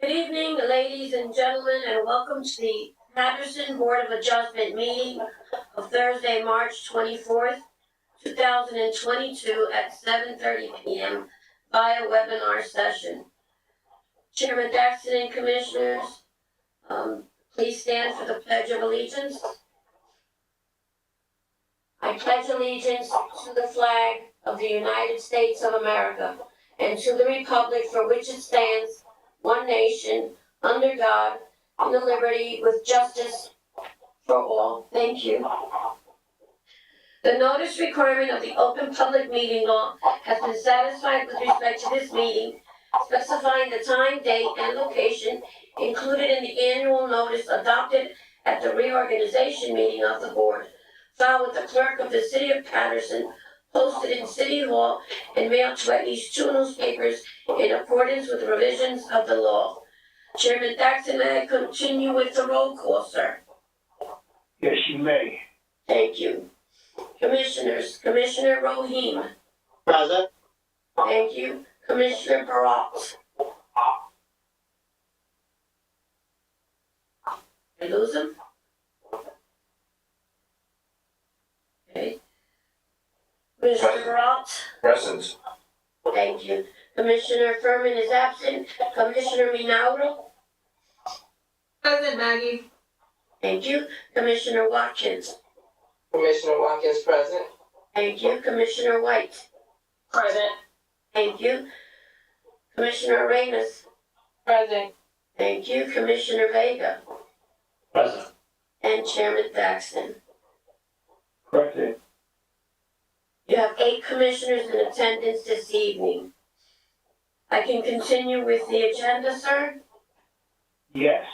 Good evening, ladies and gentlemen, and welcome to the Paterson Board of Adjustment meeting of Thursday, March 24th, 2022 at 7:30 p.m. via webinar session. Chairman Daxton and Commissioners, please stand for the Pledge of Allegiance. I pledge allegiance to the flag of the United States of America and to the republic for which it stands, one nation, under God, in liberty with justice for all. Thank you. The notice requirement of the Open Public Meeting Law has been satisfied with respect to this meeting, specifying the time, date, and location included in the annual notice adopted at the reorganization meeting of the board, filed with the clerk of the city of Paterson, posted in City Hall, and mailed to at least 2 newspapers in accordance with the revisions of the law. Chairman Daxton, may I continue with the roll call, sir? Yes, you may. Thank you. Commissioners, Commissioner Rohim. Present. Thank you. Commissioner Barat. Did I lose him? Okay. Commissioner Barat. Present. Thank you. Commissioner Furman is absent. Commissioner Minauro. Present, Maggie. Thank you. Commissioner Watkins. Commissioner Watkins present. Thank you. Commissioner White. Present. Thank you. Commissioner Reyes. Present. Thank you. Commissioner Vega. Present. And Chairman Daxton. Present. You have 8 commissioners in attendance this evening. I can continue with the agenda, sir? Yes.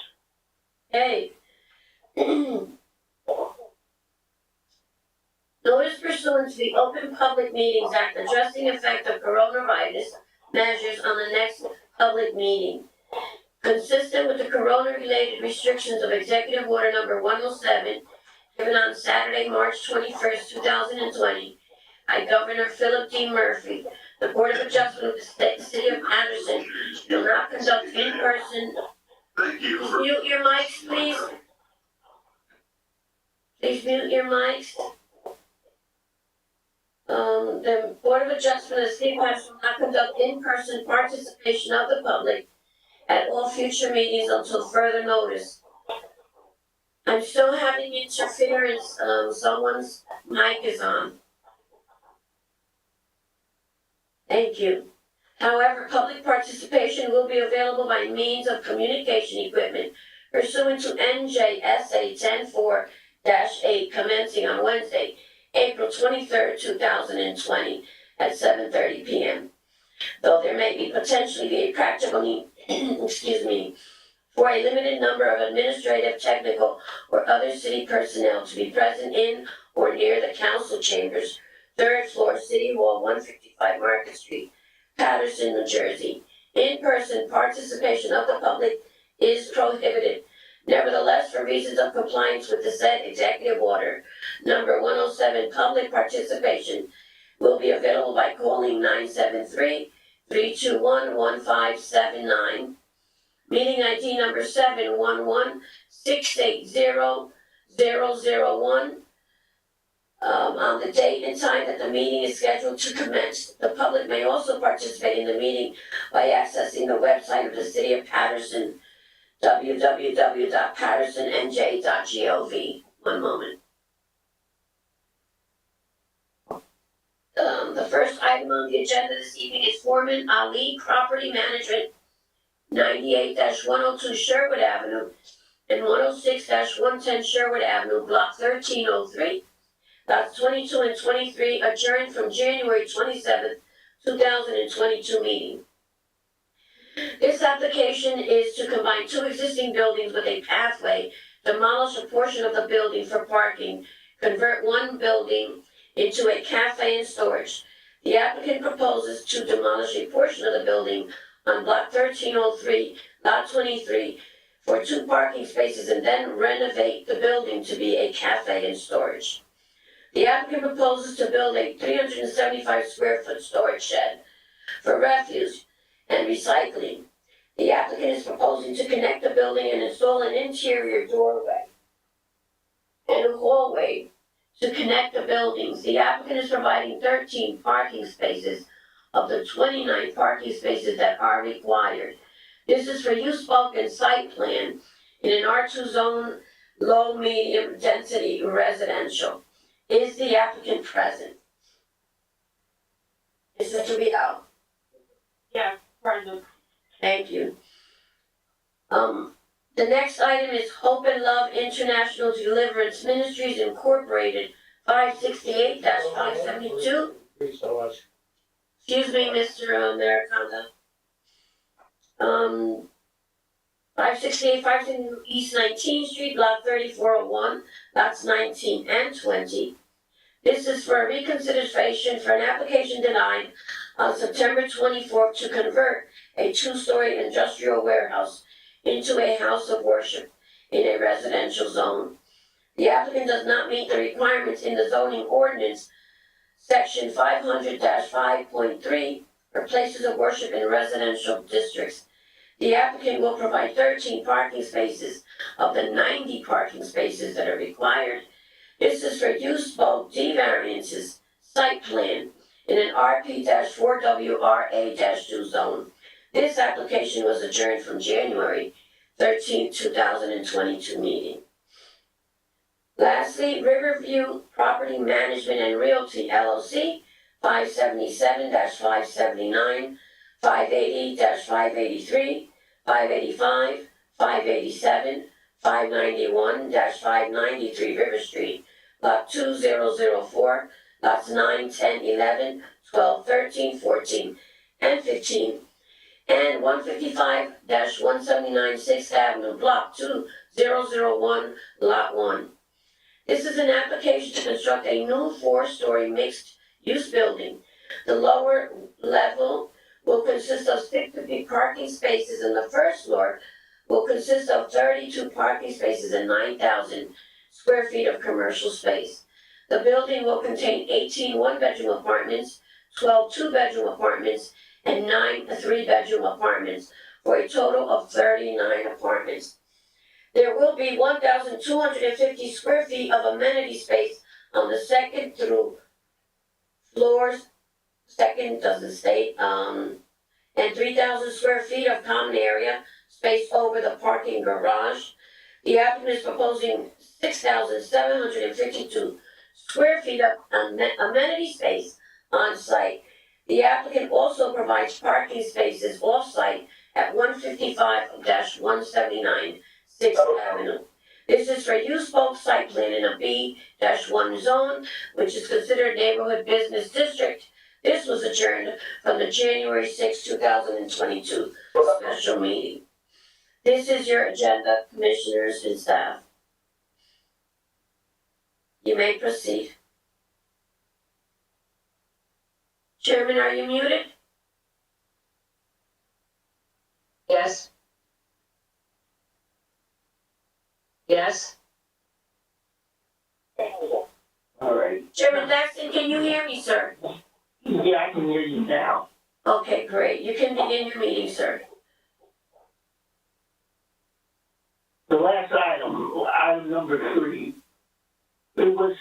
Okay. Notice pursuant to the Open Public Meetings Act addressing effect of coronavirus measures on the next public meeting. Consistent with the corona-related restrictions of Executive Order Number 107, given on Saturday, March 21st, 2020, by Governor Philip D. Murphy, the Board of Adjustment of the City of Paterson will not conduct in-person. Mute your mics, please. Please mute your mics. The Board of Adjustment of the City of Paterson will not conduct in-person participation of the public at all future meetings until further notice. I'm still having interference. Someone's mic is on. Thank you. However, public participation will be available by means of communication equipment pursuant to NJSA 10-4-8 commencing on Wednesday, April 23rd, 2020 at 7:30 p.m. Though there may be potentially be a practical need, for a limited number of administrative, technical, or other city personnel to be present in or near the council chambers, 3rd floor, City Hall, 155 Market Street, Paterson, New Jersey. In-person participation of the public is prohibited. Nevertheless, for reasons of compliance with the said Executive Order Number 107, public participation will be available by calling 973-321-1579, meeting ID number 711-680-001, on the date and time that the meeting is scheduled to commence. The public may also participate in the meeting by accessing the website of the City of Paterson, www.patersonnj.gov. One moment. The first item on the agenda this evening is Foreman Ali Property Management, 98-102 Sherwood Avenue and 106-110 Sherwood Avenue, Block 1303. Lots 22 and 23 adjourned from January 27th, 2022 meeting. This application is to combine 2 existing buildings with a pathway, demolish a portion of the building for parking, convert one building into a cafe and storage. The applicant proposes to demolish a portion of the building on Block 1303, Lot 23, for 2 parking spaces and then renovate the building to be a cafe and storage. The applicant proposes to build a 375 square foot storage shed for refuse and recycling. The applicant is proposing to connect the building and install an interior doorway and a hallway to connect the buildings. The applicant is providing 13 parking spaces of the 29 parking spaces that are required. This is for use, bulk, and site plan in an R2 zone, low, medium density residential. Is the applicant present? Is it to be out? Yes, present. Thank you. The next item is Hope and Love International Deliverance Ministries Incorporated, 568-572. Excuse me, Mr. Americano. 568, 572 East 19th Street, Block 3401, lots 19 and 20. This is for a reconsideration for an application denied on September 24th to convert a two-story industrial warehouse into a house of worship in a residential zone. The applicant does not meet the requirements in the zoning ordinance, section 500-5.3, for places of worship in residential districts. The applicant will provide 13 parking spaces of the 90 parking spaces that are required. This is for use, bulk, D variances, site plan, in an RP-4WRA-2 zone. This application was adjourned from January 13, 2022 meeting. Lastly, Riverview Property Management and Realty LLC, 577-579, 580-583, 585, 587, 591-593 River Street, Lot 2004, lots 9, 10, 11, 12, 13, 14, and 15, and 155-179 6th Avenue, Block 2001, Lot 1. This is an application to construct a new 4-story mixed-use building. The lower level will consist of 650 parking spaces, and the first floor will consist of 32 parking spaces and 9,000 square feet of commercial space. The building will contain 18 one-bedroom apartments, 12 two-bedroom apartments, and 9 3-bedroom apartments, for a total of 39 apartments. There will be 1,250 square feet of amenity space on the second through floors, second doesn't state, and 3,000 square feet of common area space over the parking garage. The applicant is proposing 6,752 square feet of amenity space on site. The applicant also provides parking spaces off-site at 155-179 6th Avenue. This is for use bulk site plan in a B-1 zone, which is considered neighborhood business district. This was adjourned from the January 6, 2022 special meeting. This is your agenda, commissioners and staff. You may proceed. Chairman, are you muted? Yes. Yes. All right. Chairman Daxton, can you hear me, sir? Yeah, I can hear you now. Okay, great. You can begin your meeting, sir. The last item number 3, it was,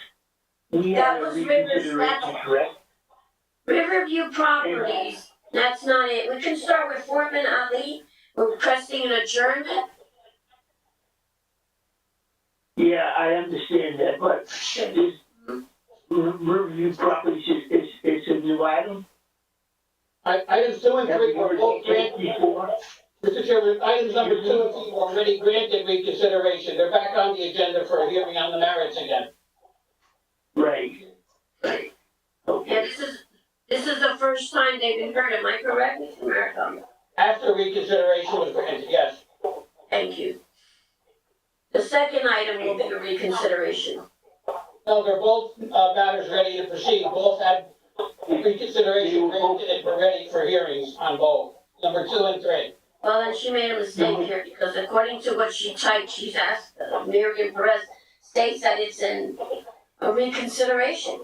we That had a was reconsideration, correct? Riverview Properties, that's not it. We can start with Foreman Ali. We're requesting an adjournment. Yeah, I understand that, but this review properties is a new item? Items 2 and 3 were both granted. Before? Mr. Chairman, items number 2 and 3 were already granted reconsideration. They're back on the agenda for a hearing on the merits again. Right. Yeah, Okay. this is the first time they've been heard. Am I correct, Mr. Maricom? After reconsideration was granted, yes. Thank you. The second item will be a reconsideration. No, they're both matters ready to proceed. Both had reconsideration granted and were ready for hearings on both, number 2 and 3. Well, then she made a mistake here, because according to what she typed, she's asked, Miriam Perez states that it's a reconsideration.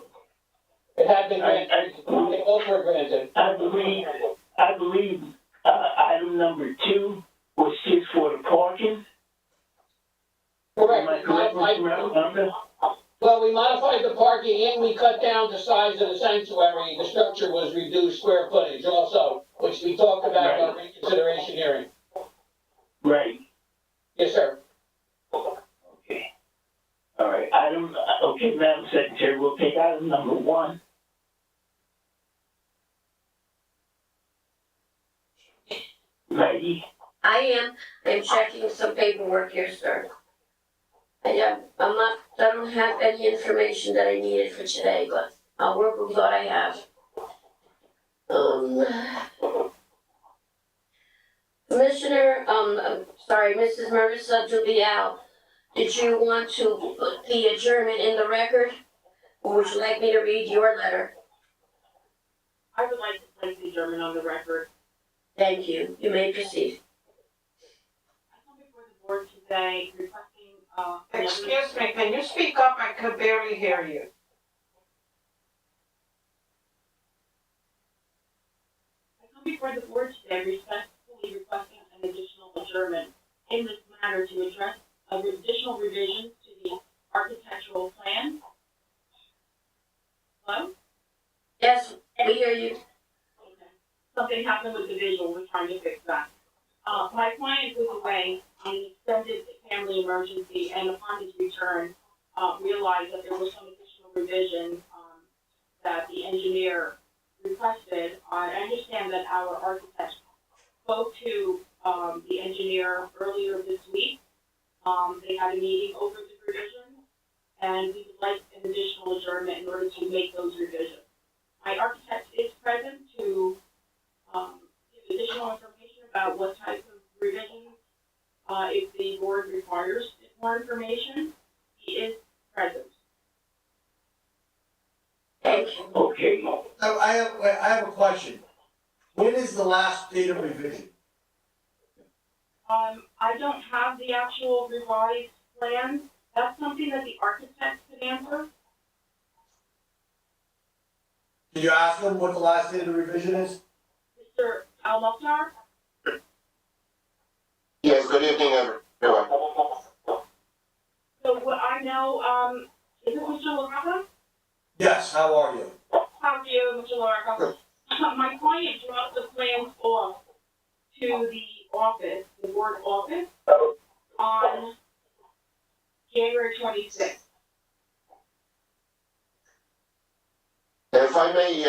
It had been granted. They both were granted. I believe Item number 2 was just for the parking. Correct. Am I correct, Mr. Rambler? Well, we modified the parking and we cut down the size of the sanctuary. The structure was reduced square footage also, which we talked about in our reconsideration hearing. Right. Yes, sir. Okay. All right. Okay, Madam Secretary, we'll take item number 1. Ready? I'm checking some paperwork here, sir. I don't have any information that I needed for today, but I'll work with what I have. Commissioner, Mrs. Marissa Dubiel, did you want to put the adjournment in the record? Or would you like me to read your letter? I would like to place the German on the record. Thank you. You may proceed. I come before the board today requesting, Excuse me, can you speak up? I could barely hear you. I come before the board today respectfully requesting an additional adjournment in this matter to address additional revisions to the architectural plan. Hello? Yes, we hear you. Okay. Something happened with the visual, we're trying to fix that. My client was away on an extended family emergency, and upon his return, realized that there were some additional revisions, that the engineer requested. I understand that our architect spoke to, the engineer earlier this week. They had a meeting over the revisions, and we would like an additional adjournment in order to make those revisions. My architect is present to give additional information about what type of revisions, if the board requires more information. He is present. Thank you. Okay. I have a question. When is the last date of revision? I don't have the actual revised plans. That's something that the architect could answer. Did you ask them what the last date of revision is? Mr. Al-Mukhtar? Yes, good evening, everyone. So what I know, is it Mr. LaRocca? Yes, how are you? How are you, Mr. LaRocca? My client dropped the plans off to the office, the board office, on January 26th. If I may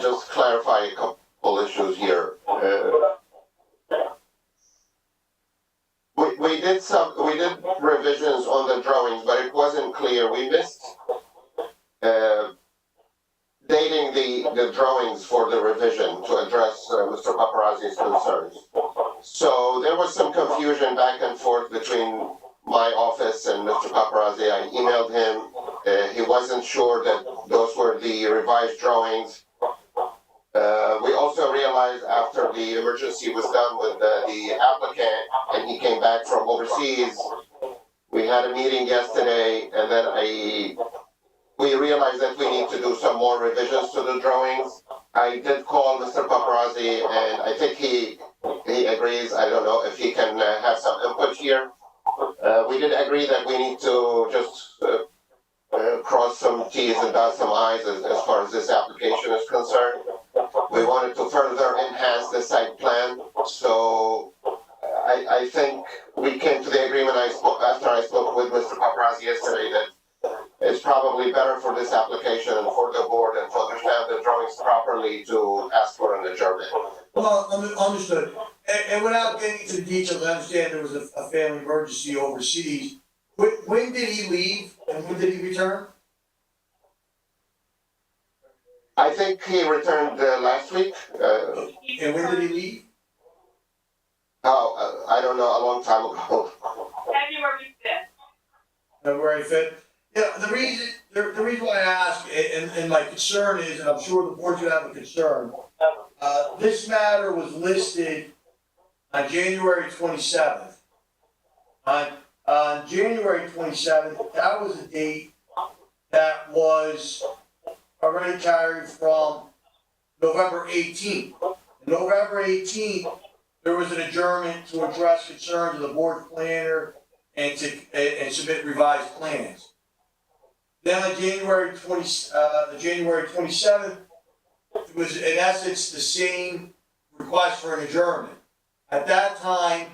just clarify a couple issues here. We did revisions on the drawings, but it wasn't clear. We missed dating the drawings for the revision to address Mr. Paparazzi's concerns. So there was some confusion back and forth between my office and Mr. Paparazzi. I emailed him. He wasn't sure that those were the revised drawings. We also realized after the emergency was done with the applicant and he came back from overseas, we had a meeting yesterday, and then we realized that we need to do some more revisions to the drawings. I did call Mr. Paparazzi, and I think he agrees. I don't know if he can have some input here. We did agree that we need to just cross some T's and dot some I's as far as this application is concerned. We wanted to further enhance the site plan, so I think we came to the agreement after I spoke with Mr. Paparazzi yesterday that it's probably better for this application and for the board and to understand the drawings properly to ask for an adjournment. Well, understood. And without getting into the details, I understand there was a family emergency overseas. When did he leave and when did he return? I think he returned last week. And when did he leave? I don't know, a long time ago. February 5th. February 5th? Yeah, the reason why I ask, and my concern is, and I'm sure the board should have a concern, this matter was listed on January 27th. On January 27th, that was a date that was already carried from November 18th. November 18th, there was an adjournment to address concerns of the board planner and and submit revised plans. Then on January 27th, it was in essence the same request for an adjournment. At that time,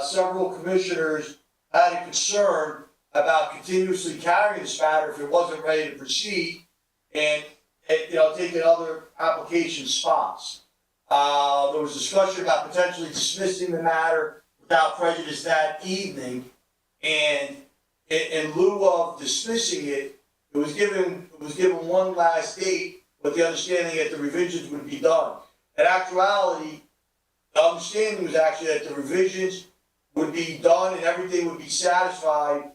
several commissioners had a concern about continuously carrying this matter if it wasn't ready to proceed and taking other application spots. There was discussion about potentially dismissing the matter without prejudice that evening, and in lieu of dismissing it, it was given one last date with the understanding that the revisions would be done. In actuality, the understanding was actually that the revisions would be done and everything would be satisfied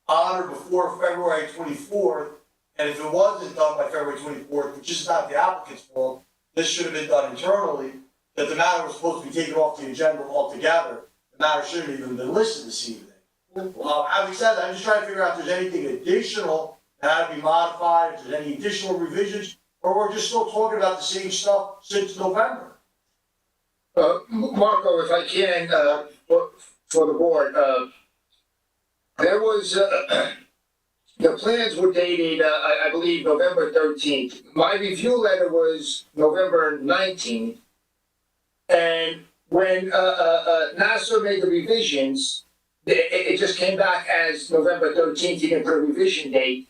on or before February 24th, and if it wasn't done by February 24th, which is not the applicant's fault, this should have been done internally, that the matter was supposed to be taken off the agenda altogether. The matter shouldn't have even been listed this evening. Having said that, I'm just trying to figure out if there's anything additional that had to be modified, if there's any additional revisions, or we're just still talking about the same stuff since November. Marco, if I can, for the board, there was, the plans were dated, I believe, November 13th. My review letter was November 19th. And when NASA made the revisions, it just came back as November 13th. He didn't put a revision date.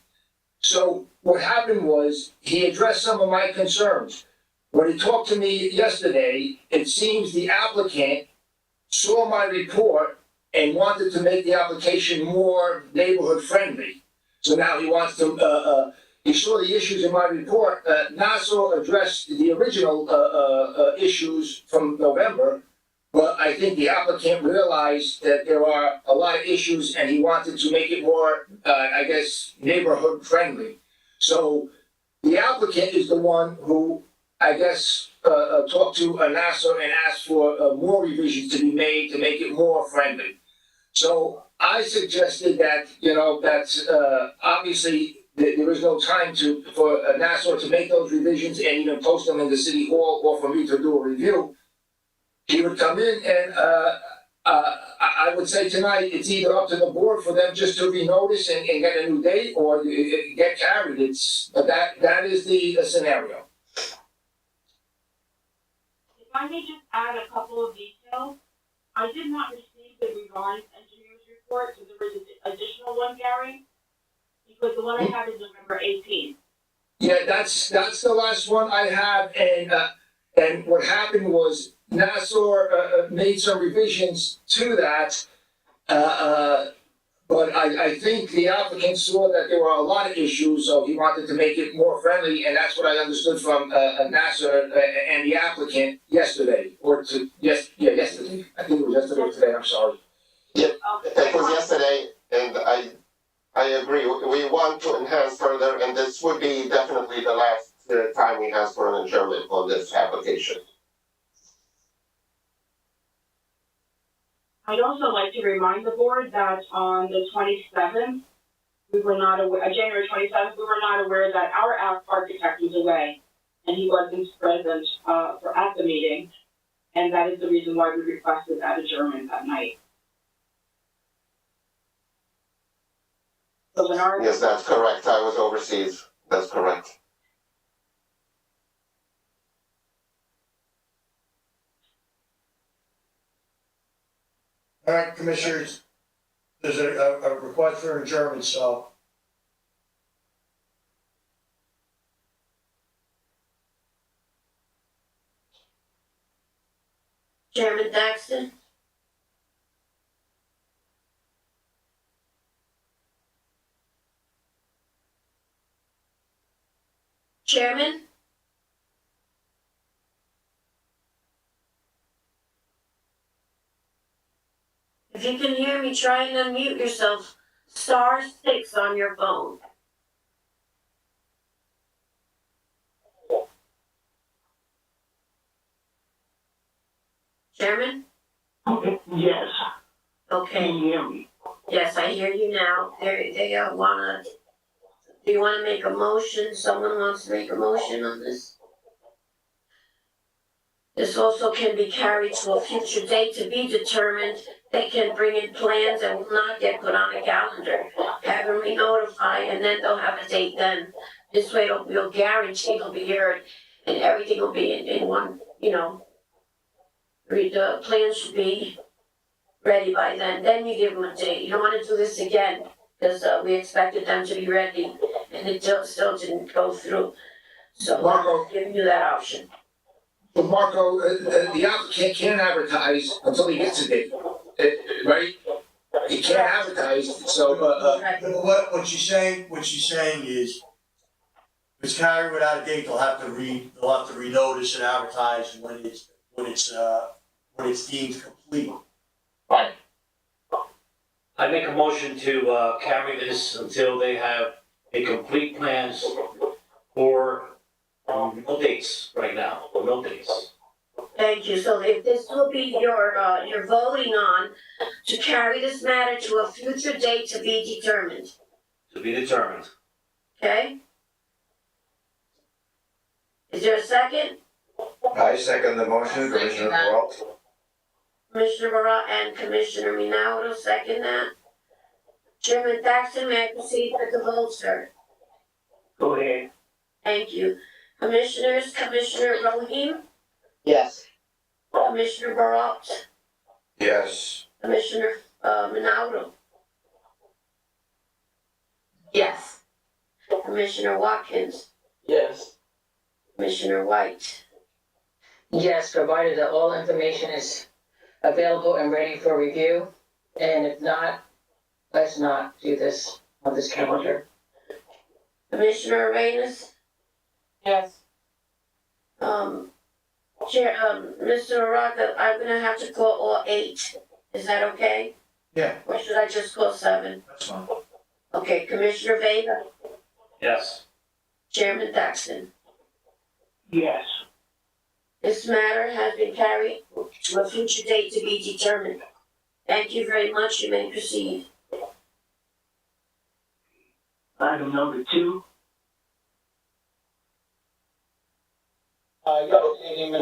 So what happened was he addressed some of my concerns. When he talked to me yesterday, it seems the applicant saw my report and wanted to make the application more neighborhood friendly. So now he wants to, he saw the issues in my report. NASA addressed the original issues from November, but I think the applicant realized that there are a lot of issues and he wanted to make it more, neighborhood friendly. So the applicant is the one who, talked to NASA and asked for more revisions to be made to make it more friendly. So I suggested that, obviously there is no time for NASA to make those revisions and even post them in the city hall or for me to do a review. He would come in and I would say tonight, it's either up to the board for them just to renotice and get a new date or get carried. But that is the scenario. If I may just add a couple of details, I did not receive the revised engineer's report, so there is an additional one, Gary, because the one I have is November 18th. Yeah, that's the last one I have, and what happened was NASA made some revisions to that, but I think the applicant saw that there were a lot of issues, so he wanted to make it more friendly, and that's what I understood from NASA and the applicant yesterday, yesterday. I think it was yesterday or today, I'm sorry. It was yesterday, and I agree. We want to enhance further, and this would be definitely the last time we ask for an adjournment on this application. I'd also like to remind the board that on the 27th, we were not aware, January 27th, we were not aware that our architect was away, and he wasn't present at the meeting, and that is the reason why we requested that adjournment that night. So when our Yes, that's correct. I was overseas. That's correct. All right, commissioners, there's a request for adjournment, so. Chairman Thaxton? Chairman? If you can hear me, try and unmute yourself. *6 on your phone. Chairman? Yes, can Okay, you hear me? yes, I hear you now. Do you wanna make a motion? Someone wants to make a motion on this? This also can be carried to a future date to be determined. They can bring in plans that will not get put on a calendar. Have them re-notify, and then they'll have a date then. This way you'll guarantee it'll be heard, and everything will be in one, the plan should be ready by then you give them a date. You don't wanna do this again, because, we expected them to be ready, and it still didn't go through. So, Marco. I'm giving you that option. So Marco, the applicant can't advertise until he gets a date, right? He can't advertise, so, Right. What she's saying is, if it's carried without a date, they'll have to renotice and advertise when it's deemed complete. Right. I make a motion to carry this until they have a complete plans for no dates right now, or no dates. Thank you. So if this will be you're voting on to carry this matter to a future date to be determined, To be determined. okay? Is there a second? I second the motion, Commissioner Peralta. Commissioner Barat and Commissioner Minaudo second that. Chairman Thaxton, may I proceed with the vote, sir? Go ahead. Thank you. Commissioners, Commissioner Rohim, Yes. Commissioner Barat, Yes. Commissioner Minaudo, Yes. Commissioner Watkins, Yes. Commissioner White. Yes, provided that all information is available and ready for review. And if not, let's not do this on this calendar. Commissioner Arenas, Yes. Mr. Araka, I'm gonna have to call all 8. Is that okay? Yeah, Or should I just call 7? that's fine. Okay, Commissioner Vega, Yes. Chairman Thaxton. Yes. This matter has been carried to a future date to be determined. Thank you very much. You may proceed. Item number 2. Yes, good evening,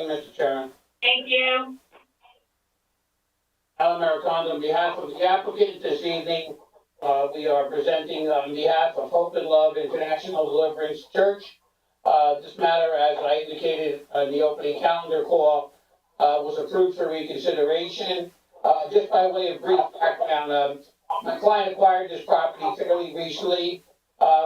Mr. Chairman. Thank you. Alan Maricondo, on behalf of the applicant this evening, we are presenting on behalf of Hope and Love International Deliverance Church. This matter, as I indicated in the opening calendar call, was approved for reconsideration. Just by way of brief background, my client acquired this property fairly recently.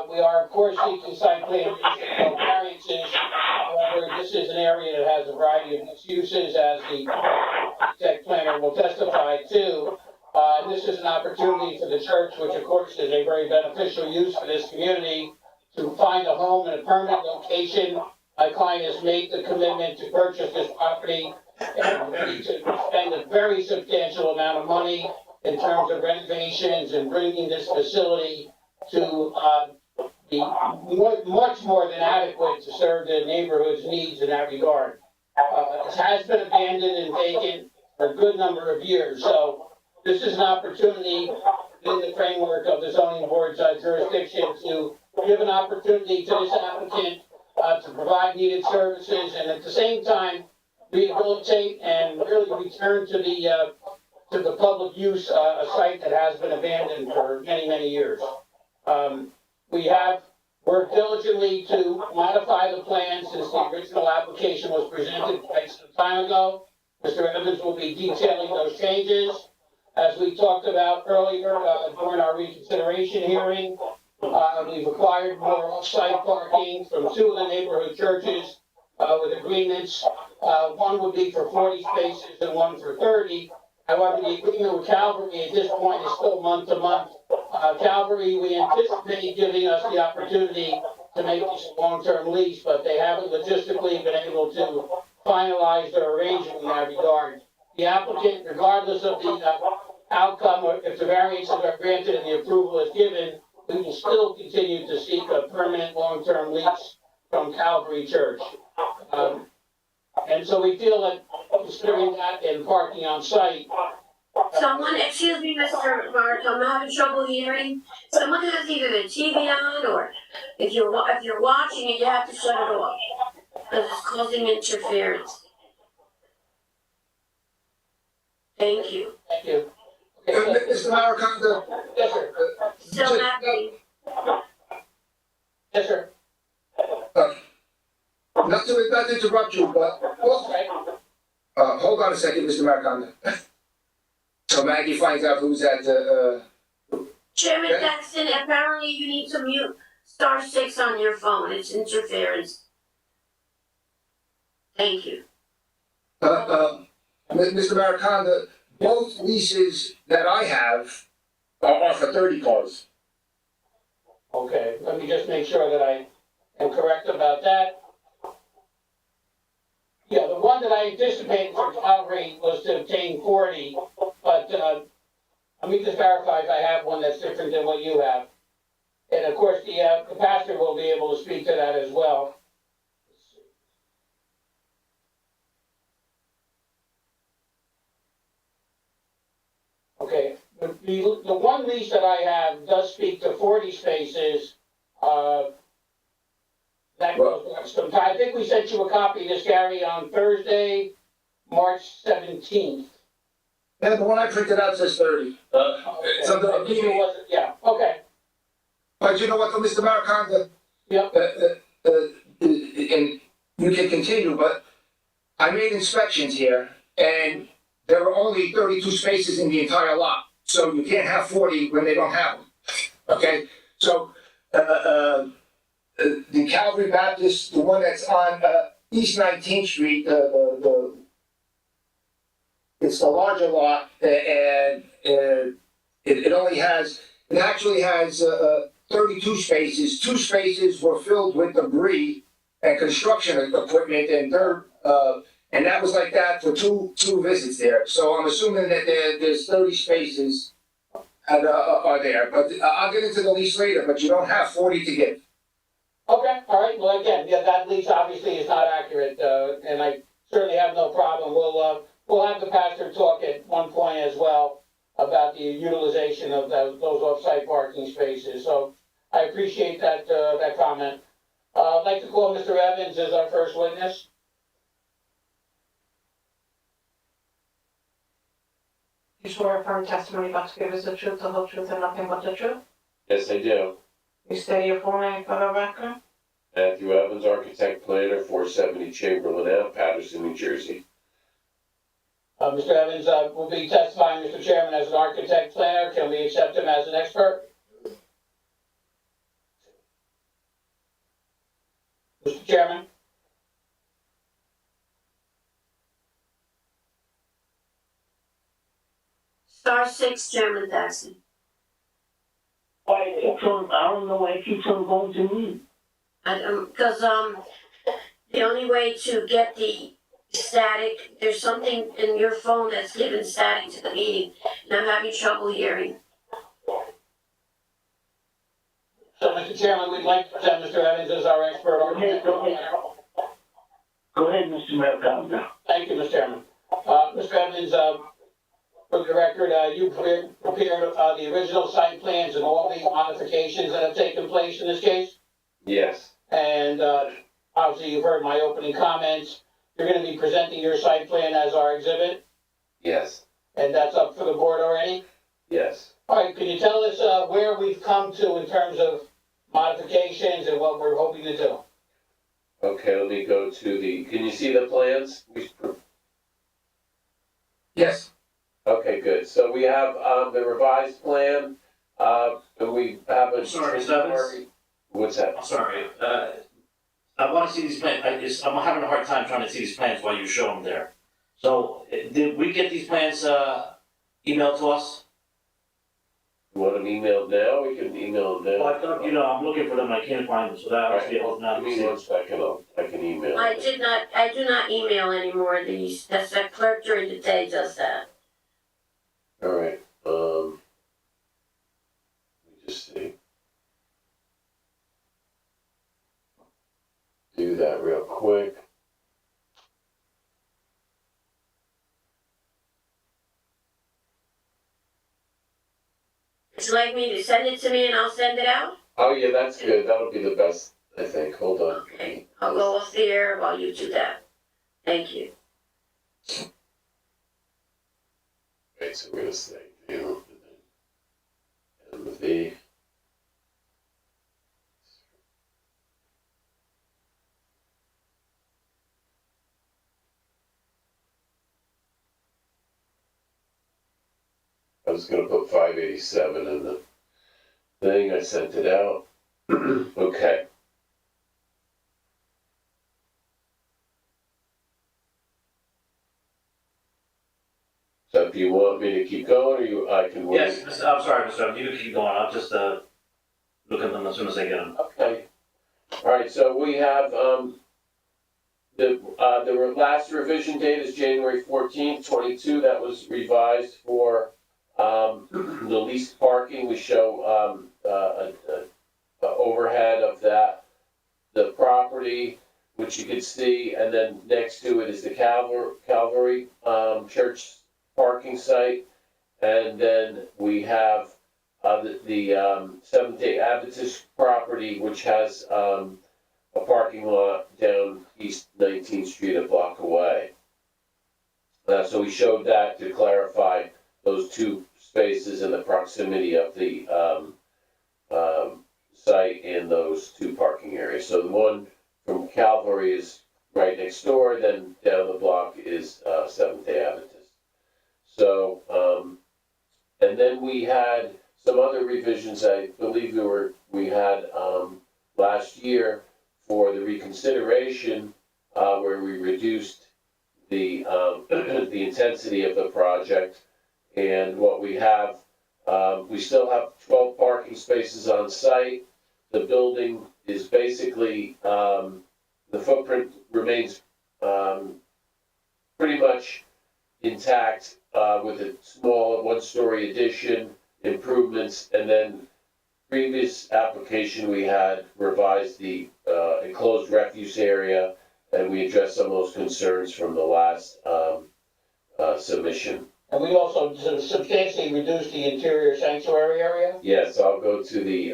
We are, of course, seeking site plan variances. However, this is an area that has a variety of mixed uses, as the architect planner will testify to. This is an opportunity for the church, which of course is a very beneficial use for this community, to find a home in a permanent location. My client has made the commitment to purchase this property and to spend a very substantial amount of money in terms of renovations and bringing this facility to be much more than adequate to serve the neighborhood's needs in that regard. It has been abandoned and vacant for a good number of years, so this is an opportunity in the framework of the zoning board's jurisdiction to give an opportunity to this applicant to provide needed services, and at the same time rehabilitate and really return to the public use a site that has been abandoned for many, many years. We have worked diligently to modify the plan since the original application was presented quite some time ago. Mr. Evans will be detailing those changes. As we talked about earlier during our reconsideration hearing, we've acquired more off-site parking from 2 of the neighborhood churches with agreements. One would be for 40 spaces and one for 30. However, the agreement with Calvary at this point is still month to month. Calvary, we anticipate giving us the opportunity to make this a long-term lease, but they haven't logistically been able to finalize their arrangement in that regard. The applicant, regardless of the outcome, or if the variances are granted and the approval is given, we will still continue to seek a permanent long-term lease from Calvary Church. And so we feel that considering that and parking on site. Someone, excuse me, Mr. Mark, I'm having trouble hearing. Someone has either the TV on, or if you're watching it, you have to shut it off, because it's causing interference. Thank you. Thank you. Okay, so, Mr. Maracanda, yes, sir. Still happening. Yes, sir. not to interrupt you, but, That's right. hold on a second, Mr. Maracanda. So Maggie finds out who's at, Chairman Okay. Jackson, apparently you need to mute *6 on your phone. It's interference. Thank you. Mr. Maracanda, both leases that I have are for 30 cars. Okay, let me just make sure that I am correct about that. Yeah, the one that I anticipated for Calgary was to obtain 40, but, let me just verify if I have one that's different than what you have. And of course, the pastor will be able to speak to that as well. Okay, the one lease that I have does speak to 40 spaces, that goes, I think we sent you a copy of this, Gary, on Thursday, March 17th. And the one I printed out says 30. It's under I think it was, yeah, okay, But you know what, though, Mr. Maracanda? Yep. And you can continue, but I made inspections here, and there are only 32 spaces in the entire lot. So you can't have 40 when they don't have them, okay? So, the Calvary Baptist, the one that's on, East 19th Street, it's the larger lot, and, it only has, it actually has, 32 spaces. 2 spaces were filled with debris and construction equipment and dirt, and that was like that for two visits there. So I'm assuming that there's 30 spaces that are there, but I'll get into the lease later, but you don't have 40 to give. okay, all right, well, again, yeah, that lease obviously is not accurate, and I certainly have no problem. We'll have the pastor talk at one point as well about the utilization of those off-site parking spaces, so I appreciate that, that comment. I'd like to call Mr. Evans as our first witness. You swear affirm testimony about to give us the truth, the whole truth, and nothing but the truth? Yes, I do. You state your full name for the record? Matthew Evans, architect planner, 470 Chamberlain Ave, Paterson, New Jersey. Mr. Evans, will be testifying, Mr. Chairman, as an architect planner. Can we accept him as an expert? Mr. Chairman? *6, Chairman Jackson. why it keeps on, I don't know why it keeps on going to me. Because, the only way to get the static, there's something in your phone that's giving static to the meeting, and I'm having trouble hearing. So, Mr. Chairman, we'd like to present Mr. Evans as our expert architect. Go ahead, Mr. Maracanda. Thank you, Mr. Chairman. Mr. Evans, for the record, you prepared the original site plans and all the modifications that have taken place in this case? Yes, And obviously, you've heard my opening comments. You're going to be presenting your site plan as our exhibit, yes, and that's up for the board already? yes. All right, can you tell us where we've come to in terms of modifications and what we're hoping to do? Okay, let me go to can you see the plans? Yes. Okay, good. So we have, the revised plan, and we have a. Sorry, Mr. Evans? What's that? I'm sorry, I wanna see these plans, I'm having a hard time trying to see these plans while you show them there. So, did we get these plans, emailed to us? You want them emailed now? We can email them now. Well, I thought, I'm looking for them, I can't find them, so that must be a whole Give me 1 second, I can email. I them. do not email anymore, that's the clerk during the day does that. All right, let me just see. Do that real quick. Would you like me to send it to me and I'll send it out? Oh, yeah, that's good. That'll be the best, I think. Hold on. Okay, I'll go off the air while you do that. Thank you. Right, so we're gonna say view, and then MV. I was gonna put 587 in the thing, I sent it out. Okay. So if you want me to keep going, or I can wait? Yes, I'm sorry, Mr. You can keep going, I'll just, look at them as soon as I get them. Okay. All right, so we have, the last revision date is January 14th, 22. That was revised for, the leased parking. We show, a overhead of that, the property, which you can see, and then next to it is the Calvary, Church parking site. And then we have, the Seventh-day Adventist property, which has, a parking lot down East 19th Street, a block away. So we showed that to clarify those two spaces and the proximity of the site in those two parking areas. So the one from Calvary is right next door, then down the block is Seventh-day Adventist. So, and then we had some other revisions, I believe we had last year for the reconsideration, where we reduced the the intensity of the project. And what we have, we still have 12 parking spaces on site. The building is basically, the footprint remains pretty much intact, with a small one-story addition, improvements, and then previous application, we had revised the enclosed refuse area, and we addressed some of those concerns from the last submission. And we also substantially reduced the interior sanctuary area? Yes, I'll go to the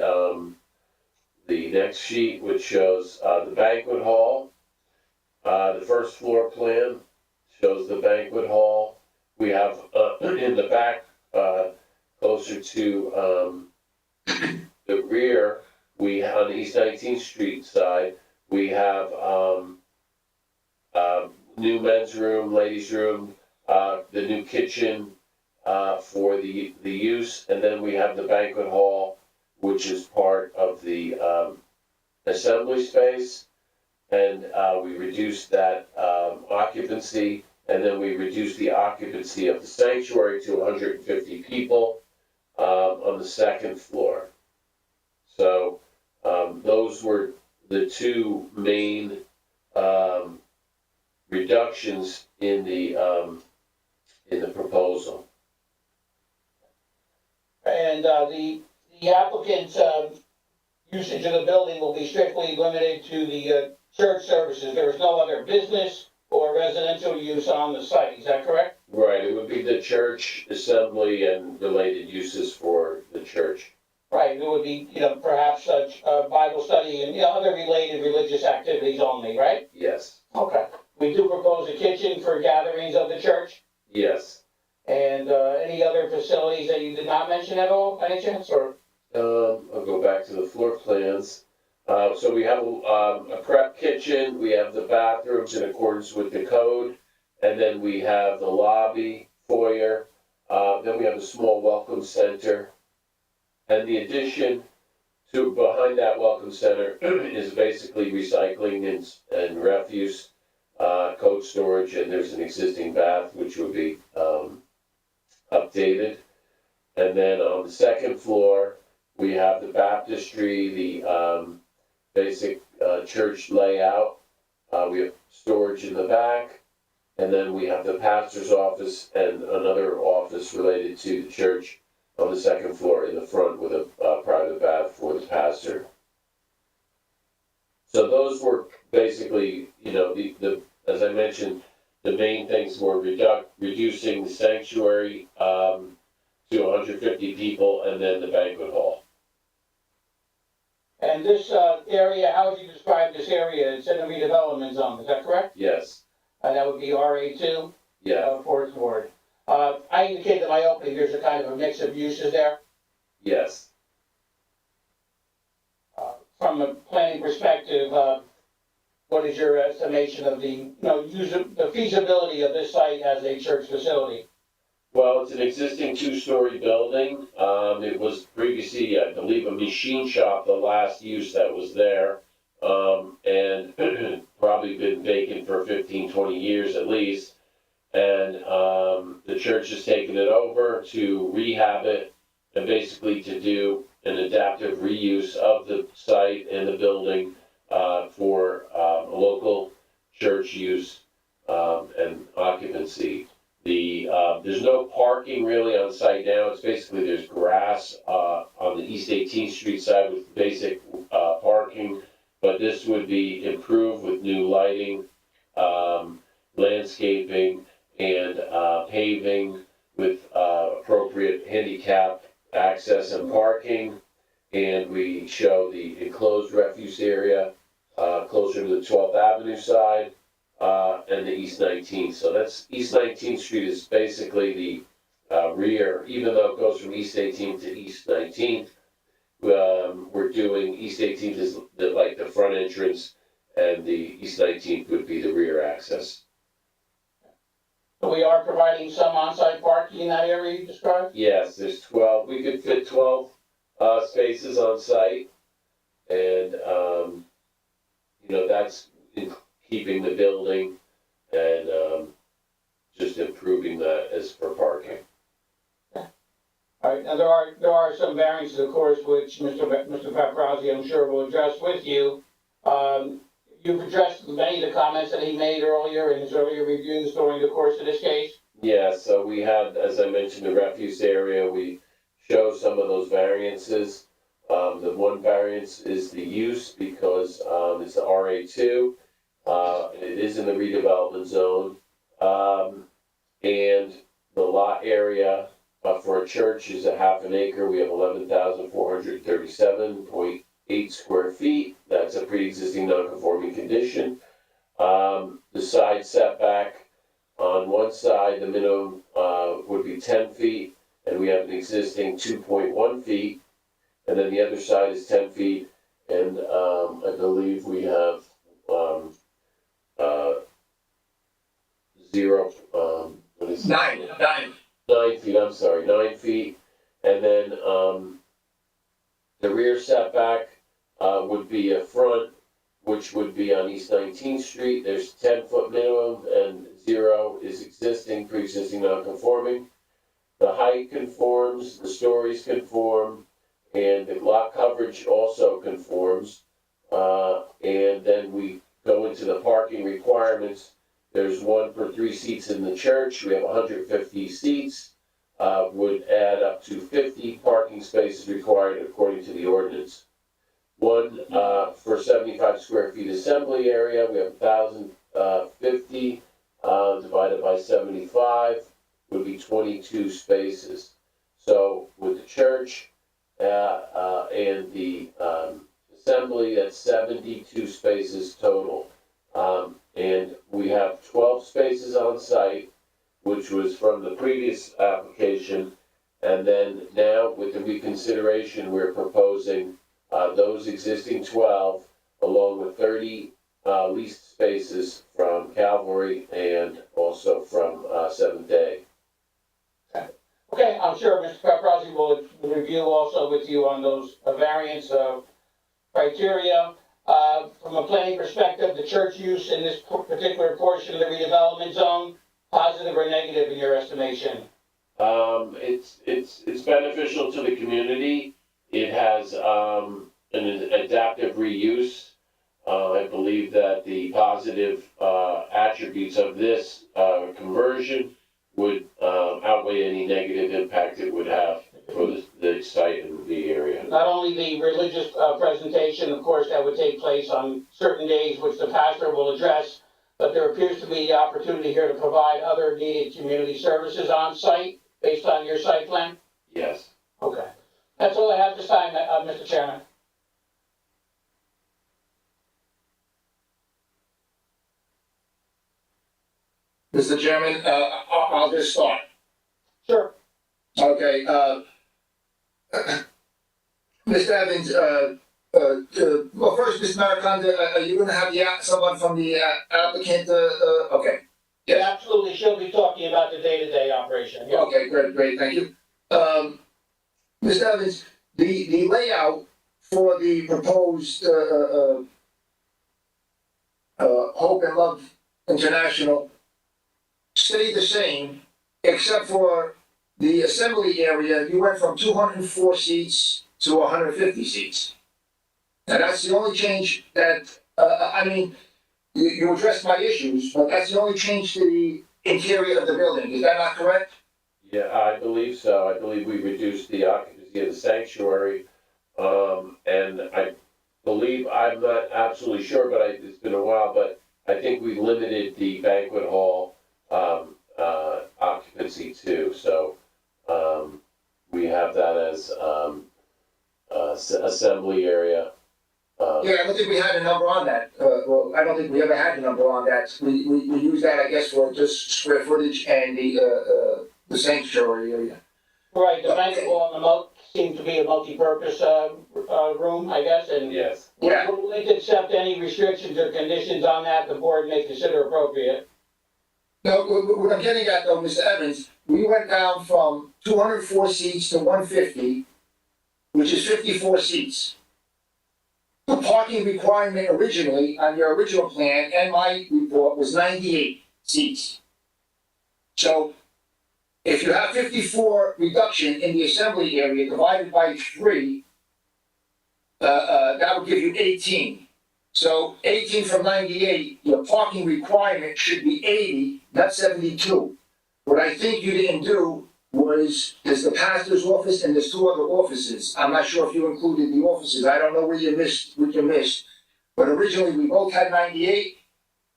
next sheet, which shows the banquet hall. The first floor plan shows the banquet hall. We have in the back, closer to the rear, on the East 19th Street side, we have new men's room, ladies' room, the new kitchen for the use, and then we have the banquet hall, which is part of the assembly space, and we reduced that occupancy, and then we reduced the occupancy of the sanctuary to 150 people on the second floor. So those were the two main reductions in the proposal. And the applicant's usage of the building will be strictly limited to the church services. There is no other business or residential use on the site, is that correct? Right, it would be the church assembly and related uses for the church. Right, it would be, perhaps a Bible study and, other related religious activities only, right? Yes. Okay. We do propose a kitchen for gatherings of the church, Yes. and any other facilities that you did not mention at all, by any chance, or? I'll go back to the floor plans. So we have a prep kitchen, we have the bathrooms in accordance with the code, and then we have the lobby, foyer, then we have a small welcome center. And the addition to behind that welcome center is basically recycling and refuse, coat storage, and there's an existing bath which would be updated. And then on the second floor, we have the baptistry, the basic church layout. We have storage in the back, and then we have the pastor's office and another office related to the church on the second floor in the front with a private bath for the pastor. So those were basically, the as I mentioned, the main things were reducing the sanctuary to 150 people, and then the banquet hall. And this area, how would you describe this area? It's in a redevelopment zone, is that correct? Yes. And that would be RA2? Yeah. Fourth Ward. I indicated in my opening, there's a kind of a mix of uses there. Yes. From a planning perspective, what is your estimation of the, the feasibility of this site as a church facility? Well, it's an existing two-story building. It was previously, I believe, a machine shop, the last use that was there. And probably been vacant for 15, 20 years at least. And, the church has taken it over to rehab it and basically to do an adaptive reuse of the site and the building, for, a local church use, and occupancy. There's no parking really on site now. It's basically, there's grass, on the East 18th Street side with basic, parking. But this would be improved with new lighting, landscaping, and, paving with, appropriate handicap access and parking. And we show the enclosed refuse area, closer to the 12th Avenue side, and the East 19th. So that's, East 19th Street is basically the, rear, even though it goes from East 18th to East 19th. We're doing East 18th is like the front entrance, and the East 19th would be the rear access. So we are providing some on-site parking in that area you described? Yes, there's 12, we could fit 12, spaces on site. And, that's in keeping the building and, just improving that as for parking. All right, now there are some variances, of course, which Mr. Paparazzi, I'm sure, will address with you. You've addressed many of the comments that he made earlier in his earlier reviews during the course of this case. Yeah, so we have, as I mentioned, the refuse area, we show some of those variances. The one variance is the use because, it's the RA2. It is in the redevelopment zone. And the lot area, for a church is a half an acre. We have 11,437.8 square feet. That's a pre-existing non-conforming condition. The side setback on one side, the minimum, would be 10 feet, and we have an existing 2.1 feet. And then the other side is 10 feet, and, I believe we have, 9 feet, I'm sorry, 9 feet. And then, the rear setback, would be a front, which would be on East 19th Street. There's 10-foot minimum and 0 is existing, pre-existing non-conforming. The height conforms, the stories conform, and the lot coverage also conforms. And then we go into the parking requirements. There's 1 per 3 seats in the church. We have 150 seats. Would add up to 50 parking spaces required according to the ordinance. 1 for 75 square feet assembly area. We have 1,050 divided by 75 would be 22 spaces. So with the church and the assembly, that's 72 spaces total. And we have 12 spaces on site, which was from the previous application. And then now with the reconsideration, we're proposing those existing 12 along with 30 leased spaces from Calvary and also from Seventh Day. Okay, I'm sure Mr. Paparazzi will review also with you on those variance criteria. From a planning perspective, the church use in this particular portion of the redevelopment zone, positive or negative in your estimation? It's beneficial to the community. It has an adaptive reuse. I believe that the positive attributes of this conversion would outweigh any negative impact it would have for the site and the area. Not only the religious presentation, of course, that would take place on certain days, which the pastor will address, but there appears to be the opportunity here to provide other needed community services on site based on your site plan? Yes. Okay. That's all I have this time, Mr. Chairman. Mr. Chairman, I'll just start. Sure. Okay, Mr. Evans, well, first, Mr. Maraconda, are you gonna have someone from the applicant, okay. Yeah, Yes. absolutely, she'll be talking about the day-to-day operation, yeah. Okay, great, thank you. Mr. Evans, the layout for the proposed, Hope and Love International stayed the same, except for the assembly area, you went from 204 seats to 150 seats. And that's the only change that, I mean, you addressed my issues, but that's the only change to the interior of the building, is that not correct? Yeah, I believe so. I believe we reduced the occupancy of the sanctuary. And I believe, I'm not absolutely sure, but it's been a while, but I think we limited the banquet hall, occupancy too. So, we have that as, assembly area. Yeah, I don't think we had a number on that, well, I don't think we ever had a number on that. We used that, I guess, for just square footage and the sanctuary area. Right, the banquet hall and the seemed to be a multi-purpose, room, I guess, and Yes. Yeah. we're willing to accept any restrictions or conditions on that the board may consider appropriate. No, what I'm getting at though, Mr. Evans, we went down from 204 seats to 150, which is 54 seats. The parking requirement originally, on your original plan and my report, was 98 seats. So, if you have 54 reduction in the assembly area divided by 3, that would give you 18. So 18 from 98, your parking requirement should be 80, not 72. What I think you didn't do was, there's the pastor's office and there's 2 other offices. I'm not sure if you included the offices. I don't know where you missed. But originally, we both had 98,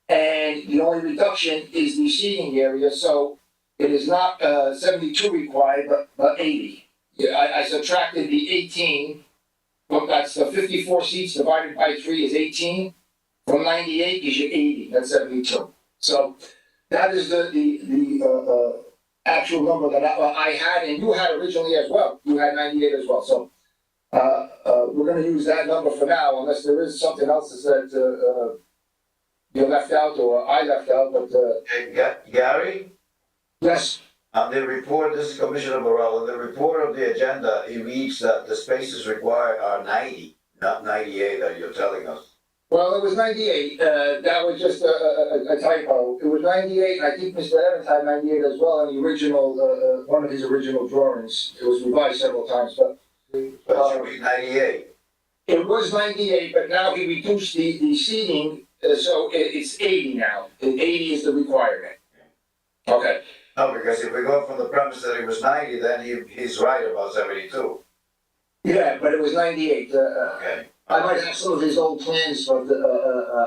and the only reduction is the seating area, so it is not 72 required, but 80. Yeah, I subtracted the 18. Well, that's the 54 seats divided by 3 is 18. From 98 is your 80, that's 72. So that is the actual number that I had, and you had originally as well. You had 98 as well, so we're gonna use that number for now, unless there is something else that you left out or I left out, but Hey, Gary, yes. on the report, this is Commissioner Morel, in the report of the agenda, it reads that the spaces required are 90, not 98 that you're telling us. Well, it was 98, that was just a typo. It was 98, and I think Mr. Evans had 98 as well in the original, one of his original drawings. It was revised several times, but But it should be 98. it was 98, but now he reduced the seating, so it's 80 now. And 80 is the requirement. Okay, No, because if we go from the premise that it was 90, then he's right about 72. yeah, but it was 98. Okay. I might have some of his old plans, but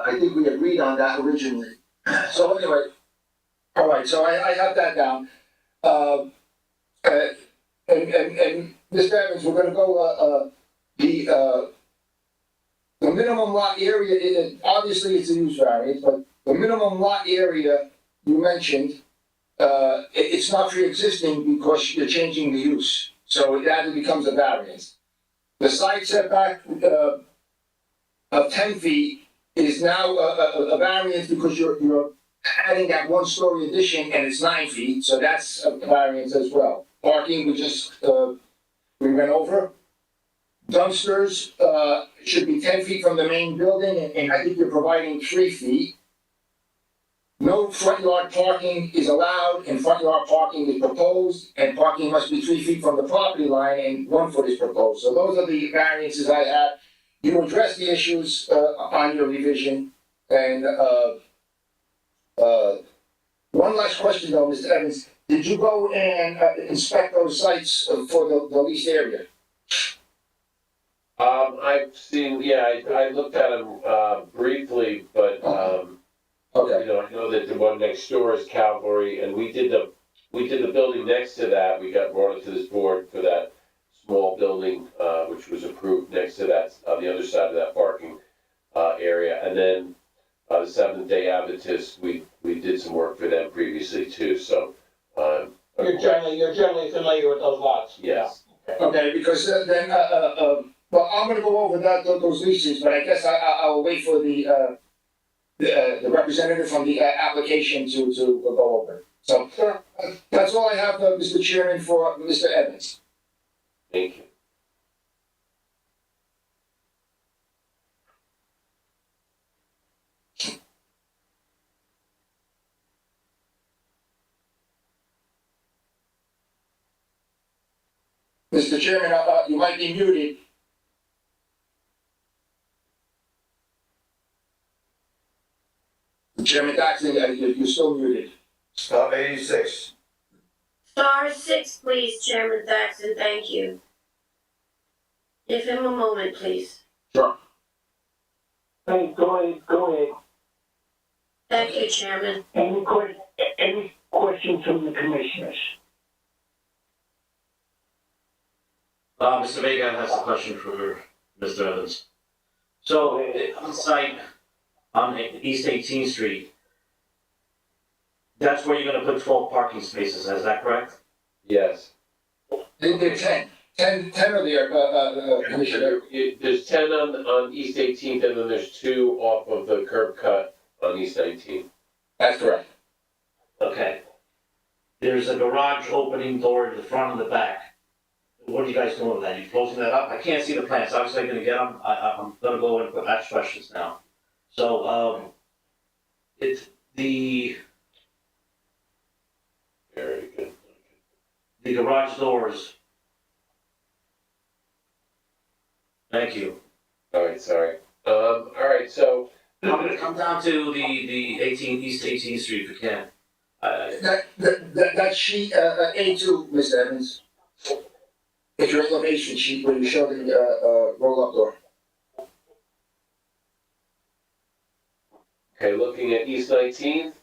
I think we agreed on that originally. So anyway, all right, so I have that down. And Mr. Evans, we're gonna go, the minimum lot area, obviously it's a use variance, but the minimum lot area you mentioned, it's not pre-existing because you're changing the use, so it either becomes a variance. The side setback, of 10 feet is now a variance because you're adding that 1-story addition and it's 9 feet, so that's a variance as well. Parking, we went over. Dumpsters, should be 10 feet from the main building, and I think you're providing 3 feet. No front yard parking is allowed, and front yard parking is proposed, and parking must be 3 feet from the property line, and 1 foot is proposed. So those are the variances I have. You address the issues, on your revision, and, one last question though, Mr. Evans. Did you go and inspect those sites for the leased area? I've seen, yeah, I looked at them, briefly, but, Okay. you know, I know that the one next door is Calvary, and we did the building next to that. We got brought it to this board for that small building, which was approved next to that, on the other side of that parking, area. And then, the Seventh Day Adventist, we did some work for them previously too, so, You're generally familiar with those lots? Yes. Okay, because well, I'm gonna go over those leases, but I guess I'll wait for the representative from the application to go over. So, that's all I have, Mr. Chairman, for Mr. Evans. Thank you. Mr. Chairman, you might be muted. Chairman Doxley, you're still muted. Stop 86. Star 6, please, Chairman Thaxton, thank you. Give him a moment, please. Hey, go ahead. Thank you, Chairman. Any questions from the commissioners? Mr. Vega has a question for Mr. Evans. So, on site, on East 18th Street, that's where you're gonna put 12 parking spaces, is that correct? Yes. They're 10 are there, Commissioner. There's 10 on East 18th, and then there's 2 off of the curb cut on East 19th. That's correct. Okay. There's a garage opening door in the front and the back. What are you guys doing with that? You closing that up? I can't see the plans, obviously I'm gonna get them, I'm gonna go and ask questions now. So, it's the Very good. garage doors. Thank you. All right, sorry. All right, so I'm gonna come down to the East 18th Street if you can. That sheet, A2, Mr. Evans. It's your elevation sheet where you show the, roll-up door. okay, looking at East 19th.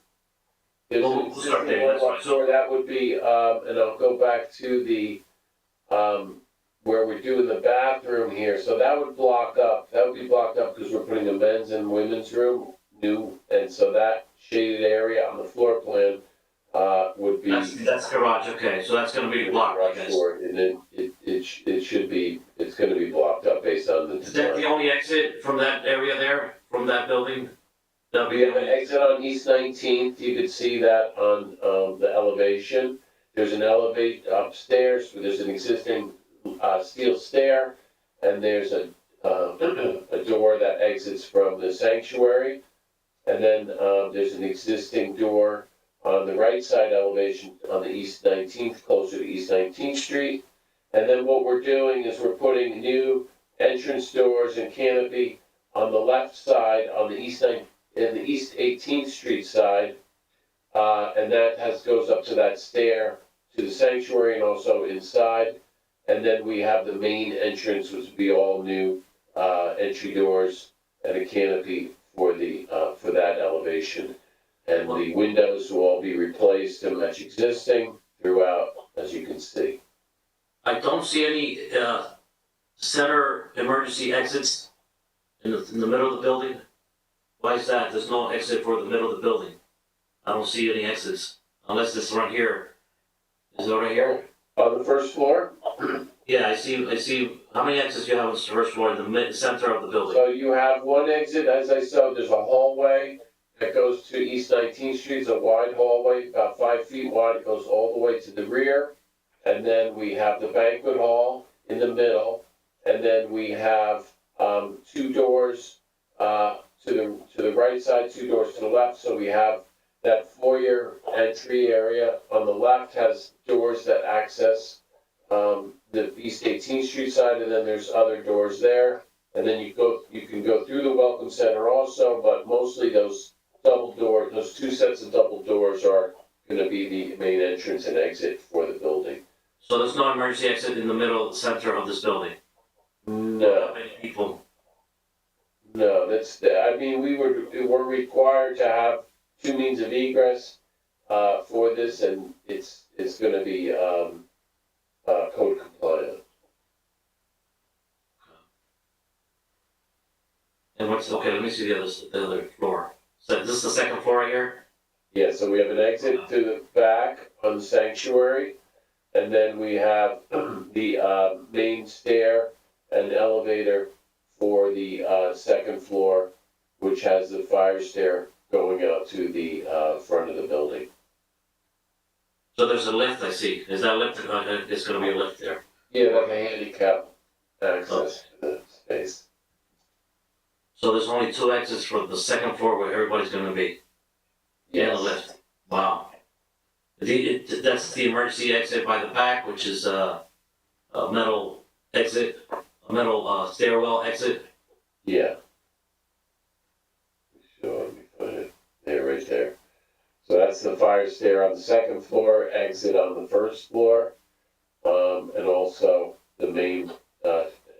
There's an We'll start existing there, that's one-up fine. door, that would be, and I'll go back to the, where we're doing the bathroom here, so that would be blocked up because we're putting a men's and women's room new, and so that shaded area on the floor plan, would be. That's garage, okay, so that's gonna be blocked, I guess. Door, and then it should be, it's gonna be blocked up based on the Is that the design. only exit from that area there, from that building? That'll We be have an exit on East 19th, you could see that on, the elevation. There's an upstairs, there's an existing, steel stair, and there's a door that exits from the sanctuary. And then, there's an existing door on the right side elevation on the East 19th, closer to East 19th Street. And then what we're doing is we're putting new entrance doors and canopy on the left side, on the East 18th Street side. And that goes up to that stair to the sanctuary and also inside. And then we have the main entrance, which would be all new, entry doors and a canopy for that elevation. And the windows will all be replaced to match existing throughout, as you can see. I don't see any, center emergency exits in the middle of the building. Why is that? There's no exit for the middle of the building. I don't see any exits, unless it's right here. Is it right here? On the first floor, Yeah, I see, how many exits do you have on the first floor in the center of the building? so you have one exit, as I said, there's a hallway that goes to East 19th Street. It's a wide hallway, about 5 feet wide. It goes all the way to the rear. And then we have the banquet hall in the middle. And then we have, 2 doors, to the right side, 2 doors to the left. So we have that foyer entry area on the left has doors that access, the East 18th Street side, and then there's other doors there. And then you can go through the Welcome Center also, but mostly those 2 sets of double doors are gonna be the main entrance and exit for the building. So there's no emergency exit in the middle, center of this building? No, How many people? no, we're required to have 2 means of egress, for this, and it's gonna be, code compliant. And okay, let me see the other floor. So this is the second floor right here? Yeah, so we have an exit to the back on the sanctuary, and then we have the main stair and elevator for the second floor, which has the fire stair going out to the front of the building. So there's a lift, I see. Is that lift, it's gonna be a lift there? Yeah, like a handicap access to the space. So there's only 2 exits for the second floor where everybody's gonna be? Yeah, the lift. Wow. That's the emergency exit by the back, which is a metal exit, a metal stairwell exit. Yeah. Sure, let me find it. There, right there. So that's the fire stair on the second floor, exit on the first floor, and also the main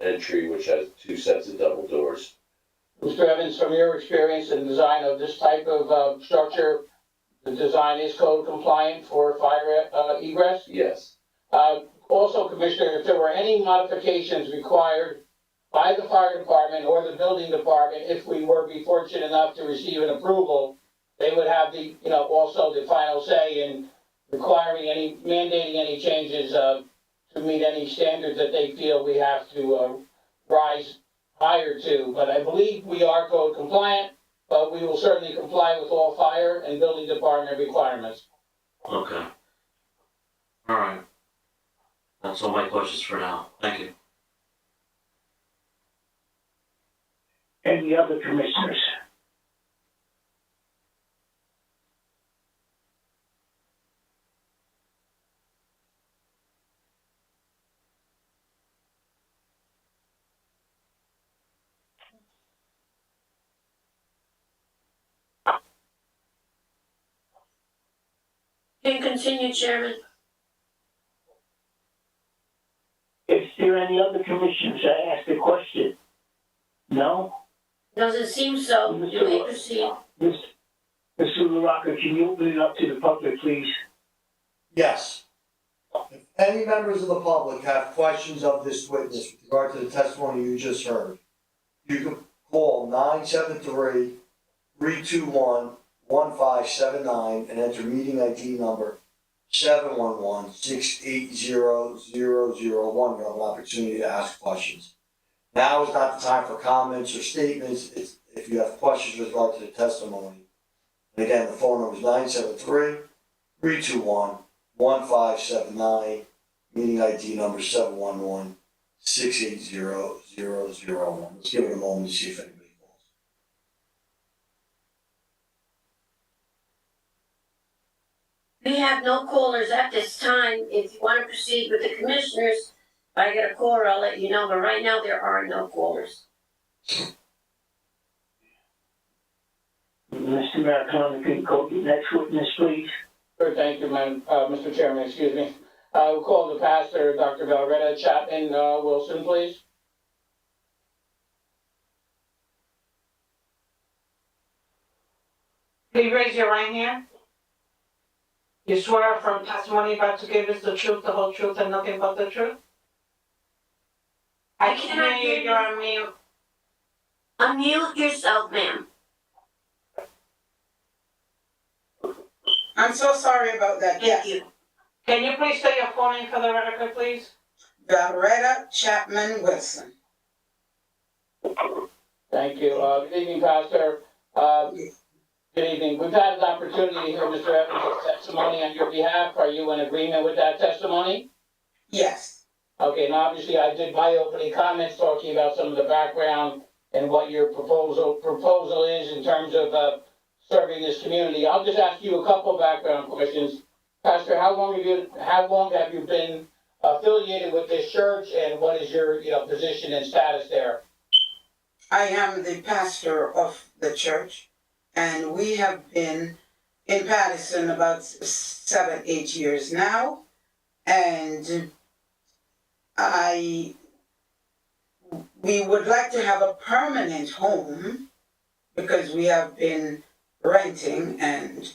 entry, which has 2 sets of double doors. Mr. Evans, from your experience in design of this type of structure, the design is code compliant for fire egress? Yes. Also, Commissioner, if there were any modifications required by the fire department or the building department, if we were be fortunate enough to receive an approval, they would have the, also the final say in mandating any changes to meet any standards that they feel we have to rise higher to. But I believe we are code compliant, but we will certainly comply with all fire and building department requirements. Okay. All right. That's all my questions for now. Thank you. Any other commissioners? Can continue, Chairman. Is there any other commissioners that asked a question? No? Doesn't seem so. You may proceed. Mr. LaRocca, can you open it up to the public, please? Yes. If any members of the public have questions of this witness with regard to the testimony you just heard, you can call 973-321-1579 and enter meeting ID number 711-680-001. You'll have an opportunity to ask questions. Now is not the time for comments or statements. If you have questions with regard to the testimony. And again, the phone number is 973-321-1579, meeting ID number 711-680-001. Let's give it a moment to see if anybody calls. We have no callers at this time. If you want to proceed with the commissioners, if I get a caller, I'll let you know, but right now there are no callers. Mr. Maracona, can you call the next witness, please? Sure, thank you, Mr. Chairman, excuse me. We'll call the pastor, Dr. Valretta Chapman Wilson, please. Please raise your right hand. You swear from testimony about to give us the truth, the whole truth, and nothing but the truth? I can't hear you, you're on mute. Unmute yourself, ma'am. I'm so sorry about that. Thank you. Can you please say your full name for the record, please? Valretta Chapman Wilson. Thank you. Good evening, Pastor. Good evening. We've had an opportunity to hear Mr. Evans' testimony on your behalf. Are you in agreement with that testimony? Yes. Okay, and obviously I did my opening comments talking about some of the background and what your proposal is in terms of serving this community. I'll just ask you a couple background questions. Pastor, how long have you been affiliated with this church, and what is your position and status there? I am the pastor of the church, and we have been in Paterson about 7-8 years now, and we would like to have a permanent home because we have been renting and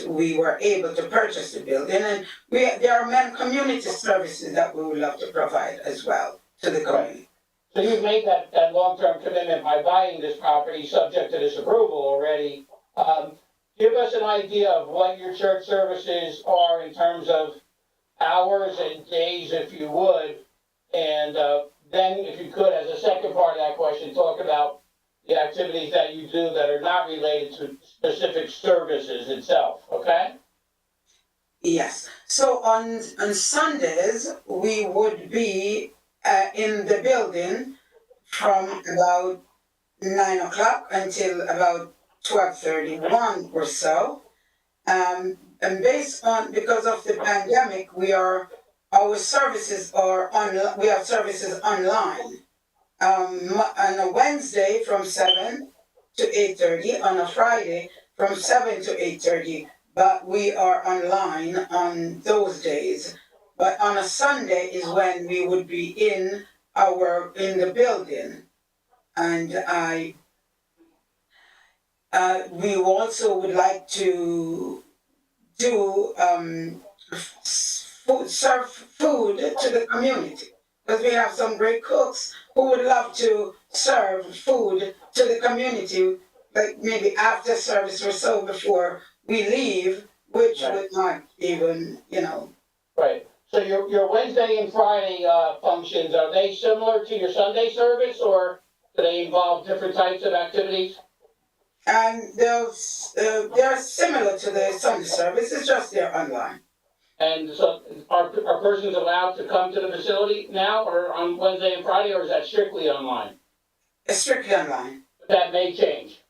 we were able to purchase the building, and there are many community services that we would love to provide as well to the community. So you've made that long-term commitment by buying this property subject to this approval already. Do give us an idea of what your church services are in terms of hours and days, if you would. And, then if you could, as a second part of that question, talk about the activities that you do that are not related to specific services itself, okay? Yes. So on Sundays, we would be in the building from about 9 o'clock until about 12:31 or so. And based on, because of the pandemic, our services are we have services online. On a Wednesday from 7 to 8:30, on a Friday from 7 to 8:30, but we are online on those days. But on a Sunday is when we would be in the building. And we also would like to do serve food to the community, because we have some great cooks who would love to serve food to the community, like maybe after service or so before we leave, which Right. would not even, Right. So your Wednesday and Friday, functions, are they similar to your Sunday service, or do they involve different types of activities? and they're similar to the Sunday service, it's just they're online. And so are persons allowed to come to the facility now or on Wednesday and Friday, or is that strictly online? It's strictly online, That may change.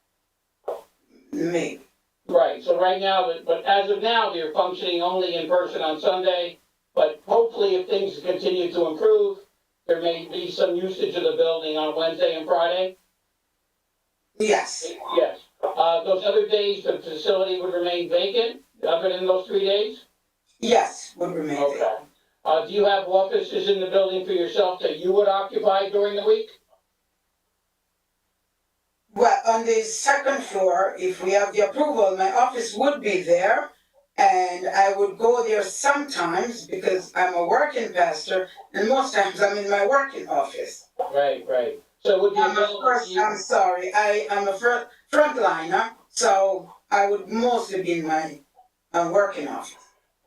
maybe. Right, so right now, but as of now, they're functioning only in person on Sunday, but hopefully if things continue to improve, there may be some usage of the building on Wednesday and Friday. Yes, Yes. Those other days, the facility would remain vacant, other than those 3 days? yes, would remain there. Okay. Do you have offices in the building for yourself that you would occupy during the week? Well, on the second floor, if we have the approval, my office would be there. And I would go there sometimes because I'm a working pastor, and most times I'm in my working office. Right. So it would be available to you. I'm sorry, I am a frontliner, so I would mostly be in my working office.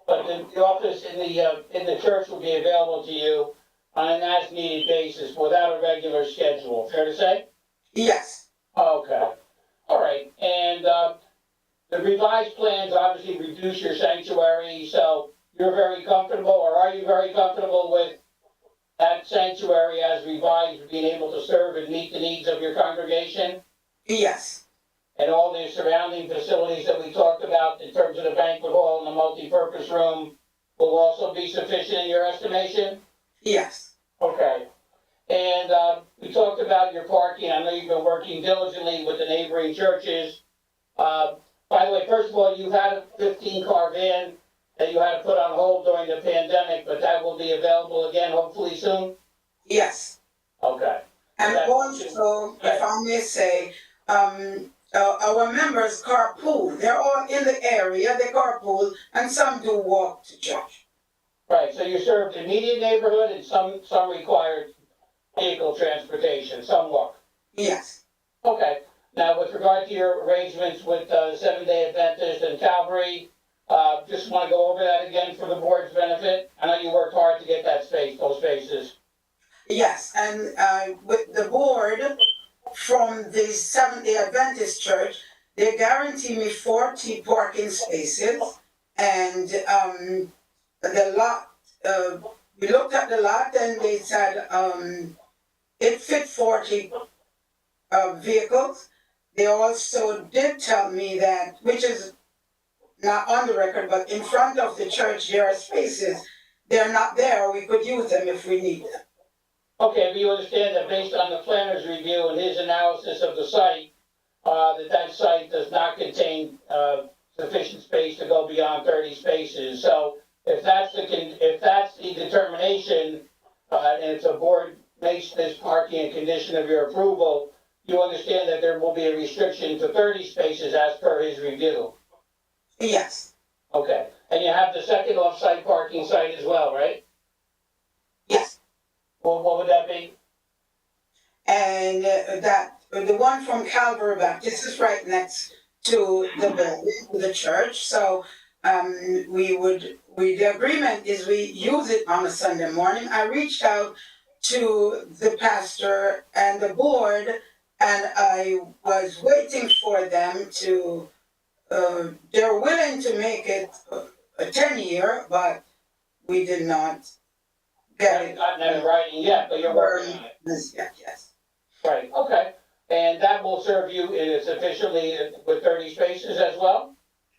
But the office in the church will be available to you on an as-needed basis without a regular schedule, fair to say? Yes, Okay, all right, and, the revised plans obviously reduce your sanctuary, so you're very comfortable, or are you very comfortable with that sanctuary as revised, being able to serve and meet the needs of your congregation? yes, And all the surrounding facilities that we talked about in terms of the banquet hall and the multi-purpose room will also be sufficient in your estimation? yes, Okay. And, we talked about your parking. I know you've been working diligently with the neighboring churches. By the way, first of all, you had a 15-car van that you had to put on hold during the pandemic, but that will be available again hopefully soon? yes. Okay. And That- also, if I may say, our members carpool. They're all in the area, they carpool, and some do walk to church. Right, so you serve the immediate neighborhood and some require vehicle transportation, some walk. Yes, Okay, now with regard to your arrangements with Seventh-day Adventist and Calvary, just wanna go over that again for the board's benefit. I know you worked hard to get that space, those spaces. yes, and with the board from the Seventh-day Adventist Church, they guarantee me 40 parking spaces, and the lot, we looked at the lot and they said it fit 40 vehicles. They also did tell me that, which is not on the record, but in front of the church there are spaces. They're not there, we could use them if we need them. Okay, but you understand that based on the planner's review and his analysis of the site, that site does not contain, sufficient space to go beyond 30 spaces. So if that's the determination, and if the board makes this parking a condition of your approval, you understand that there will be a restriction to 30 spaces as per his review. Yes, Okay, and you have the second off-site parking site as well, right? yes. Well, what would that be? And the one from Calvary Baptist is right next to the building, to the church. So the agreement is we use it on a Sunday morning. I reached out to the pastor and the board, and I was waiting for them to, they're willing to make it a 10-year, but we did not get it. Not in writing yet, but you're working on it. Yes. Right, okay. And that will serve you sufficiently with 30 spaces as well?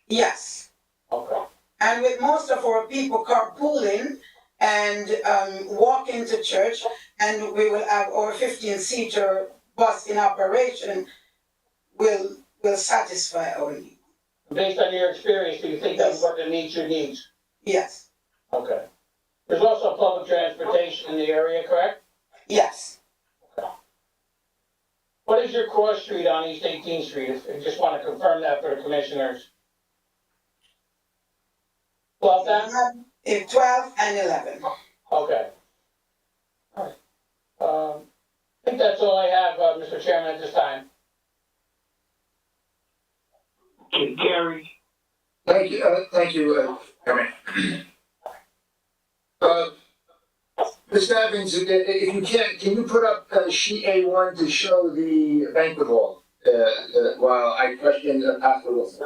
Yes. Okay. And with most of our people carpooling and walking to church, and we will have our 15-seater bus in operation, will satisfy our needs. Based on your experience, do you think that's what meets your needs? Yes. Okay. There's also public transportation in the area, correct? Yes. What is your cross street on East 18th Street? I just want to confirm that for the commissioners. 12 down? 12 and 11. Okay. All right. I think that's all I have, Mr. Chairman, at this time. Okay, Gary. Thank you, Chairman. Mr. Evans, if you can you put up sheet A1 to show the banquet hall, while I question afterwards?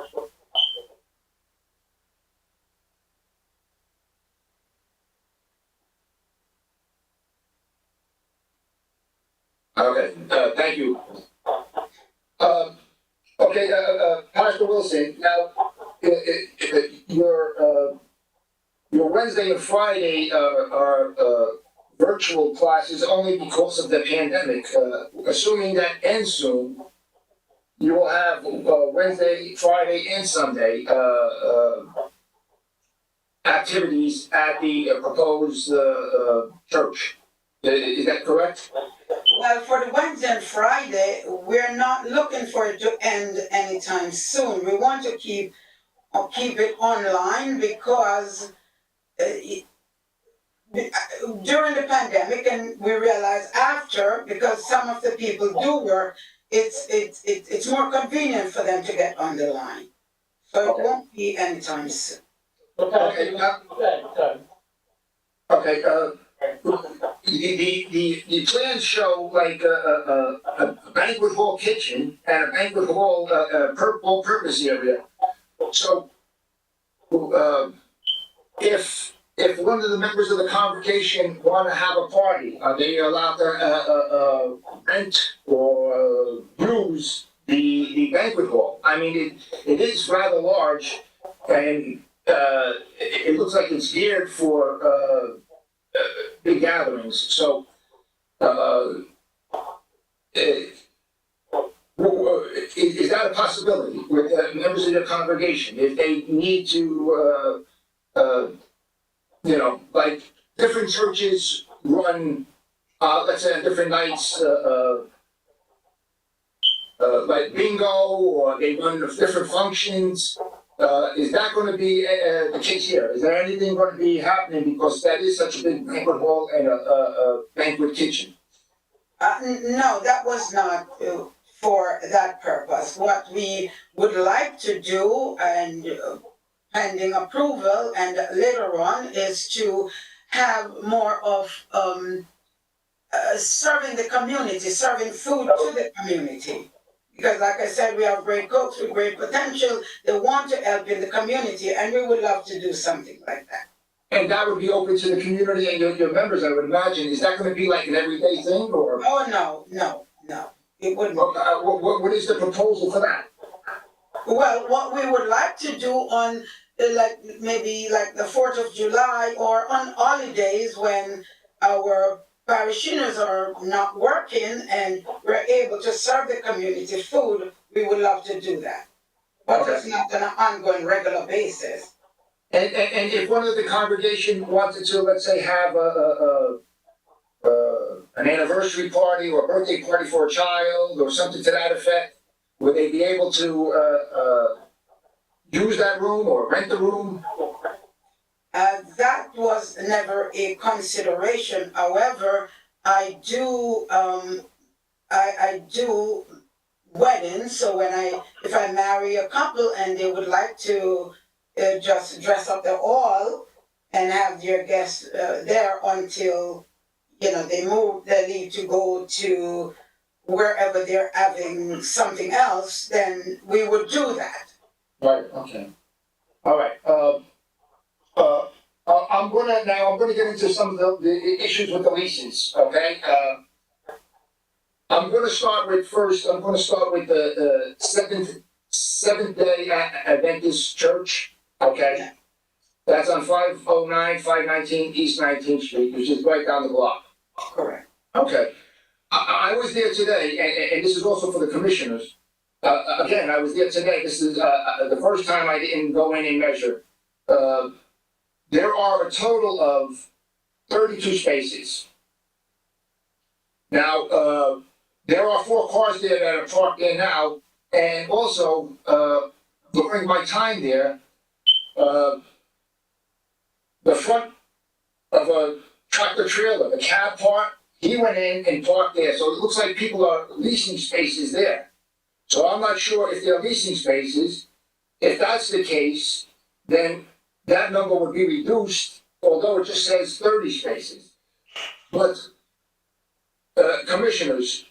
Okay, thank you. Okay, Pastor Wilson, now, your Wednesday and Friday are virtual classes only because of the pandemic. Assuming that ends soon, you will have Wednesday, Friday, and Sunday activities at the proposed church. Is that correct? Well, for the Wednesday and Friday, we're not looking for it to end anytime soon. We want to keep it online because during the pandemic, and we realized after, because some of the people do work, it's more convenient for them to get on the line. So it won't be anytime soon. Okay, okay, the plans show like a banquet hall kitchen and a banquet hall, all purpose area. So, if one of the members of the congregation want to have a party, are they allowed to rent or use the banquet hall? I mean, it is rather large, and it looks like it's geared for big gatherings. So, is that a possibility with members of the congregation if they need to? Like different churches run, let's say on different nights, like bingo, or they run different functions. Is that going to be the case here? Is there anything going to be happening because that is such a big banquet hall and a banquet kitchen? No, that was not for that purpose. What we would like to do, and pending approval and later on, is to have more of serving the community, serving food to the community. Because like I said, we have great cooks with great potential. They want to help in the community, and we would love to do something like that. And that would be open to the community and your members, I would imagine. Is that going to be like an everyday thing, or? Oh, no. It wouldn't. What is the proposal for that? Well, what we would like to do on maybe the 4th of July or on holidays when our parishioners are not working and we're able to serve the community food, we would love to do that. But it's not on an ongoing, regular basis. And if one of the congregation wanted to, let's say, have an anniversary party or a birthday party for a child or something to that effect, would they be able to use that room or rent the room? That was never a consideration. However, I do weddings, so if I marry a couple and they would like to just dress up the hall and have their guests there until, they leave to go to wherever they're having something else, then we would do that. Right, okay. All right, I'm gonna get into some of the issues with the leases, okay? I'm gonna start with the Seventh Day Adventist Church, okay? That's on 509, 519 East 19th Street, which is right down the block. Correct. Okay. I was there today, and this is also for the commissioners. Again, I was there today. This is the first time I didn't go in and measure. There are a total of 32 spaces. Now, there are 4 cars there that are parked there now, and also, during my time there, the front of a tractor trailer, the cab part, he went in and parked there, so it looks like people are leasing spaces there. So I'm not sure if they're leasing spaces. If that's the case, then that number would be reduced, although it just says 30 spaces. But, commissioners,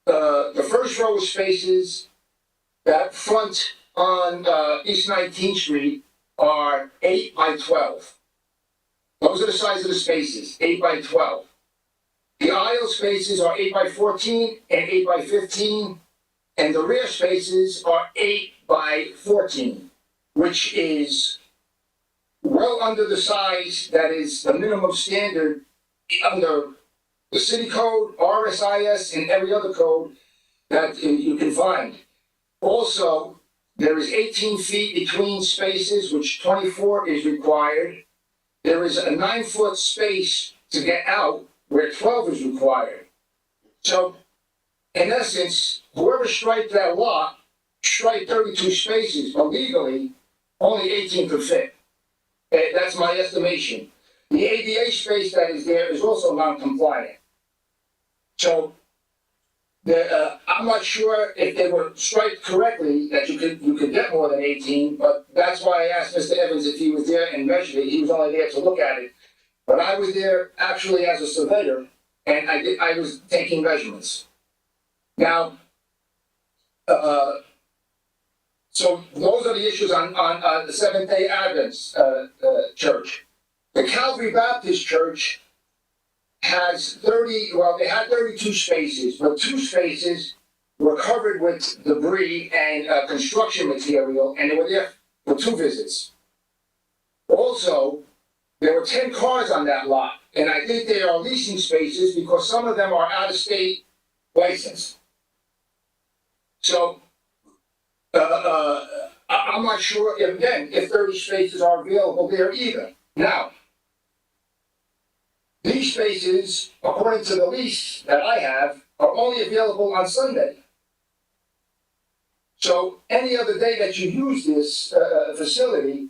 the first row of spaces that front on, East 19th Street are 8 by 12. Those are the size of the spaces, 8 by 12. The aisle spaces are 8 by 14 and 8 by 15, and the rear spaces are 8 by 14, which is well under the size that is the minimum standard under the city code, RSIS, and every other code that you can find. Also, there is 18 feet between spaces, which 24 is required. There is a 9-foot space to get out where 12 is required. So, in essence, whoever striped that lot striped 32 spaces, but legally, only 18 could fit. That's my estimation. The ADA space that is there is also non-compliant. So, I'm not sure if they were striped correctly, that you could get more than 18, but that's why I asked Mr. Evans if he was there and measured it. He was only there to look at it. But I was there actually as a surveyor, and I was taking measurements. Now, so those are the issues on the Seventh-day Adventist Church. The Calvary Baptist Church has they had 32 spaces, but 2 spaces were covered with debris and construction material, and they were there for 2 visits. Also, there were 10 cars on that lot, and I think they are leasing spaces because some of them are out-of-state licensed. So, I'm not sure, if 30 spaces are available there either. Now, these spaces, according to the lease that I have, are only available on Sunday. So any other day that you use this facility,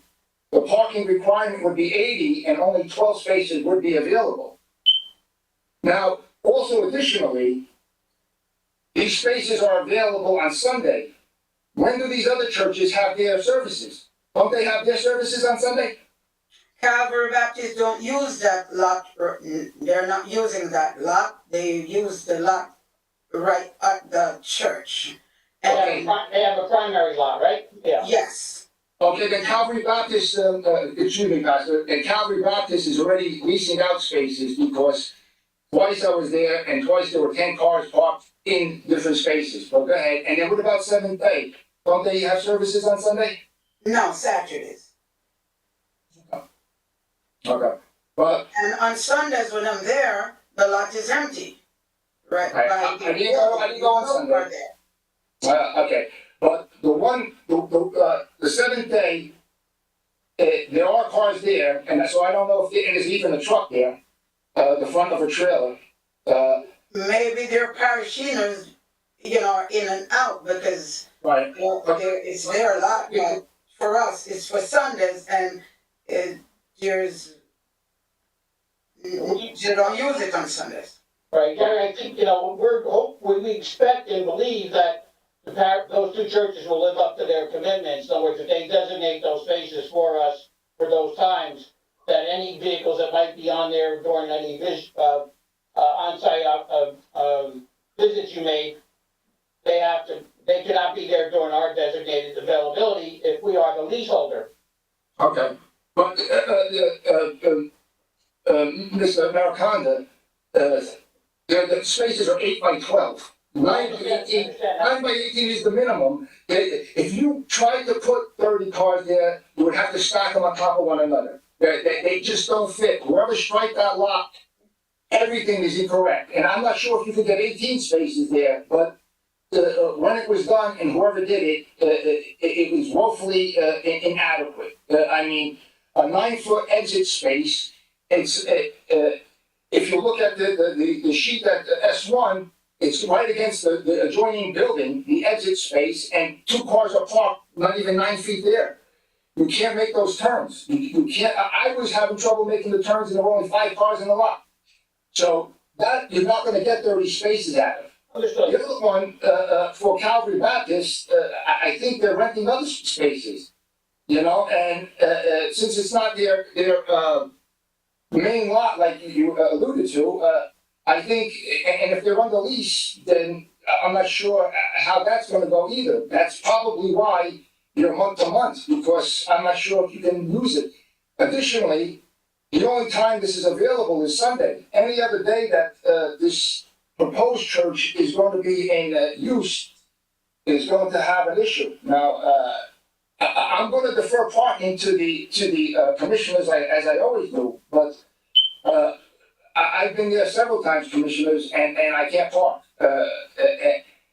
the parking requirement would be 80 and only 12 spaces would be available. Now, also additionally, these spaces are available on Sunday. When do these other churches have their services? Don't they have their services on Sunday? Calvary Baptists don't use that lot, they're not using that lot, they use the lot right at the church. And, They have a primary lot, right? Yeah. yes, Okay, then Calvary Baptist, excuse me, Pastor, and Calvary Baptist is already leasing out spaces because twice I was there and twice there were 10 cars parked in different spaces. But go ahead. And then what about Seventh Day? Don't they have services on Sunday? no, Saturdays. Okay. But And on Sundays when I'm there, the lot is empty. Right, I didn't go on Sunday. Okay, but the Seventh Day, there are cars there, and so I don't know if there's even a truck there, the front of a trailer. Maybe they're parishioners, in and out, because Right. it's their lot, but for us, it's for Sundays, and there's, you don't use it on Sundays. Right, Gary, I think, we expect and believe that those two churches will live up to their commitments. In other words, if they designate those spaces for us for those times, that any vehicles that might be on there during any on-site, visits you made, they cannot be there during our designated availability if we are the leaseholder. Okay, but, Mr. Mariconda, the spaces are 8 by 12. 9 by 18 is the minimum. If you tried to put 30 cars there, you would have to stack them on top of one another. They just don't fit. Whoever striped that lot, everything is incorrect. And I'm not sure if you could get 18 spaces there, but when it was done and whoever did it, it was woefully inadequate. I mean, a 9-foot exit space, it's, if you look at the sheet at S1, it's right against the adjoining building, the exit space, and 2 cars are parked, not even 9 feet there. You can't make those turns. You can't, I was having trouble making the turns and there were only 5 cars in the lot. So that, you're not gonna get 30 spaces out of. Understood. The other one, for Calvary Baptist, I think they're renting other spaces, you know, and, since it's not their main lot like you alluded to, I think, and if they're under lease, then I'm not sure how that's gonna go either. That's probably why you're month to month, because I'm not sure if you can use it. Additionally, the only time this is available is Sunday. Any other day that, this proposed church is going to be in use is going to have an issue. Now, I'm going to defer parking to the commissioners as I always do, but I've been there several times, commissioners, and I can't park.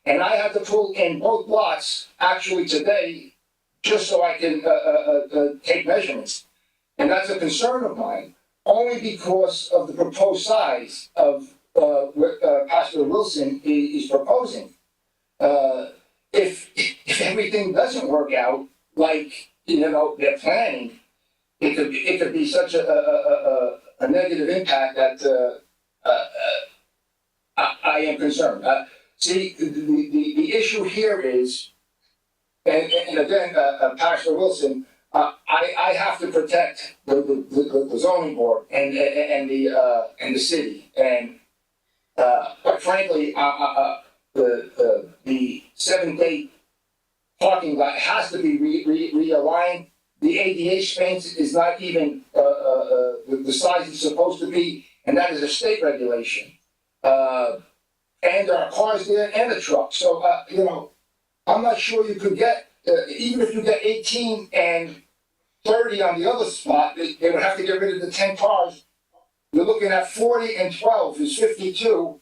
And I had to pull in both lots actually today just so I can take measurements. And that's a concern of mine, only because of the proposed size of what Pastor Wilson is proposing. If everything doesn't work out like, you know, they're planning, it could be such a negative impact that I am concerned. See, the issue here is, and again, Pastor Wilson, I have to protect the zoning board and the city, and quite frankly, the 7-day parking lot has to be realigned. The ADA space is not even the size it's supposed to be, and that is a state regulation. And there are cars there and a truck, so you know, I'm not sure you could get, even if you get 18 and 30 on the other spot, they would have to get rid of the 10 cars. You're looking at 40 and 12 is 52,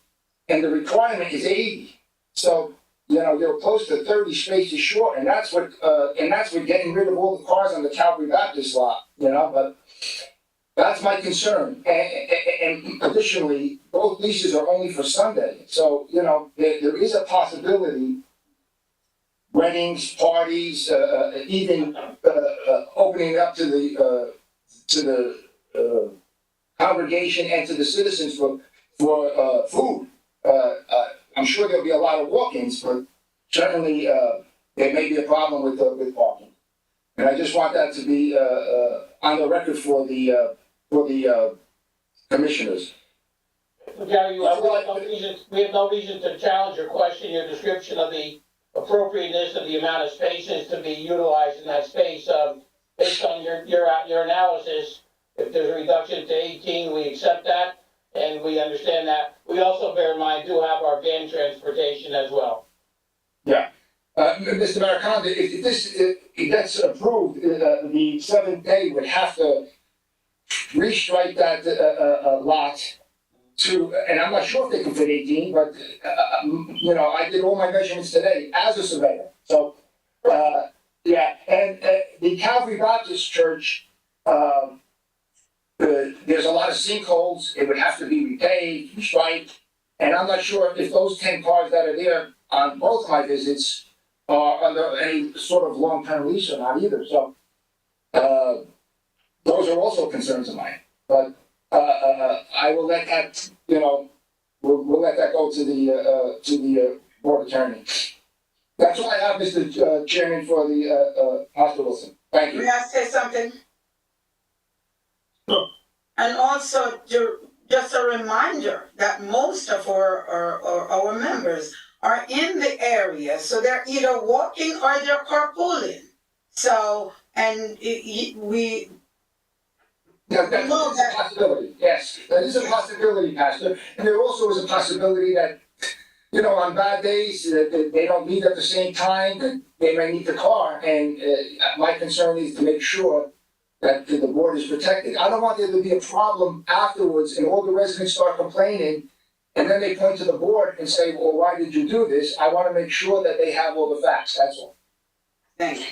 and the requirement is 80. So, you know, you're close to 30 spaces short, and that's what getting rid of all the cars on the Calvary Baptist lot, you know, but that's my concern. And additionally, both leases are only for Sunday. So, you know, there is a possibility weddings, parties, even opening up to the congregation and to the citizens for food. I'm sure there'll be a lot of walk-ins, but certainly there may be a problem with parking. And I just want that to be on the record for the commissioners. Gary, we have no reason to challenge or question your description of the appropriateness of the amount of spaces to be utilized in that space. Based on your analysis, if there's a reduction to 18, we accept that, and we understand that. We also, bear in mind, do have our van transportation as well. Yeah. Mr. Mariconda, if this gets approved, the 7th day would have to restrike that lot to, and I'm not sure if they can fit 18, but, you know, I did all my measurements today as a surveyor. So, yeah, and the Calvary Baptist Church, there's a lot of sinkholes. It would have to be repaved, restriped, and I'm not sure if those 10 cars that are there on both my visits are under any sort of long-term lease or not either. So, those are also concerns of mine. But I will let that, you know, we'll let that go to the board attorney. That's all I have, Mr. Chairman, for the, Pastor Wilson. Thank you. May I say something? Sure. And also, just a reminder that most of our members are in the area, so they're either walking or they're carpooling. So, and we, That is a possibility, yes. That is a possibility, Pastor. And there also is a possibility that, you know, on bad days, that they don't meet at the same time, that they may need the car. And my concern is to make sure that the board is protected. I don't want there to be a problem afterwards and all the residents start complaining. And then they point to the board and say, well, why did you do this? I want to make sure that they have all the facts, that's all. thank you.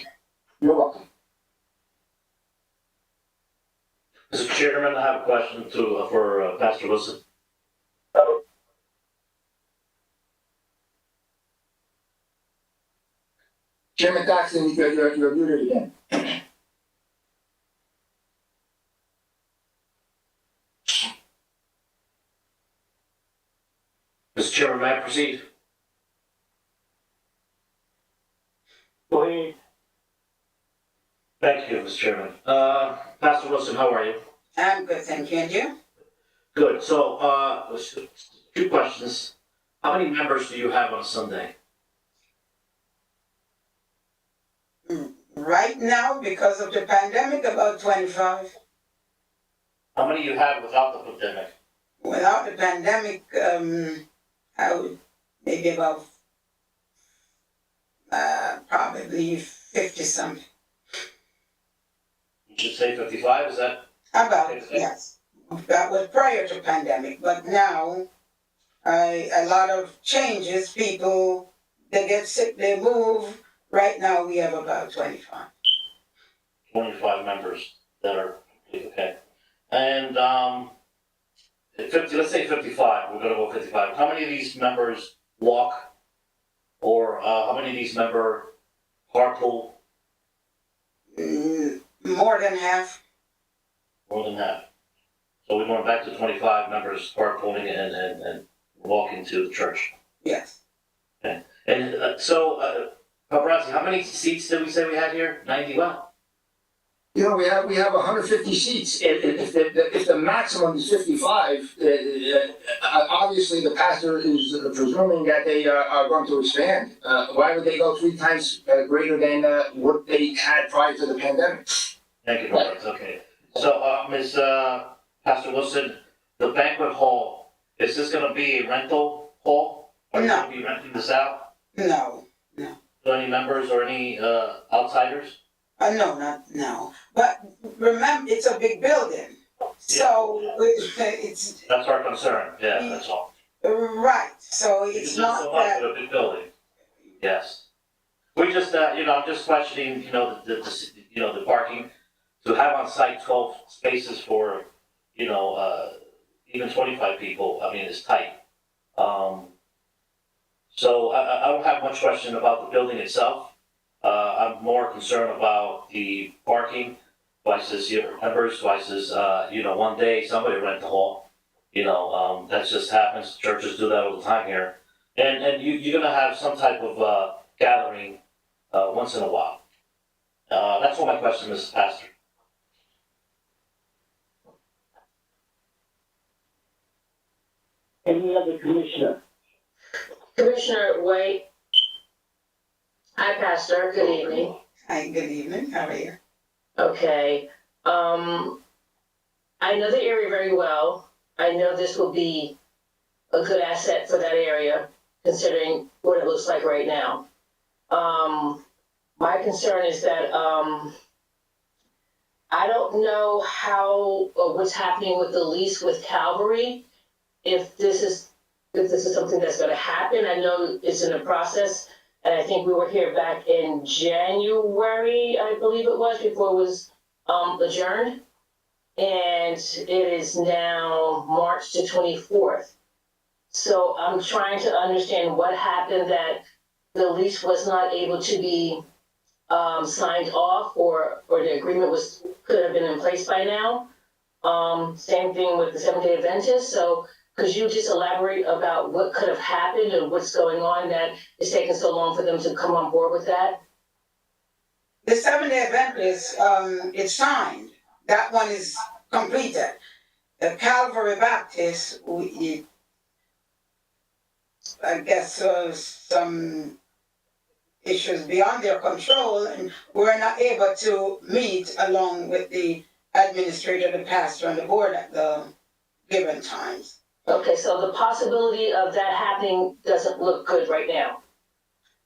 You're welcome. Mr. Chairman, I have a question for Pastor Wilson. Chairman Doxson, you're muted again. Mr. Chairman, may I proceed? Go ahead. Thank you, Mr. Chairman. Pastor Wilson, how are you? I'm good, thank you. And you? Good. So, two questions. How many members do you have on a Sunday? Right now, because of the pandemic, about 25. How many you have without the pandemic? Without the pandemic, I would maybe about probably 50 something. You should say 55, is that? About, yes. That was prior to pandemic, but now a lot of changes. People, they get sick, they move. Right now, we have about 25. 25 members that are, okay. And, 50, let's say 55, we're gonna go 55. How many of these members walk? Or, how many of these members carpool? More than half. More than half. So we're going back to 25 members carpooling and walking to the church. Yes. And, Paparazzi, how many seats did we say we had here? 90 what? You know, we have 150 seats. If the maximum is 55, obviously the pastor is presuming that they are going to expand. Why would they go 3 times greater than what they had prior to the pandemic? Thank you, Paparazzi, okay. So, Ms. Pastor Wilson, the banquet hall, is this gonna be a rental hall? Are you No. gonna be renting this out No. to any members or any outsiders? No. But remember, it's a big building. So it's, That's our concern, yeah, that's all. right, so it's not so much that, for a big building. Yes. We just, I'm just questioning, the parking, to have on site 12 spaces for, even 25 people, I mean, it's tight. So I don't have much question about the building itself. I'm more concerned about the parking, versus your members, versus, one day somebody rent the hall. That just happens, churches do that all the time here. And you're gonna have some type of, gathering, once in a while. That's all my question, Mrs. Pastor. Any other commissioner? Commissioner White. Hi, Pastor, good evening. hi, good evening, how are you? Okay, I know the area very well. I know this will be a good asset for that area, considering what it looks like right now. My concern is that, I don't know how, or what's happening with the lease with Calvary. If this is something that's gonna happen, I know it's in the process. And I think we were here back in January, I believe it was, before it was adjourned. And it is now March the 24th. So I'm trying to understand what happened that the lease was not able to be signed off, or the agreement could have been in place by now. Same thing with the Seventh-day Adventists. So could you just elaborate about what could have happened and what's going on that is taking so long for them to come on board with that? The 7-day event is, it's signed. That one is completed. The Calvary Baptist, I guess, some issues beyond their control, and we're not able to meet along with the administrator, the pastor, and the board at the given times. Okay, so the possibility of that happening doesn't look good right now.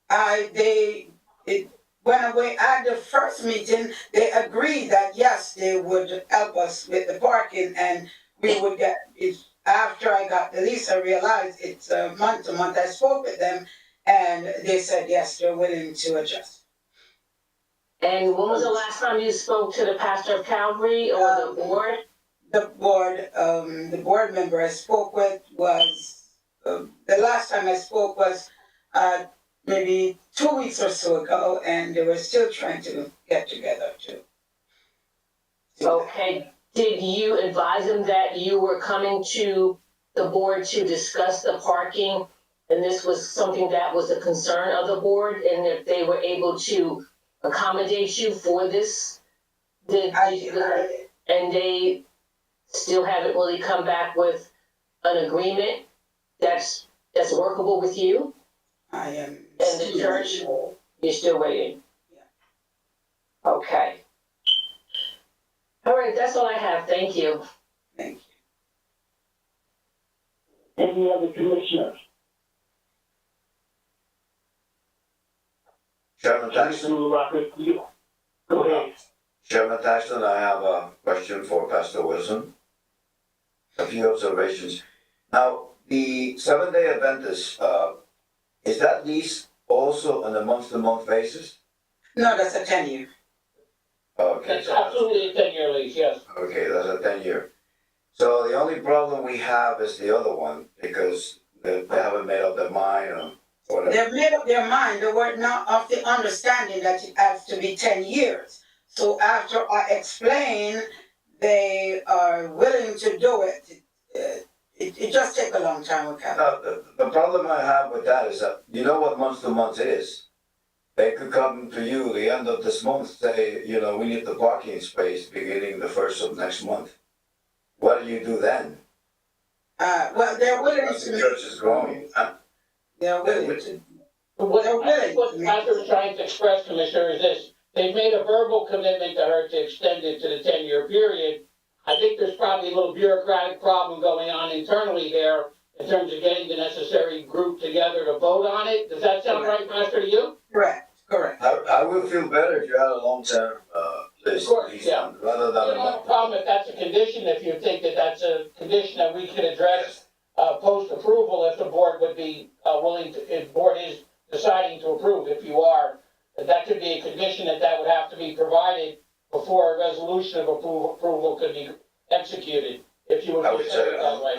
It went away at the first meeting. They agreed that yes, they would help us with the parking, and we would get it. After I got the lease, I realized it's month to month. I spoke with them, and they said yes, they're willing to adjust. And when was the last time you spoke to the pastor of Calvary or the board? The board member I spoke with was, the last time I spoke was maybe 2 weeks or so ago, and they were still trying to get together too. Okay, did you advise them that you were coming to the board to discuss the parking? And this was something that was a concern of the board, and if they were able to accommodate you for this? And they still haven't really come back with an agreement that's workable with you I am. and the church? You're still waiting? Yeah. Okay. All right, that's all I have. Thank you. Thank you. Any other commissioners? Chairman Tyson, Go ahead. Chairman Tyson, I have a question for Pastor Wilson. A few observations. Now, the 7-day event is that lease also on a month-to-month basis? No, that's a 10-year. Okay. It's absolutely a 10-year lease, yes. Okay, that's a 10-year. So the only problem we have is the other one, because they haven't made up their mind or whatever. They've made up their mind. They were not of the understanding that it has to be 10 years. So after I explain, they are willing to do it. It just takes a long time with Cal. Now, the problem I have with that is that, you know what month-to-month is? They could come to you the end of this month, say, we need the parking space beginning the first of next month. What do you do then? Well, they're willing As the to. church is growing, huh? They're willing to. What They're willing what to the make pastor is trying to express, Commissioner, is this: they've made a verbal commitment to her to extend it to the 10-year period. I think there's probably a little bureaucratic problem going on internally there in terms of getting the necessary group together to vote on it. Does that sound right, Pastor, to you? Correct. I would feel better if you had a long-term, list. Of course, yeah. Rather You than a don't have a month. problem if that's a condition, if you think that that's a condition that we could address post-approval, if the board would be willing to, if the board is deciding to approve, if you are, that could be a condition that would have to be provided before a resolution of approval could be executed, if you would I would consider say, it that way.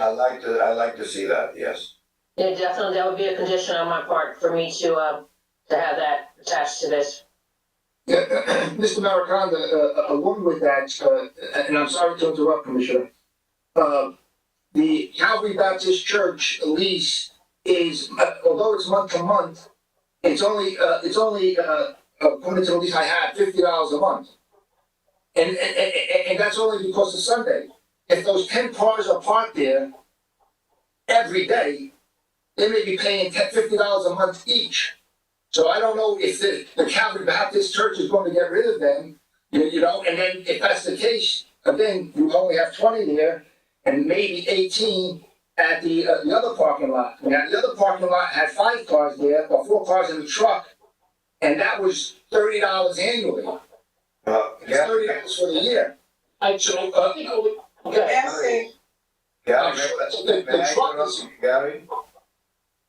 I'd like to see that, yes. Yeah, definitely, that would be a condition on my part for me to have that attached to this. Yeah, Mr. Mariconda, along with that, and I'm sorry to interrupt, Commissioner, the Calvary Baptist Church lease is, although it's month to month, it's only according to the lease I have, $50 a month. And that's only because of Sunday. If those 10 cars are parked there every day, they may be paying $50 a month each. So I don't know if the Calvary Baptist Church is going to get rid of them, and then if that's the case, again, you only have 20 there and maybe 18 at the other parking lot. Now, the other parking lot had 5 cars there, or 4 cars in the truck, and that was $30 annually. It's $30 for the year. I So, think it would, okay. Yes, Gary, the may I truck interrupt is- you, Gary? One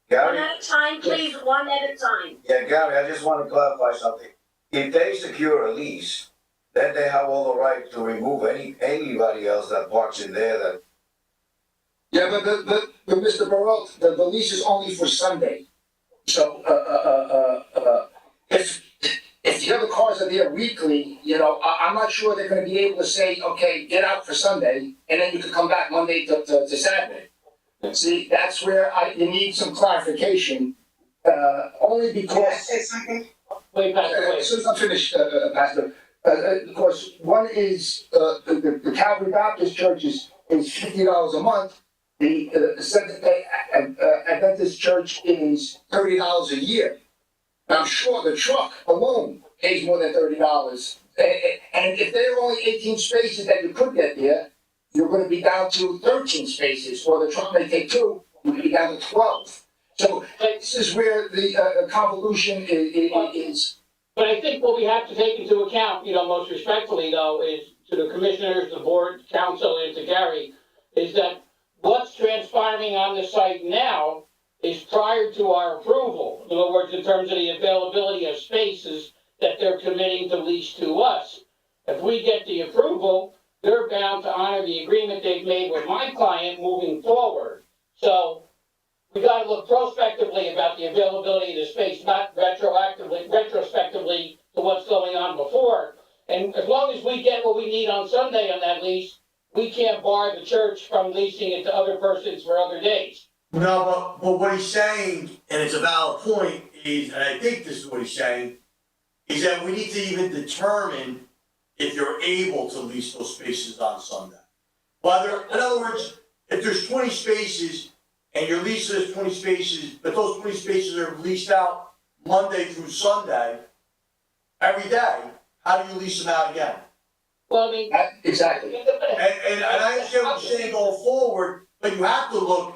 Gary? at a time, please, one at a time. Yeah, Gary, I just want to clarify something. If they secure a lease, then they have all the right to remove anybody else that parks in there that. Yeah, but Mr. Burrell, the lease is only for Sunday. So, if the other cars are there weekly, I'm not sure they're gonna be able to say, okay, get out for Sunday, and then you can come back Monday to Saturday. See, that's where you need some clarification, only Can I because, say something? Wait, Pastor, wait. as soon as I'm finished, Pastor, of course, one is, the Calvary Baptist Church is $50 a month. The Seventh Day Adventist Church is $30 a year. And I'm sure the truck alone pays more than $30. And if there are only 18 spaces that you could get there, you're gonna be down to 13 spaces, or the truck may take 2, you could be down to 12. So this is where the convolution is. But I think what we have to take into account, most respectfully though, is to the commissioners, the board, council, and to Gary, is that what's transpiring on the site now is prior to our approval. In other words, in terms of the availability of spaces that they're committing to lease to us. If we get the approval, they're bound to honor the agreement they've made with my client moving forward. So we gotta look prospectively about the availability of the space, not retrospectively to what's going on before. And as long as we get what we need on Sunday on that lease, we can't bar the church from leasing it to other persons for other days. No, but what he's saying, and it's a valid point, is, and I think this is what he's saying, is that we need to even determine if you're able to lease those spaces on Sunday. Whether, in other words, if there's 20 spaces and your lease says 20 spaces, but those 20 spaces are leased out Monday through Sunday, every day, how do you lease them out again? Well, I mean. Exactly. And I understand what you're saying going forward, but you have to look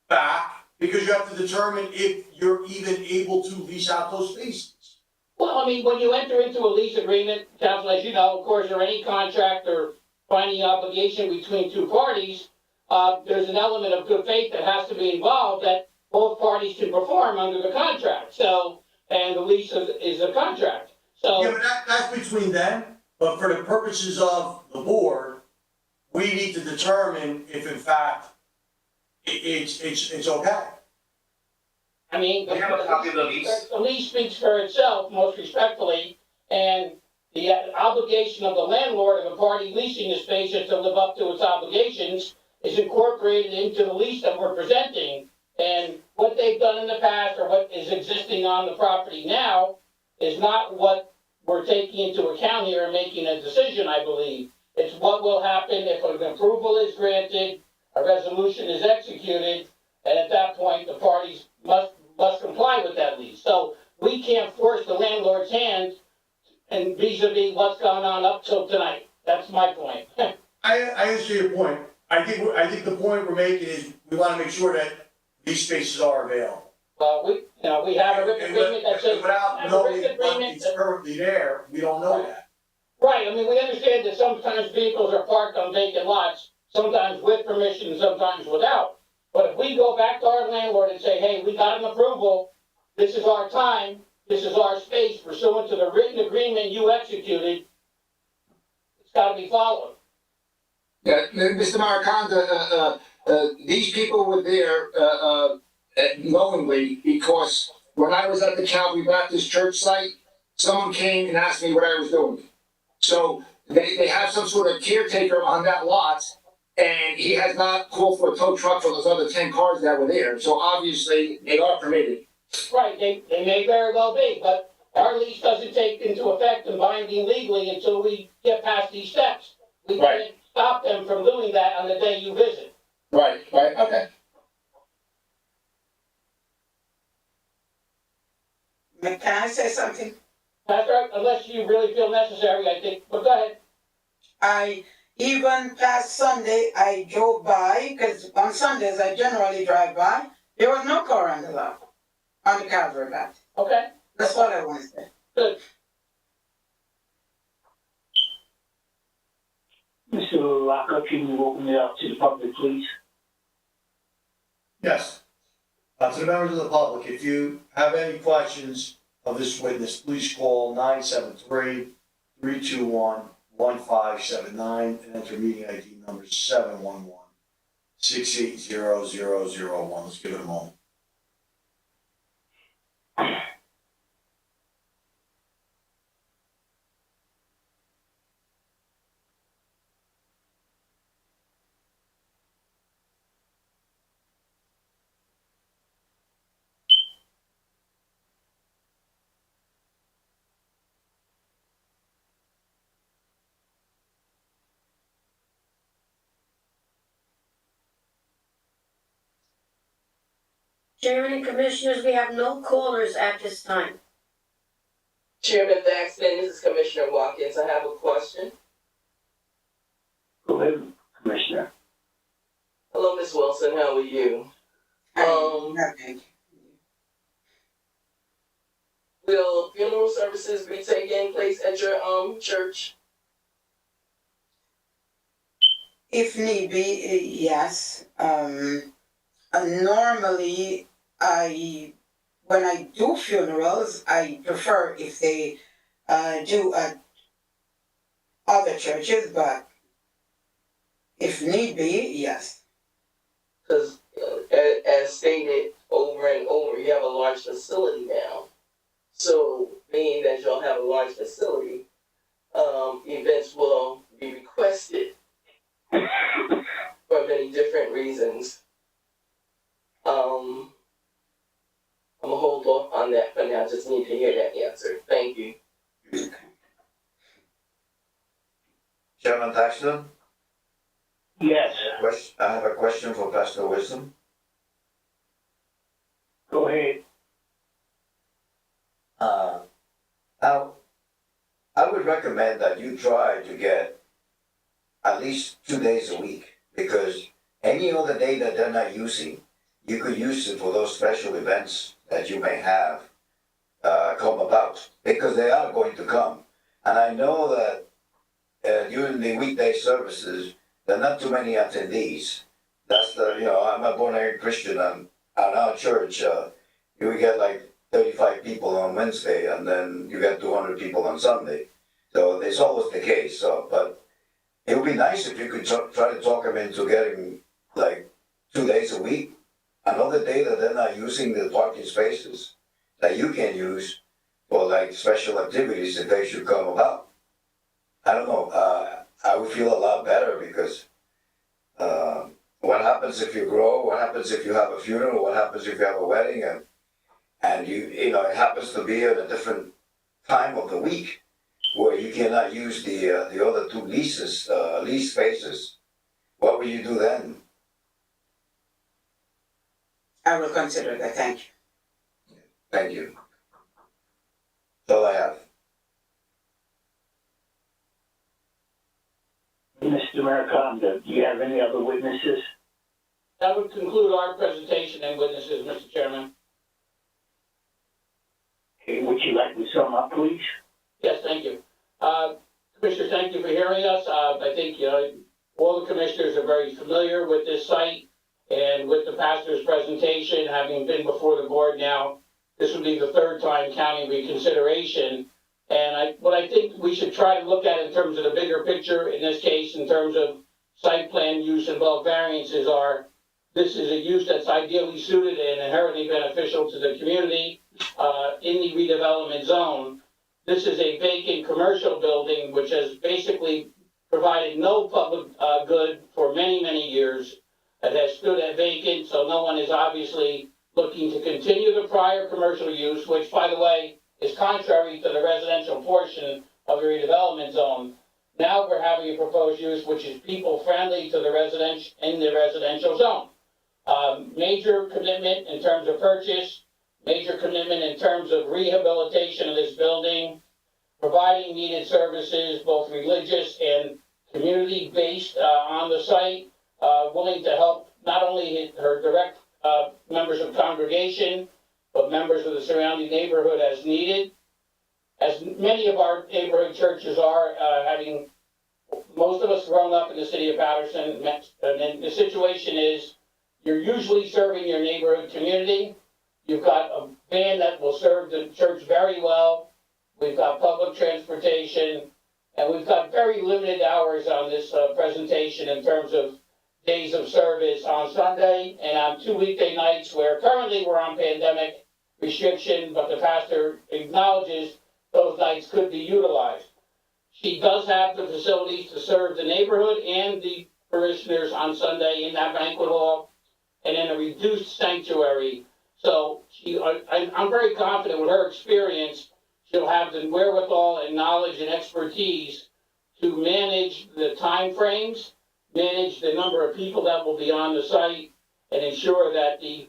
back, because you have to determine if you're even able to lease out those spaces. Well, I mean, when you enter into a lease agreement, council, as you know, of course, or any contract or binding obligation between two parties, there's an element of good faith that has to be involved that both parties can perform under the contract. So, and the lease is a contract. So. Yeah, but that's between them, but for the purposes of the board, we need to determine if in fact it's okay. I mean, We have a copy of the lease. The lease speaks for itself, most respectfully, and the obligation of the landlord of a party leasing the space is to live up to its obligations is incorporated into the lease that we're presenting. And what they've done in the past or what is existing on the property now is not what we're taking into account here and making a decision, I believe. It's what will happen if an approval is granted, a resolution is executed, and at that point, the parties must comply with that lease. So we can't force the landlord's hand and vis-a-vis what's gone on up till tonight. That's my point. I understand your point. I think the point we're making is we wanna make sure that these spaces are available. Well, we have a written agreement that says. Without knowing what is currently there, we don't know that. Right, I mean, we understand that sometimes vehicles are parked on vacant lots, sometimes with permission, sometimes without. But if we go back to our landlord and say, hey, we got an approval, this is our time, this is our space pursuant to the written agreement you executed, it's gotta be followed. Yeah, Mr. Maracanda, these people were there, knowingly, because when I was at the Calvary Baptist Church site, someone came and asked me what I was doing. So they have some sort of caretaker on that lot, and he has not called for a tow truck for those other 10 cars that were there, so obviously they are permitted. Right, they may very well be, but our lease doesn't take into effect and binding legally until we get past these steps. We Right. can't stop them from doing that on the day you visit. Right, okay. Can I say something? That's right, unless you really feel necessary, I think, but go ahead. Even past Sunday, I drove by, because on Sundays I generally drive by, there was no car on the lot, on the Calvary Baptist. Okay, That's what I want to say. good. Mr. Lockup, can you open it up to the public, please? Yes. To the members of the public, if you have any questions of this witness, please call 973-321-1579 and enter meeting ID number 711-680-0001. Let's give it a moment. Chairman and Commissioners, we have no callers at this time. Chairman Thaxton, this is Commissioner Watkins. I have a question. Go ahead, Commissioner. Hello, Ms. Wilson. How are you? Nothing. Will funeral services be taking place at your church? If need be, yes. Normally, when I do funerals, I prefer if they do at other churches, but if need be, yes. Because as stated over and over, you have a large facility now. So, being that y'all have a large facility, events will be requested for many different reasons. I'm gonna hold off on that for now. Just need to hear that answer. Thank you. Chairman Thaxton, Yes, I have a question for Pastor Wisdom. go ahead. Now, I would recommend that you try to get at least 2 days a week, because any other day that they're not using, you could use it for those special events that you may have come about, because they are going to come. And I know that during the weekday services, there are not too many attendees. That's I'm a born-again Christian, and at our church, you get like 35 people on Wednesday, and then you get 200 people on Sunday. So it's always the case. But it would be nice if you could try to talk them into getting like 2 days a week, another day that they're not using the parking spaces that you can use for like special activities if they should come about. I don't know. I would feel a lot better, because what happens if you grow? What happens if you have a funeral? What happens if you have a wedding? And it happens to be at a different time of the week where you cannot use the other two lease spaces. What will you do then? I will consider that, thank you. Thank you. That's all I have. Mr. Maricondo, do you have any other witnesses? That would conclude our presentation and witnesses, Mr. Chairman. Okay, would you like to sum up, please? Yes, thank you. Commissioners, thank you for hearing us. I think, all the commissioners are very familiar with this site and with the pastor's presentation, having been before the board now. This would be the third time county reconsideration. And what I think we should try to look at in terms of the bigger picture, in this case, in terms of site plan use and bulk variances are, this is a use that's ideally suited and inherently beneficial to the community in the redevelopment zone. This is a vacant commercial building which has basically provided no public good for many, many years. It has stood at vacant, so no one is obviously looking to continue the prior commercial use, which, by the way, is contrary to the residential portion of the redevelopment zone. Now we're having a proposed use which is people-friendly to the residential zone. Major commitment in terms of purchase, major commitment in terms of rehabilitation of this building, providing needed services, both religious and community-based on the site, willing to help not only her direct members of congregation, but members of the surrounding neighborhood as needed. As many of our neighborhood churches are, having most of us grown up in the city of Paterson, and the situation is you're usually serving your neighborhood community. You've got a van that will serve the church very well. We've got public transportation, and we've got very limited hours on this presentation in terms of days of service on Sunday and on 2 weekday nights, where currently we're on pandemic restriction, but the pastor acknowledges those nights could be utilized. She does have the facilities to serve the neighborhood and the parishioners on Sunday in that banquet hall and in a reduced sanctuary. So I'm very confident with her experience, she'll have the wherewithal and knowledge and expertise to manage the time frames, manage the number of people that will be on the site, and ensure that the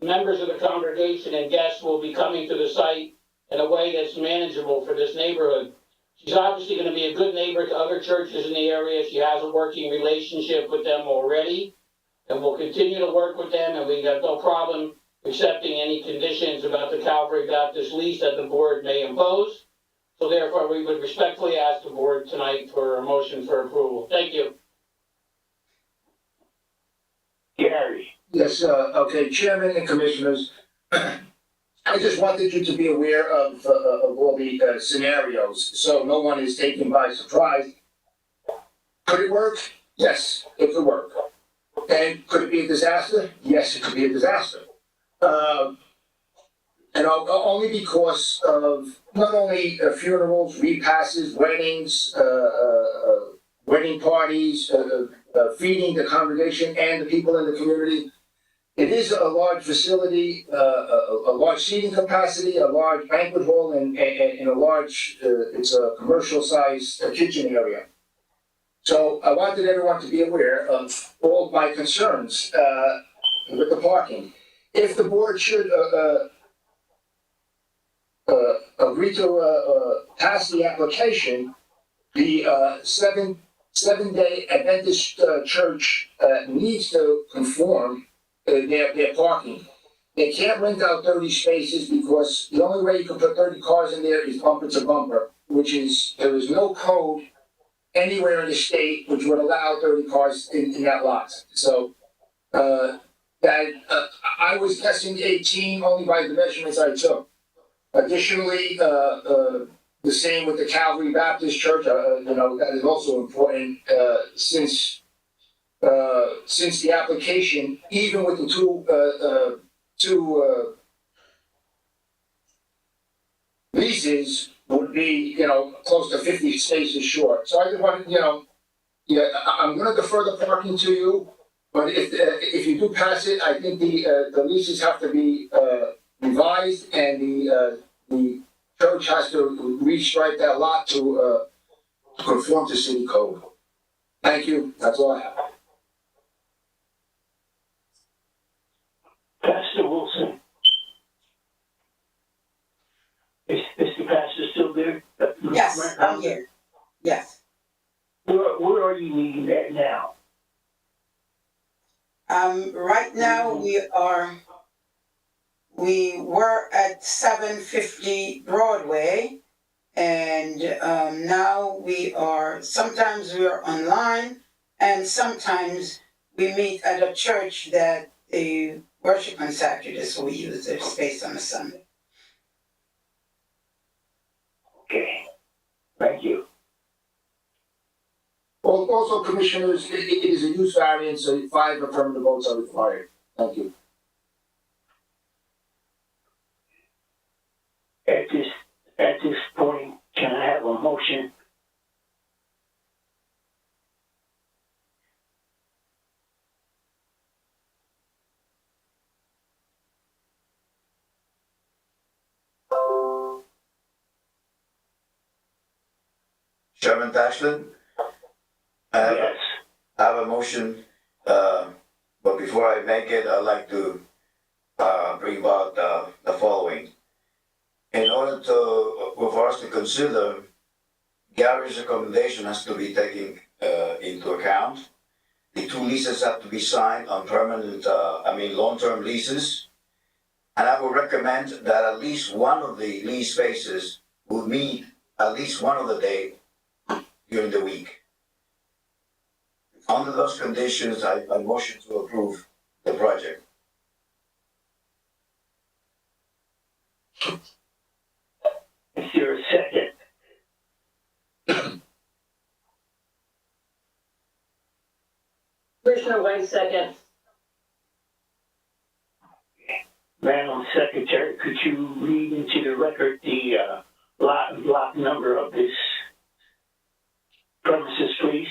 members of the congregation and guests will be coming to the site in a way that's manageable for this neighborhood. She's obviously gonna be a good neighbor to other churches in the area. She has a working relationship with them already. And we'll continue to work with them, and we have no problem accepting any conditions about the Calvary Baptist lease that the board may impose. So therefore, we would respectfully ask the board tonight for a motion for approval. Thank you. Gary. Yes, okay, Chairman and Commissioners, I just wanted you to be aware of all the scenarios, so no one is taken by surprise. Could it work? Yes, it could work. And could it be a disaster? Yes, it could be a disaster. And only because of not only funerals, repasses, weddings, wedding parties, feeding the congregation and the people in the community. It is a large facility, a large seating capacity, a large banquet hall, and a large, it's a commercial-sized kitchen area. So I wanted everyone to be aware of all my concerns with the parking. If the board should agree to pass the application, the seven-day Adventist church needs to conform their parking. They can't rent out 30 spaces because the only way you can put 30 cars in there is bumper to bumper, which is, there is no code anywhere in the state which would allow 30 cars in that lot. So, I was guessing 18 only by the measurements I took. Additionally, the same with the Calvary Baptist Church, that is also important, since the application, even with the two leases, would be, close to 50 spaces short. So I just wanted, I'm gonna defer the parking to you, but if you do pass it, I think the leases have to be revised, and the church has to restripe that lot to conform to city code. Thank you, that's all I have. Pastor Wilson. Is the pastor still there? Yes, I'm here. Yes. Where are you meeting at now? Right now we were at 750 Broadway, and now sometimes we are online, and sometimes we meet at a church that they worship on Saturday, so we use their space on a Sunday. Okay, thank you. Also, Commissioners, it is a use variance, so 5 affirmative votes are required. Thank you. At this point, can I have a motion? Chairman Paxton? Yes. I have a motion, but before I make it, I'd like to bring about the following. In order for us to consider, Gary's recommendation has to be taken into account. The 2 leases have to be signed on permanent, long-term leases. And I would recommend that at least one of the lease spaces would meet at least one of the days during the week. Under those conditions, I motion to approve the project. Is there a second? Commissioner White, second. Madam Secretary, could you read into the record the lot and block number of this premises, please?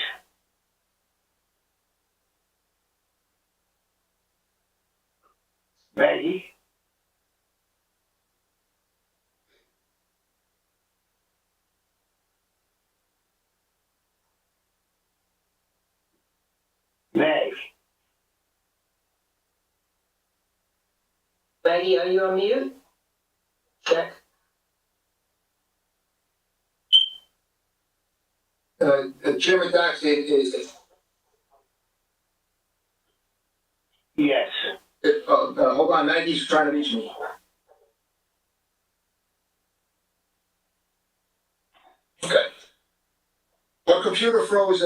Maggie? Meg? Maggie, are you on mute? Check. Chairman Doxey is, Yes. hold on, Maggie's trying to reach me. Okay. Our computer froze,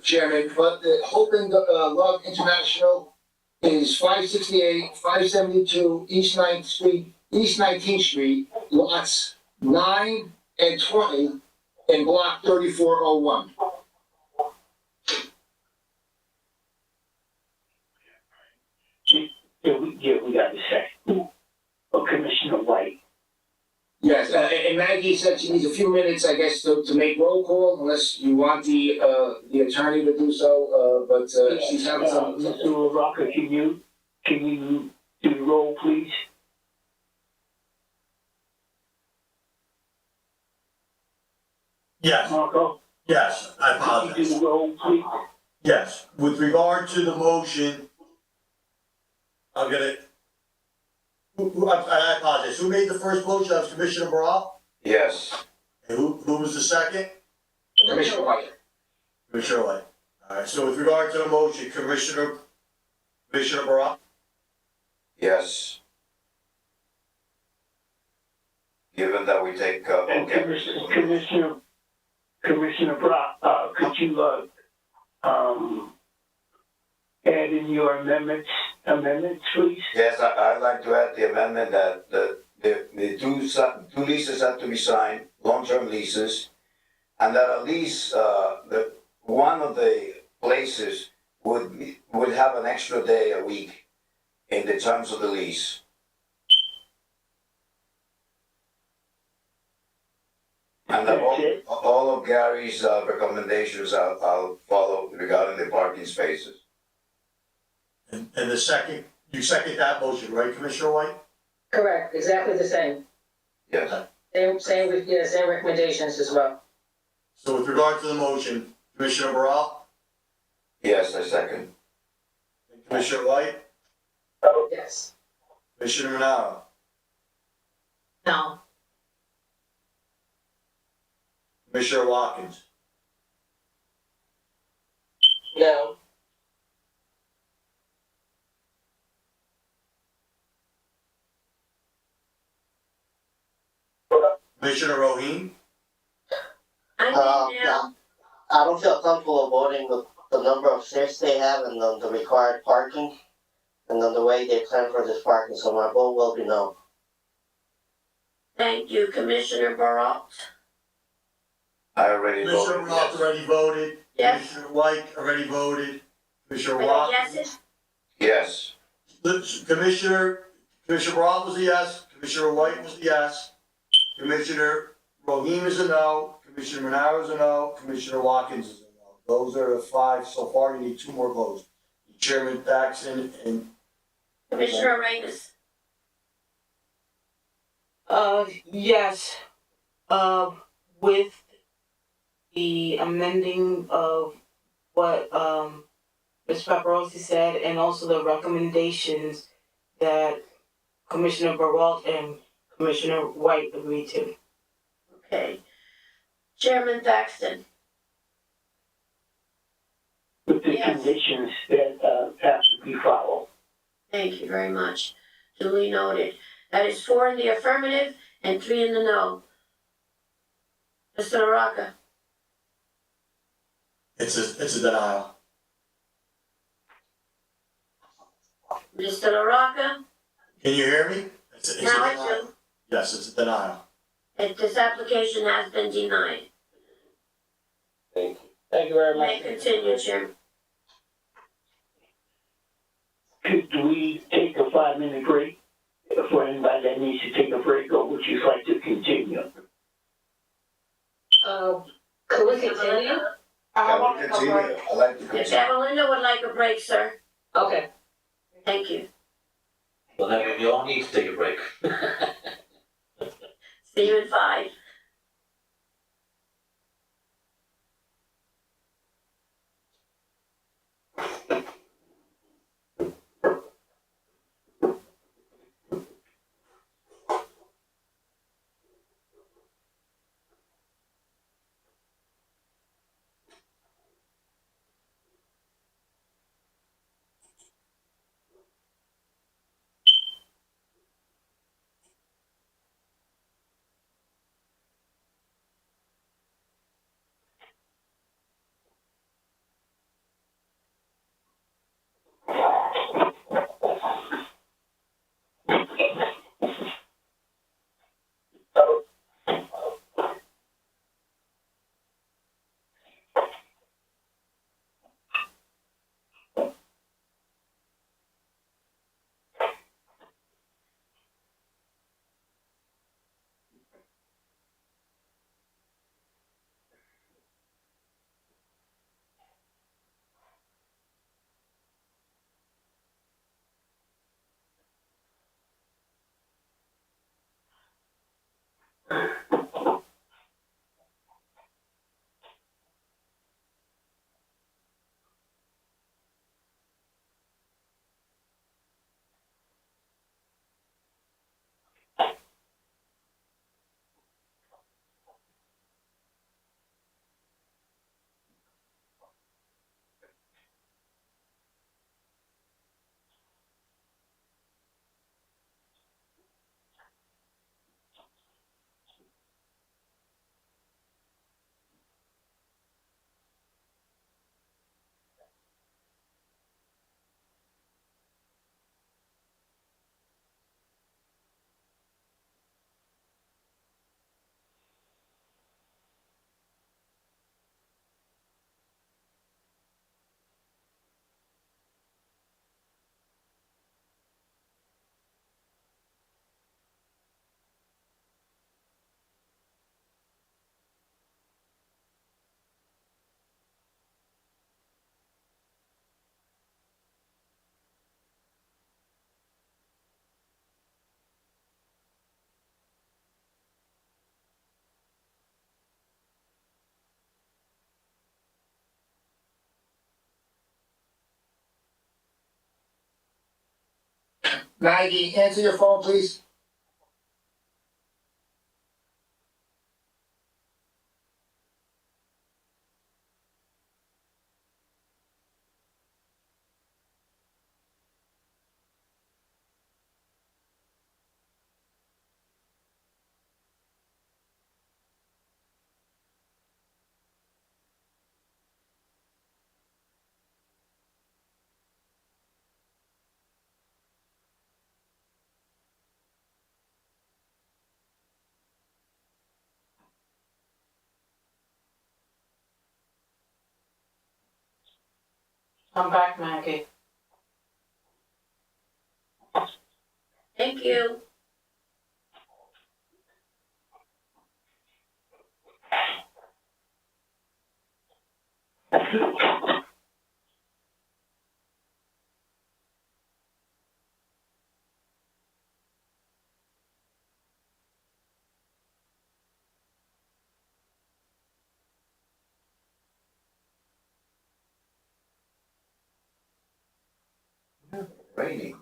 Chairman, but Hope and Love International is 568, 572 East 19th Street, lots 9 and 20 in block 3401. We got a second. Oh, Commissioner White. Yes, and Maggie said she needs a few minutes, I guess, to make roll call, unless you want the attorney to do so, but she's having some. Mr. LaRocca, can you do the roll, please? Yes, Marco, yes, I can you do apologize. the roll, please? Yes, with regard to the motion, I'll get it. I apologize. Who made the first motion? That was Commissioner Barral? Yes. And who was the second? Commissioner White. Commissioner White. All right, so with regard to the motion, Commissioner Barral? Yes. Given that we take, And Commissioner Brock, could you, add in your amendments, please? yes, I'd like to add the amendment that the two leases have to be signed, long-term leases, and that at least, one of the places would have an extra day a week in the terms of the lease. And that all of Gary's recommendations I'll follow regarding the parking spaces. And the second, you second that motion, right, Commissioner White? Correct, exactly the same. Yes. Same recommendations as well. So with regard to the motion, Commissioner Barral? Yes, I second. And Commissioner White? Yes. Commissioner Renaro? No. Commissioner Watkins? No. Commissioner Roheen? I'm in now. I don't feel comfortable voting with the number of stairs they have and the required parking and then the way they plan for this parking, so my vote will be no. Thank you, Commissioner Barral. I already Commissioner voted Barral yes. already voted. Yes. Commissioner White already voted. Commissioner Wait, Watkins? yeses? Yes. Commissioner Barral was a yes. Commissioner White was a yes. Commissioner Roheen is a no. Commissioner Renaro is a no. Commissioner Watkins is a no. Those are the 5 so far. You need 2 more votes. Chairman Paterson and Commissioner Reyes? Yes, with the amending of what, Ms. Paparosi said, and also the recommendations that Commissioner Baralt and Commissioner White agreed to. Okay. Chairman Thaxton? With the Yes. conditions that, have to be followed. Thank you very much. Duly noted. That is 4 in the affirmative and 3 in the no. Mr. LaRocca? it's a denial. Mr. LaRocca? Can you hear me? It's a Now I denial. do. Yes, it's a denial. This application has been denied. Thank you. Thank you very May much. continue, Chairman. Could we take a 5-minute break? For anybody that needs to take a break, or would you like to continue? Could we continue? Can we continue? I'd like to If continue. Evelina would like a break, sir, Okay. thank you. Well, then we all need to take a break. See you in 5. Maggie, answer your phone, please. I'm back, Maggie. Thank you. Raining.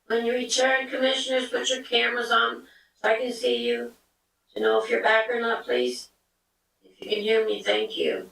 When you return, commissioners, put your cameras on so I can see you, to know if you're back or not, please. If you can hear me, thank you.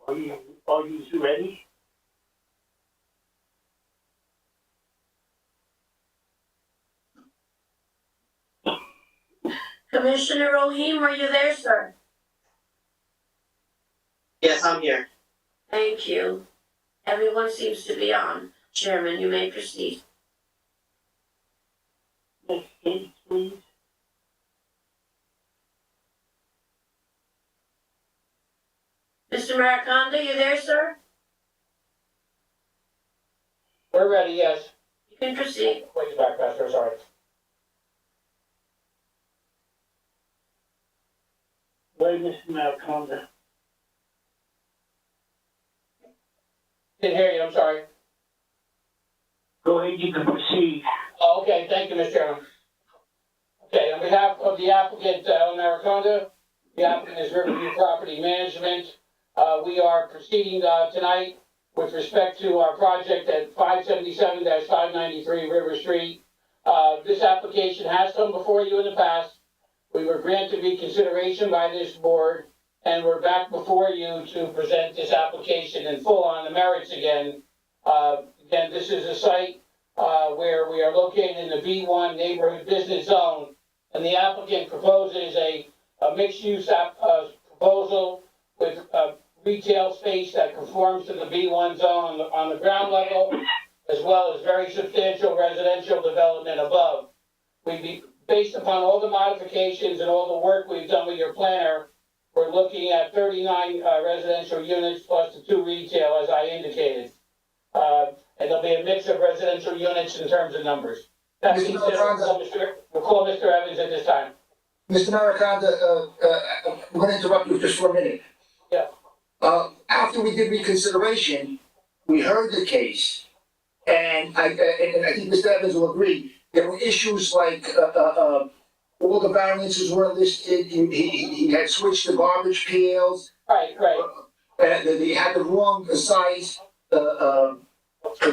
Are you ready? Commissioner Rohim, are you there, sir? Yes, I'm here. Thank you. Everyone seems to be on. Chairman, you may proceed. Next case, please. Mr. Maraconda, you there, sir? We're ready, yes. You can proceed. Wait, back, Pastor, sorry. Wait, Mr. Malconda. Didn't hear you, I'm sorry. Go ahead, you can proceed. Oh, okay, thank you, Mr. Chairman. Okay, on behalf of the applicant, Eleanor Conda, the applicant is Riverview Property Management. We are proceeding, tonight with respect to our project at 577-593 River Street. This application has come before you in the past. We were granted reconsideration by this board, and we're back before you to present this application in full on the merits again. Again, this is a site where we are located in the B1 neighborhood business zone, and the applicant proposes a mixed-use proposal with retail space that conforms to the B1 zone on the ground level, as well as very substantial residential development above. Based upon all the modifications and all the work we've done with your planner, we're looking at 39 residential units plus the 2 retail, as I indicated. And there'll be a mix of residential units in terms of numbers. That Mr. being said, Maracanda. we'll call Mr. Evans at this time. Mr. Maracanda, I'm gonna interrupt you just for a minute. Yeah. After we did reconsideration, we heard the case, and I think Mr. Evans will agree, there were issues like, all the variances weren't listed, he had switched the garbage pails. Right. They had the wrong size,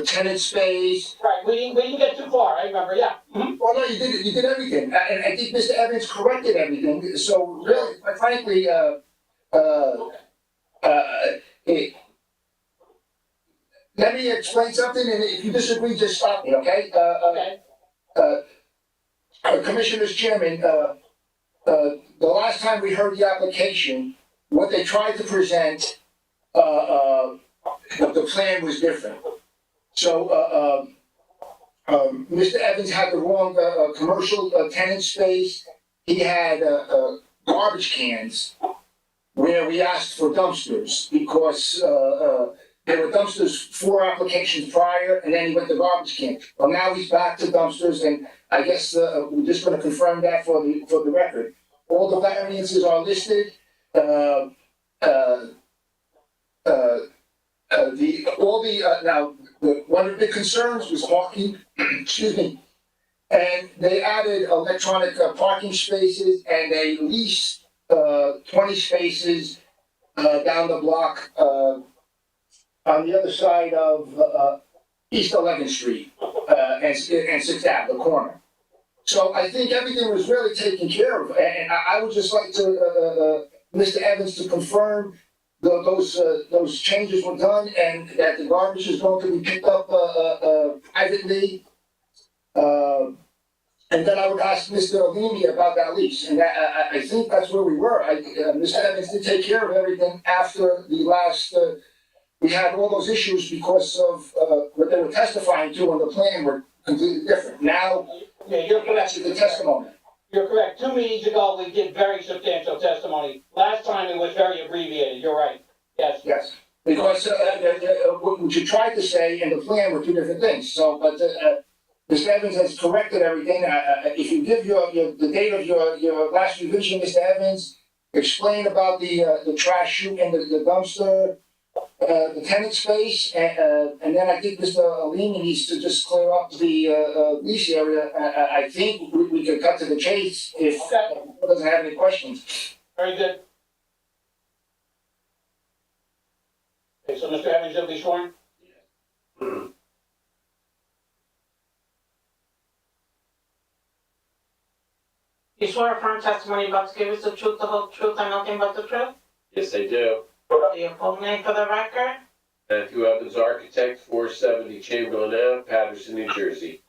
tenant space. Right, we didn't get too far, I remember, yeah. Mhm. Well, no, you did everything, and I think Mr. Evans corrected everything, so really, quite frankly, let me explain something, and if you disagree, just stop me, okay? Okay. Commissioner's Chairman, the last time we heard the application, what they tried to present, the plan was different. So, Mr. Evans had the wrong, commercial tenant space. He had, garbage cans where we asked for dumpsters because, there were dumpsters 4 applications prior, and then he went to garbage can. Well, now he's back to dumpsters, and I guess, we're just gonna confirm that for the record. All the variances are listed, one of the big concerns was parking, excuse me. And they added electronic parking spaces, and they leased, 20 spaces, down the block, on the other side of, East 11th Street, and 6th Ave, the corner. So I think everything was really taken care of, and I would just like to, Mr. Evans to confirm those changes were done, and that the garbage is going to be picked up, privately. And then I would ask Mr. Alimi about that lease, and I think that's where we were. Mr. Evans did take care of everything after the last, we had all those issues because of, what they were testifying to on the plan were completely different. Now, Yeah, you're correct. that's the testimony. You're correct. 2 meetings ago, we did very substantial testimony. Last time it was very abbreviated, you're right. Yes. Yes, because, what you tried to say and the plan were 2 different things, so, but, Mr. Evans has corrected everything. If you give the date of your last revision, Mr. Evans, explain about the trash chute and the dumpster, the tenant space, and then I think Mr. Alimi needs to just clear up the lease area. I think we could cut to the chase if he doesn't have any questions. Very good. Okay, so Mr. Evans, you'll be sworn? You swear affirm testimony about to give us the truth, the whole truth, and nothing but the truth? Yes, I do. Your full name for the record? Matthew Evans, architect, 470 Chamberlain Ave, Paterson, New Jersey.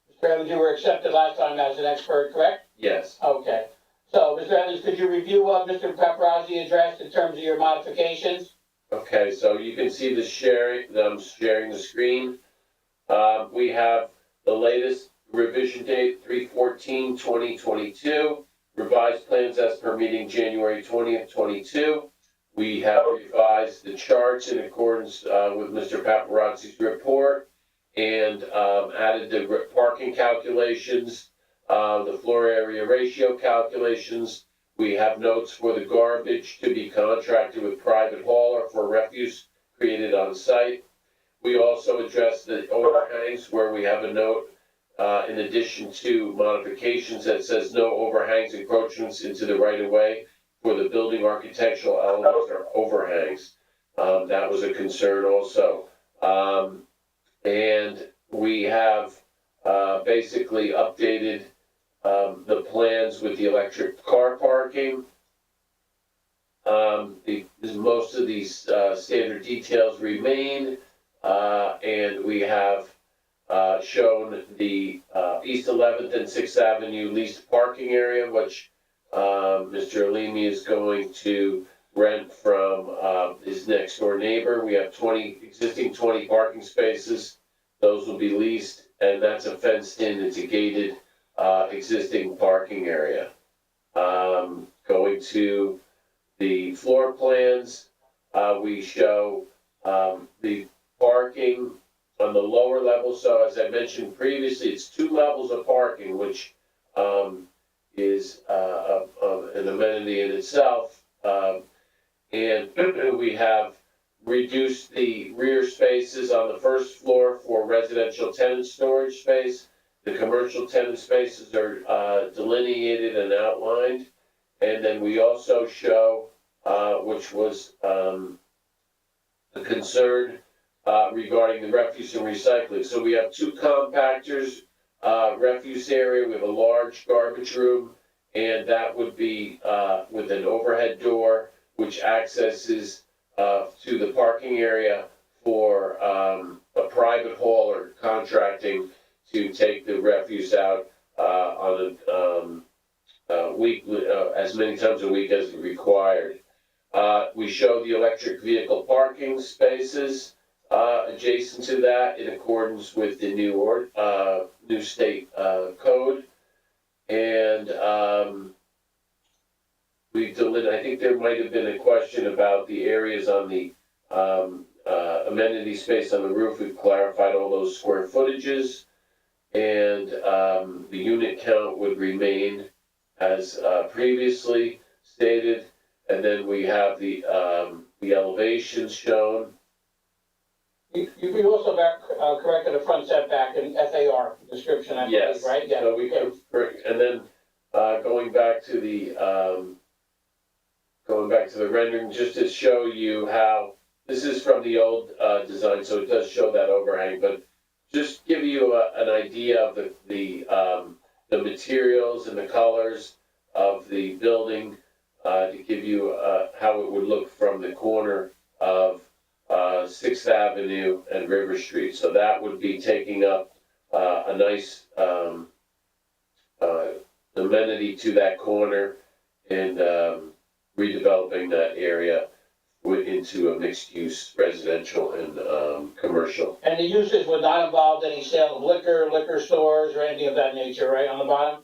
Mr. Evans, you were accepted last time as an expert, correct? Yes. Okay. So, Mr. Evans, could you review what Mr. Paparazzi addressed in terms of your modifications? Okay, so you can see the sharing, I'm sharing the screen. We have the latest revision date, 3/14/2022. Revised plans as per meeting January 20th, 22. We have revised the charts in accordance with Mr. Paparazzi's report and added the parking calculations, the floor area ratio calculations. We have notes for the garbage to be contracted with private hauler for refuse created on site. We also addressed the overhangs where we have a note in addition to modifications that says no overhangs, encroachments into the right of way for the building architectural elements or overhangs. That was a concern also. And we have, basically updated, the plans with the electric car parking. Most of these, standard details remain, and we have, shown the, East 11th and 6th Avenue leased parking area, which, Mr. Alimi is going to rent from, his next door neighbor. We have 20 parking spaces. Those will be leased, and that's a fenced in, it's a gated, existing parking area. Going to the floor plans, we show, the parking on the lower level. So as I mentioned previously, it's 2 levels of parking, which, is, an amenity in itself. And we have reduced the rear spaces on the first floor for residential tenant storage space. The commercial tenant spaces are, delineated and outlined. And then we also show, which was, a concern, regarding the refuse and recycling. So we have 2 compactors, refuse area, we have a large garbage room, and that would be, with an overhead door, which accesses, to the parking area for, a private hauler contracting to take the refuse out, on a, weekly, as many times a week as required. We show the electric vehicle parking spaces, adjacent to that in accordance with the new state, code. And, I think there might have been a question about the areas on the, amenity space on the roof. We've clarified all those square footages. And, the unit count would remain as, previously stated. And then we have the elevations shown. You also corrected a front setback in FAR description, I believe, Yes. right? Yeah. So we can, and then, going back to the rendering, just to show you how, this is from the old, design, so it does show that overhang, but just give you an idea of the materials and the colors of the building, to give you, how it would look from the corner of, 6th Avenue and River Street. So that would be taking up, a nice, amenity to that corner and, redeveloping that area into a mixed-use residential and, commercial. And the uses would not involve any sale of liquor stores, or anything of that nature, right, on the bottom?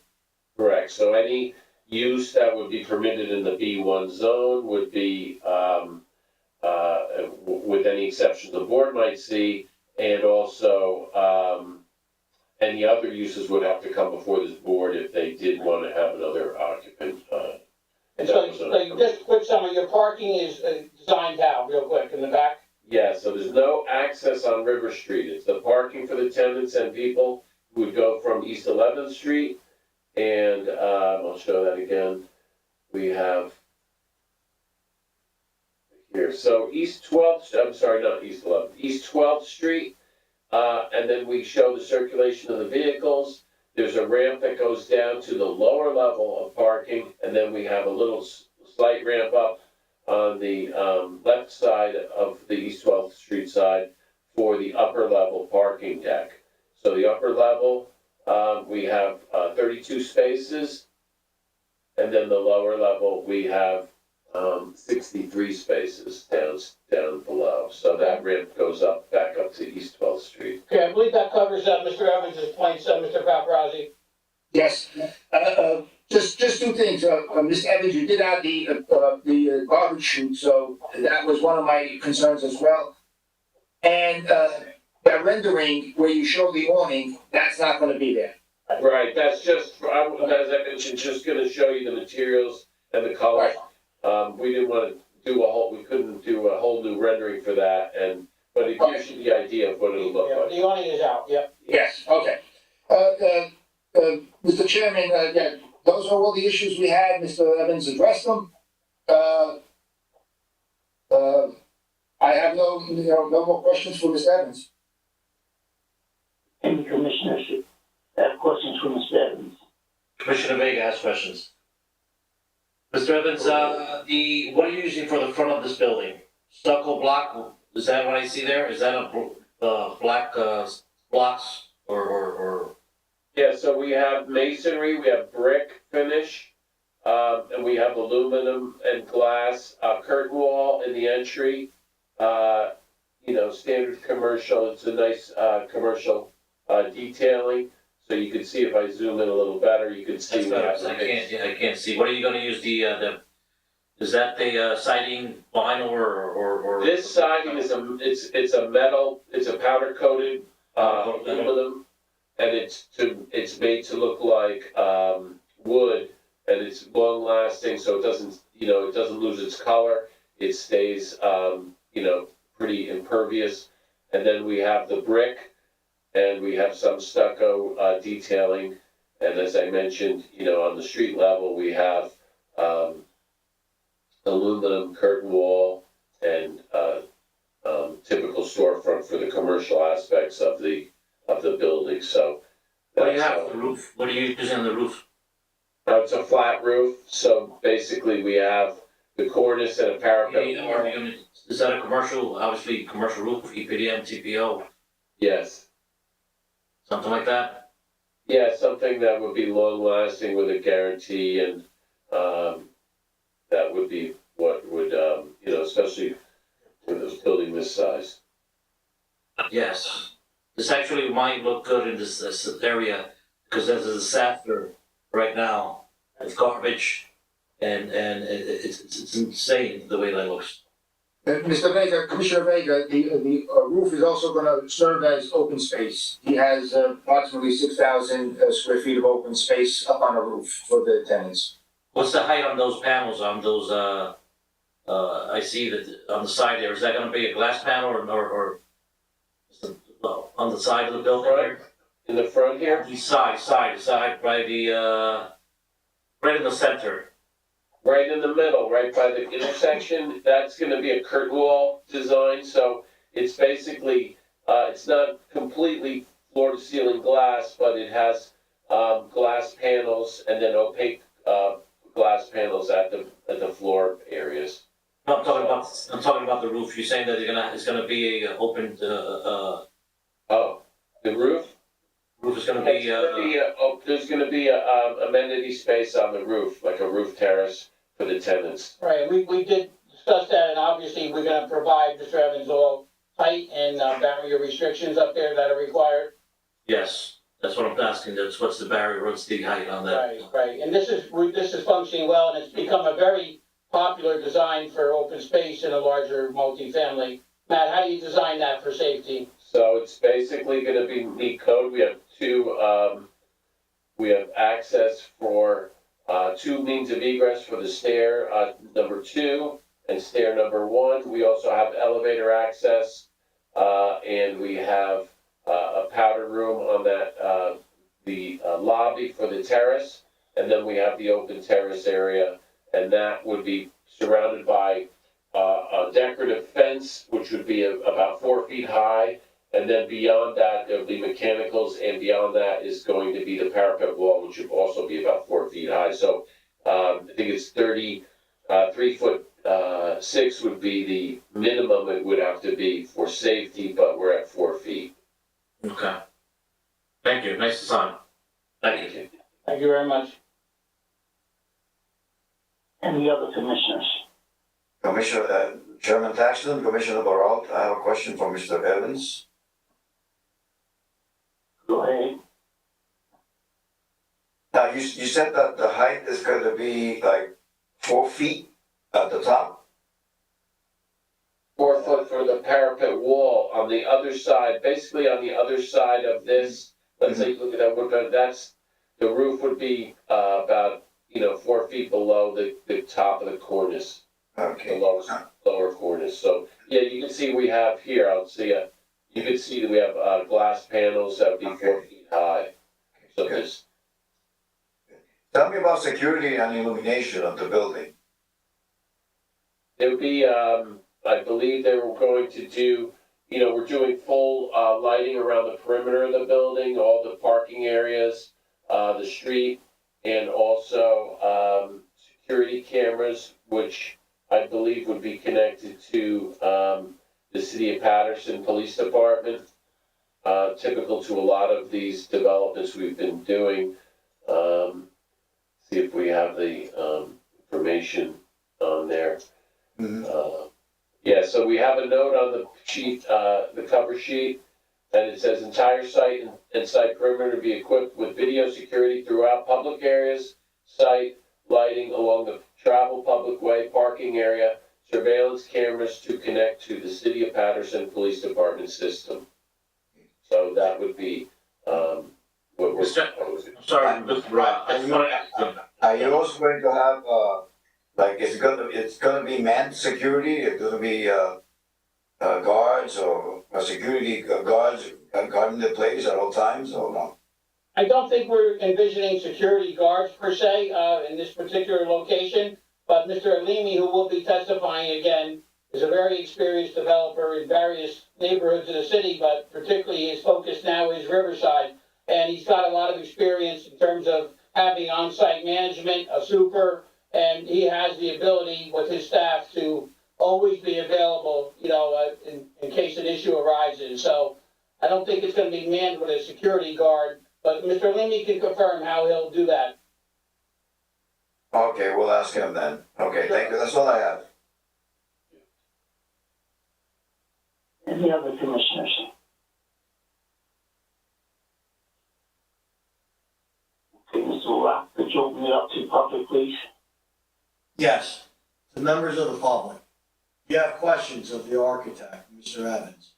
Correct. So any use that would be permitted in the B1 zone would be, with any exceptions the board might see, and also, any other uses would have to come before this board if they did want to have another occupant. And so just quick summary, your parking is designed how, real quick, in the back? Yeah, so there's no access on River Street. It's the parking for the tenants and people who would go from East 11th Street. And, I'll show that again. We have here, so East 12th, I'm sorry, not East 11th, East 12th Street. And then we show the circulation of the vehicles. There's a ramp that goes down to the lower level of parking, and then we have a little slight ramp up on the, left side of the East 12th Street side for the upper level parking deck. So the upper level, we have, 32 spaces, and then the lower level, we have, 63 spaces down below. So that ramp goes back up to East 12th Street. Okay, I believe that covers, Mr. Evans' points, Mr. Paparazzi. Yes, just 2 things, Mr. Evans, you did add the garbage chute, so that was one of my concerns as well. And, that rendering where you show the awning, that's not gonna be there. Right, that's just, as I mentioned, just gonna show you the materials and the colors. We didn't wanna we couldn't do a whole new rendering for that, but it gives you the idea of what it'll look like. The awning is out, yep. Yes, okay. Chairman, yeah, those are all the issues we had. Mr. Evans addressed them. I have no more questions for Mr. Evans. Any commissioners have questions for Mr. Evans? Commissioner Vega has questions. Mr. Evans, what are you using for the front of this building? Stucco block, is that what I see there? Is that a black, blocks or? Yeah, so we have masonry, we have brick finish, and we have aluminum and glass, curtain wall in the entry. Standard commercial, it's a nice, commercial, detailing. So you can see if I zoom in a little better, you can see. That's better, I can't see. What are you gonna use is that the siding vinyl or? This siding is it's a metal, it's a powder coated, aluminum. And it's made to look like, wood, and it's long lasting, so it doesn't lose its color. It stays, pretty impervious. And then we have the brick, and we have some stucco, detailing. And as I mentioned, on the street level, we have, aluminum curtain wall and, typical storefront for the commercial aspects of the building, so. What do you have on the roof? What are you using on the roof? It's a flat roof, so basically we have the cornice and a parapet. Is that a commercial, obviously commercial roof, EPDM, TPO, Yes, something like that? yeah, something that would be long lasting with a guarantee, and, that would be what would, especially with a building this size. Yes. This actually might look good in this area, because there's a disaster right now with garbage, and it's insane the way that looks. Mr. Vega, Commissioner Vega, the roof is also gonna serve as open space. He has approximately 6,000 square feet of open space up on the roof for the tenants. What's the height on those panels, on those, I see that on the side there, is that gonna be a glass panel or on the side of the building here? In the front here? The side, by the, right in the center. Right in the middle, right by the intersection, that's gonna be a curtain wall design, so it's basically, it's not completely floor to ceiling glass, but it has, glass panels and then opaque, glass panels at the floor areas. No, I'm talking about the roof. You're saying that it's gonna be a open, Oh, the roof? roof is gonna be, There's gonna be a, amenity space on the roof, like a roof terrace for the tenants. Right, we did discuss that, and obviously we're gonna provide Mr. Evans all height and barrier restrictions up there that are required. yes, that's what I'm asking. What's the barrier, what's the height on that? Right, and this is functioning well, and it's become a very popular design for open space in a larger multifamily. Matt, how do you design that for safety? So it's basically gonna be meet code. We have we have access for, two means of egress for the stair, number 2 and stair number 1. We also have elevator access, and we have, a powder room on that, the lobby for the terrace. And then we have the open terrace area, and that would be surrounded by, a decorative fence, which would be about 4 feet high. And then beyond that, there'll be mechanicals, and beyond that is going to be the parapet wall, which would also be about 4 feet high. So, I think it's 3'6" would be the minimum it would have to be for safety, but we're at 4 feet. Okay. Thank you. Nice design. Thank you. Thank you very much. Any other commissioners? Commissioner, Chairman Taxton, Commissioner Baralt, I have a question for Mr. Evans. Go ahead. Now, you said that the height is going to be like 4 feet at the top? 4 foot for the parapet wall on the other side, basically on the other side of this. Let's say, look at that, the roof would be, about, 4 feet below the top of the cornice. Okay. The lower cornice. So, yeah, you can see we have here, you can see that we have, glass panels that would be 4 feet high. So Good. this, Tell me about security and illumination of the building. There would be, I believe they were going to do, we're doing full, lighting around the perimeter of the building, all the parking areas, the street, and also, security cameras, which I believe would be connected to, the City of Paterson Police Department. Typical to a lot of these developments we've been doing. See if we have the, information on there. Yeah, so we have a note on the sheet, the cover sheet, and it says entire site and site perimeter to be equipped with video security throughout public areas, site, lighting along the travel public way, parking area, surveillance cameras to connect to the City of Paterson Police Department system. So that would be, what we're proposing. Sorry, Mr. Brown, I just wanna ask, Are you also going to have, like, it's gonna be manned security, it's gonna be, guards or security guards guarding the place at all times, or no? I don't think we're envisioning security guards per se, in this particular location, but Mr. Alimi, who will be testifying again, is a very experienced developer in various neighborhoods of the city, but particularly his focus now is Riverside. And he's got a lot of experience in terms of having on-site management, a super, and he has the ability with his staff to always be available, in case an issue arises. So I don't think it's gonna be manned with a security guard, but Mr. Alimi can confirm how he'll do that. Okay, we'll ask him then. Okay, thank you, that's all I have. Any other commissioners? Okay, Mr. Rock, could you open it up to public, please? Yes, the members of the public. If you have questions of the architect, Mr. Evans,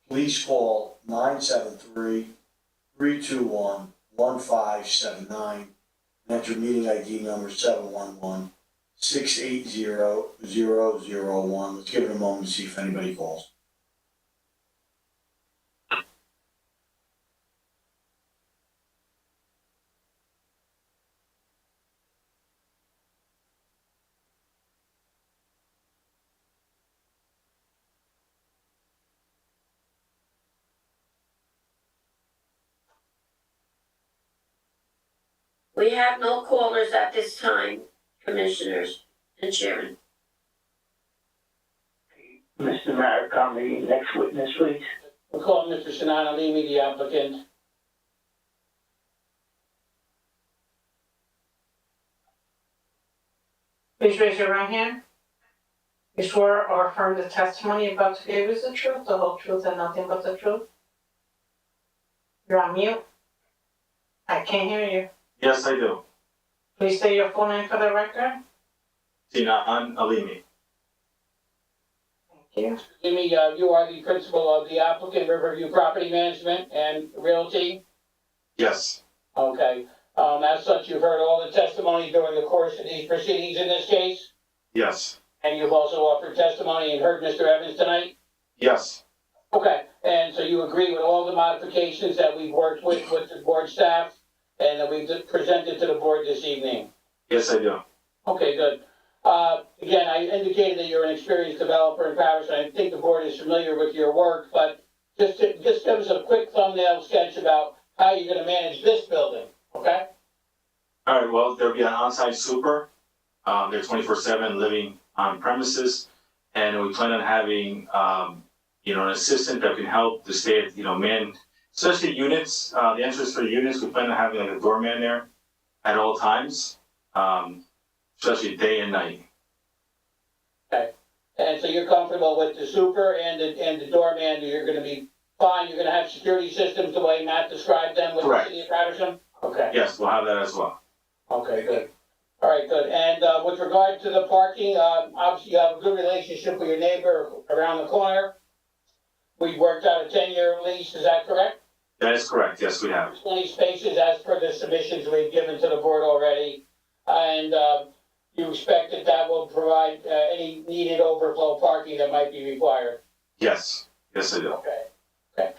please call 973-321-1579. Enter meeting ID number 711-680-0001. Let's give it a moment to see if anybody calls. We have no callers at this time, commissioners and chairman. Mr. Maricami, next witness, please. We'll call Mr. Sinan Alimi, the applicant. Please raise your right hand. You swear or affirm the testimony you're about to give is the truth, the whole truth, and nothing but the truth? You're on mute. I can't hear you. Yes, I do. Please state your full name for the record. Sinan Alimi. Thank you. Alimi, you are the principal of the applicant, Riverview Property Management and Realty. Yes. Okay, as such, you've heard all the testimony during the course of these proceedings in this case, Yes. and you've also offered testimony and heard Mr. Evans tonight? Yes. Okay, and so you agree with all the modifications that we've worked with the board staff and that we've presented to the board this evening? Yes, I do. Okay, good. Again, I indicated that you're an experienced developer in Paterson. I think the board is familiar with your work, but just give us a quick thumbnail sketch about how you're gonna manage this building, okay? All right, well, there'll be an on-site super. They're 24/7 living on premises. And we plan on having, an assistant that can help to stay at, man, especially units, the entrance for the units, we plan on having like a doorman there at all times, especially day and night. Okay, and so you're comfortable with the super and the doorman, you're gonna be fine, you're gonna have security systems the way Matt described them with the Correct. city of Paterson? Okay, Yes, we'll have that as well. okay, good. All right, good, and, with regard to the parking, obviously you have a good relationship with your neighbor around the corner. We worked out a 10-year lease, is that correct? That is correct, yes, we have. 20 spaces as per the submissions we've given to the board already. And you expect that will provide any needed overflow parking that might be required? Yes, yes, I do. Okay.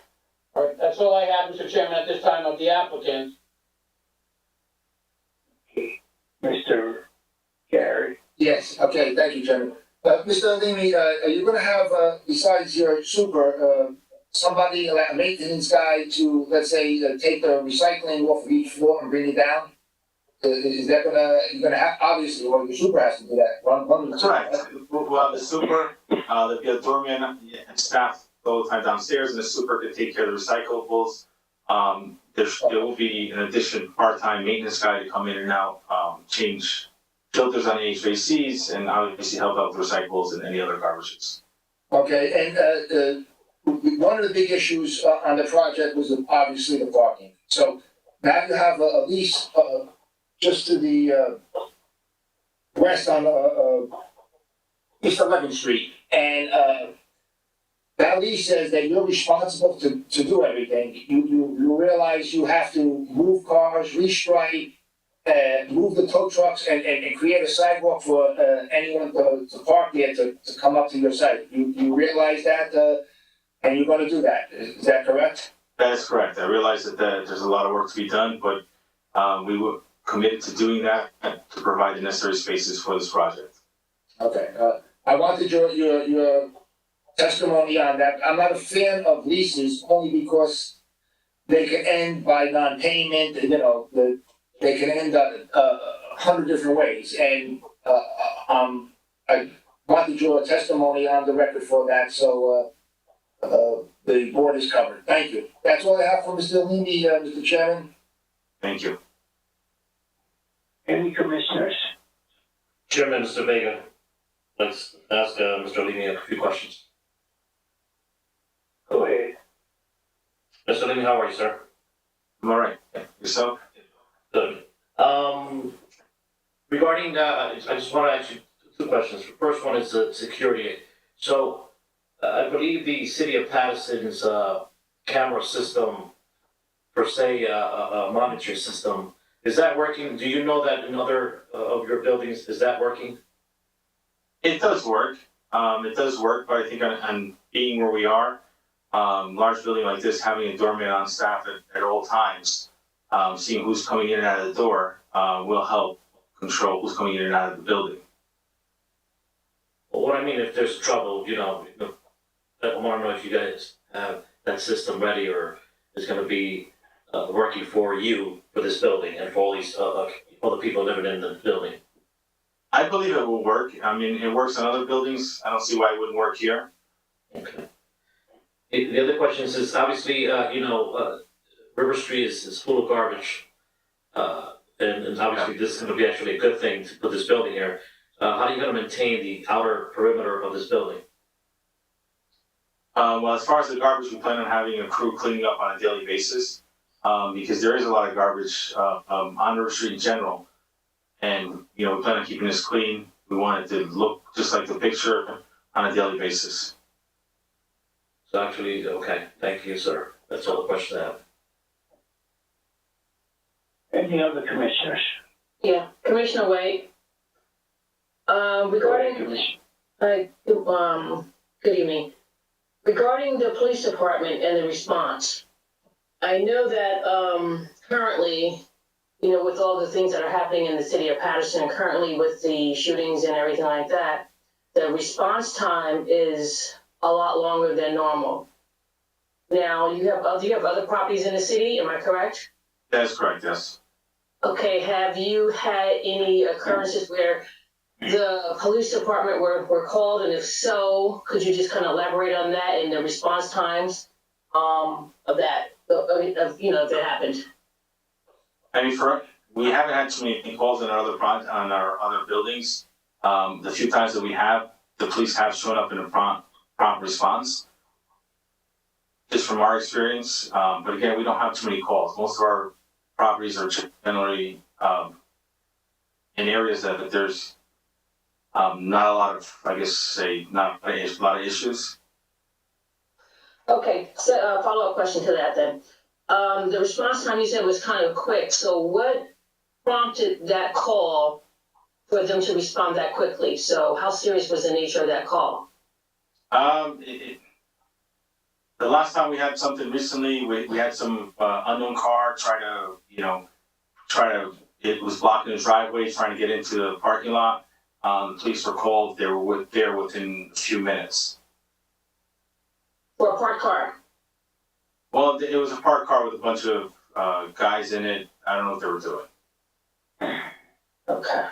All right, that's all I have, Mr. Chairman, at this time of the applicant. Mr. Gary. Yes, okay, thank you, Chairman. Mr. Alimi, are you gonna have, besides your super, somebody, like a maintenance guy to, let's say, take the recycling off of each floor and bring it down? Is that you're gonna have, obviously, well, your super has to do that, one of the. That's right. Well, the super, there'll be a doorman and staff all the time downstairs, and the super could take care of the recyclables. There will be, in addition, part-time maintenance guy to come in and out, change filters on the HVACs, and obviously help out with recyclables and any other garbages. Okay, and, one of the big issues on the project was obviously the parking. So now you have a lease, just to the, west on, East 11th Street. And, that lease says that you're responsible to do everything. You realize you have to move cars, restripe, move the tow trucks and create a sidewalk for, anyone to park there to come up to your site. You realize that, and you're gonna do that. Is that correct? That is correct. I realize that there's a lot of work to be done, but we were committed to doing that to provide the necessary spaces for this project. Okay, I wanted your testimony on that. I'm not a fan of leases only because they can end by non-payment, they can end up 100 different ways. And I wanted your testimony on the record for that, so the board is covered. Thank you. That's all I have for Mr. Alimi, Mr. Chairman. Thank you. Any commissioners? Chairman, Mr. Vega, let's ask Mr. Alimi a few questions. Go ahead. Mr. Alimi, how are you, sir? I'm all right. Yourself? Good. Regarding I just want to ask you two questions. The first one is security. So, I believe the city of Paterson's camera system, per se, a monitoring system, is that working? Do you know that in other of your buildings, is that working? It does work. But I think on being where we are, large building like this, having a doorman on staff at all times, seeing who's coming in and out of the door, will help control who's coming in and out of the building. Well, what I mean, if there's trouble, I want to know if you guys have that system ready or is going to be working for you for this building and for all these other people living in the building. I believe it will work. I mean, it works in other buildings. I don't see why it wouldn't work here. Okay. The other question is obviously, River Street is full of garbage. And obviously this is going to be actually a good thing to put this building here. How are you going to maintain the outer perimeter of this building? Well, as far as the garbage, we plan on having a crew cleaning up on a daily basis, because there is a lot of garbage on River Street in general. And, we plan on keeping this clean. We want it to look just like the picture on a daily basis. So actually, okay, thank you, sir. That's all the questions I have. Any other commissioners? Yeah, Commissioner Wade. Regarding, good evening. Regarding the police department and the response, I know that, currently, with all the things that are happening in the city of Paterson, currently with the shootings and everything like that, the response time is a lot longer than normal. Now, do you have other properties in the city, am I correct? That is correct, yes. Okay, have you had any occurrences where the police department were called, and if so, could you just kind of elaborate on that and the response times of that, if it happened? I mean, we haven't had too many calls on our other buildings. The few times that we have, the police have shown up in a prompt response. Just from our experience, but again, we don't have too many calls. Most of our properties are generally in areas that there's not a lot of, not a lot of issues. Okay, so follow-up question to that then. The response time you said was kind of quick, so what prompted that call for them to respond that quickly? So how serious was the nature of that call? The last time we had something recently, we had some unknown car try to it was blocking the driveway, trying to get into the parking lot. The police were called, they were there within a few minutes. For a parked car? Well, it was a parked car with a bunch of, guys in it. I don't know what they were doing. Okay.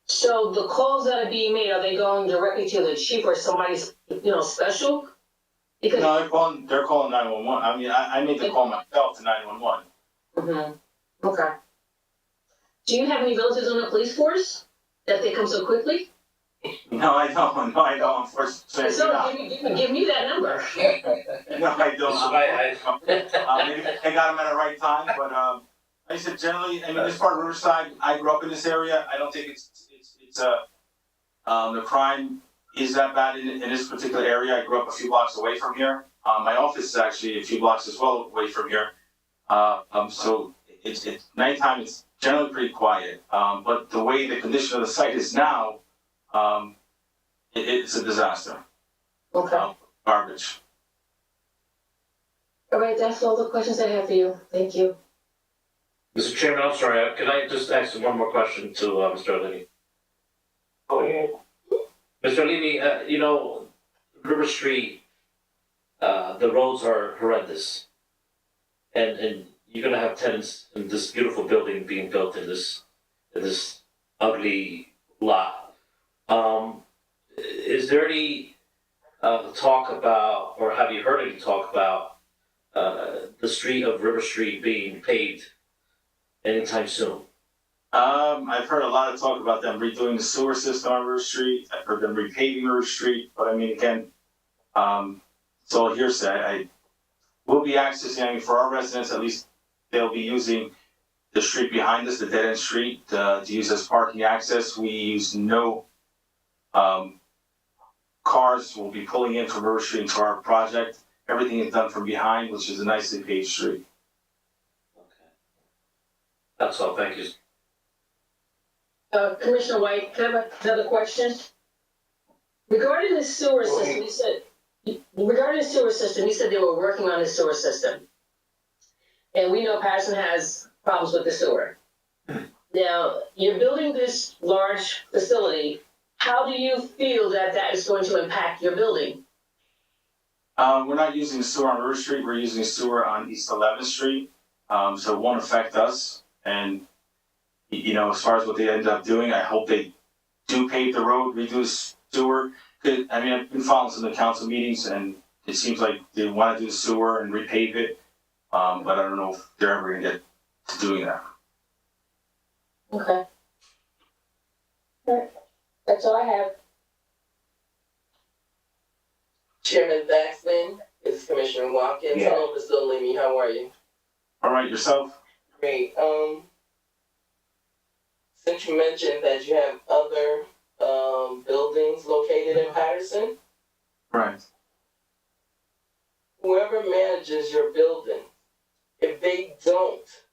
So the calls that are being made, are they going directly to the chief or somebody's, special? Because. No, they're calling 911. I mean, I made the call myself to 911. Mm-hmm. Okay. Do you have any relatives on the police force that they come so quickly? No, I don't. Unfortunately, So not. give me that number. No, I don't. Maybe I got them at the right time, but like I said, generally, I mean, this part of Riverside, I grew up in this area. I don't think it's the crime is that bad in this particular area. I grew up a few blocks away from here. My office is actually a few blocks as well away from here. So it's nighttime. It's generally pretty quiet. But the way the condition of the site is now, it's a disaster. Okay. Garbage. All right, that's all the questions I have for you. Thank you. Mr. Chairman, I'm sorry, can I just ask one more question to Mr. Alini? Go ahead. Mr. Alini, River Street, the roads are horrendous. And you're gonna have tenants in this beautiful building being built in this ugly lot. Is there any talk about, or have you heard any talk about the street of River Street being paved anytime soon? I've heard a lot of talk about them redoing the sewer system on River Street. I've heard them repaving River Street, but I mean, again, it's all hearsay. We'll be accessing, I mean, for our residents, at least they'll be using the street behind us, the dead end street, to use as parking access. We use no, cars will be pulling in from River Street into our project. Everything is done from behind, which is a nicely paved street. Okay. That's all, thank you. Commissioner White, can I have another question? Regarding the sewer system, you said they were working on the sewer system. And we know Paterson has problems with the sewer. Now, you're building this large facility. How do you feel that is going to impact your building? We're not using sewer on River Street, we're using sewer on East 11th Street, so it won't affect us. And, as far as what they end up doing, I hope they do pave the road, redo the sewer. I mean, I've been following some of the council meetings, and it seems like they want to do the sewer and repave it, but I don't know if they're ever going to get to doing that. Okay. All right. That's all I have. Chairman Baxman, this is Commissioner Watkins. Yeah. Hello, Mr. Alini, how are you? All right, yourself? Great. Since you mentioned that you have other buildings located in Paterson, Right. whoever manages your building, if they don't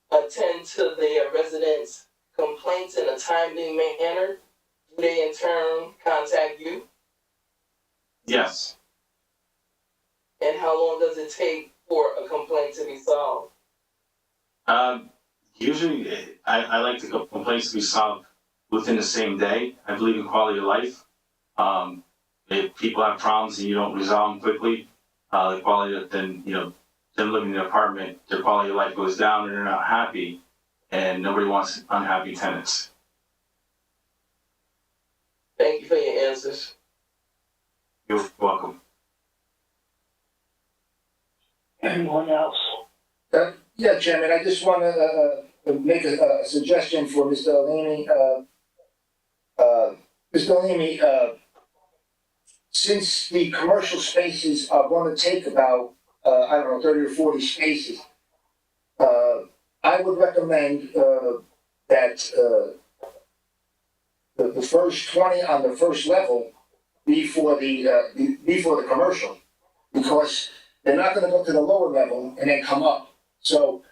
attend to their residents' complaints in a timely manner, do they in turn contact you? Yes. And how long does it take for a complaint to be solved? Usually, I like the complaints to be solved within the same day. I believe in quality of life. If people have problems and you don't resolve them quickly, the quality of, then, them living in an apartment, their quality of life goes down and they're not happy, and nobody wants unhappy tenants. Thank you for your answers. You're welcome. Anyone else? Yeah, Chairman, I just want to make a suggestion for Mr. Alini. Mr. Alini, since the commercial spaces are going to take about, 30 or 40 spaces, I would recommend that the first 20 on the first level be for the commercial, because they're not going to go to the lower level and then come up. So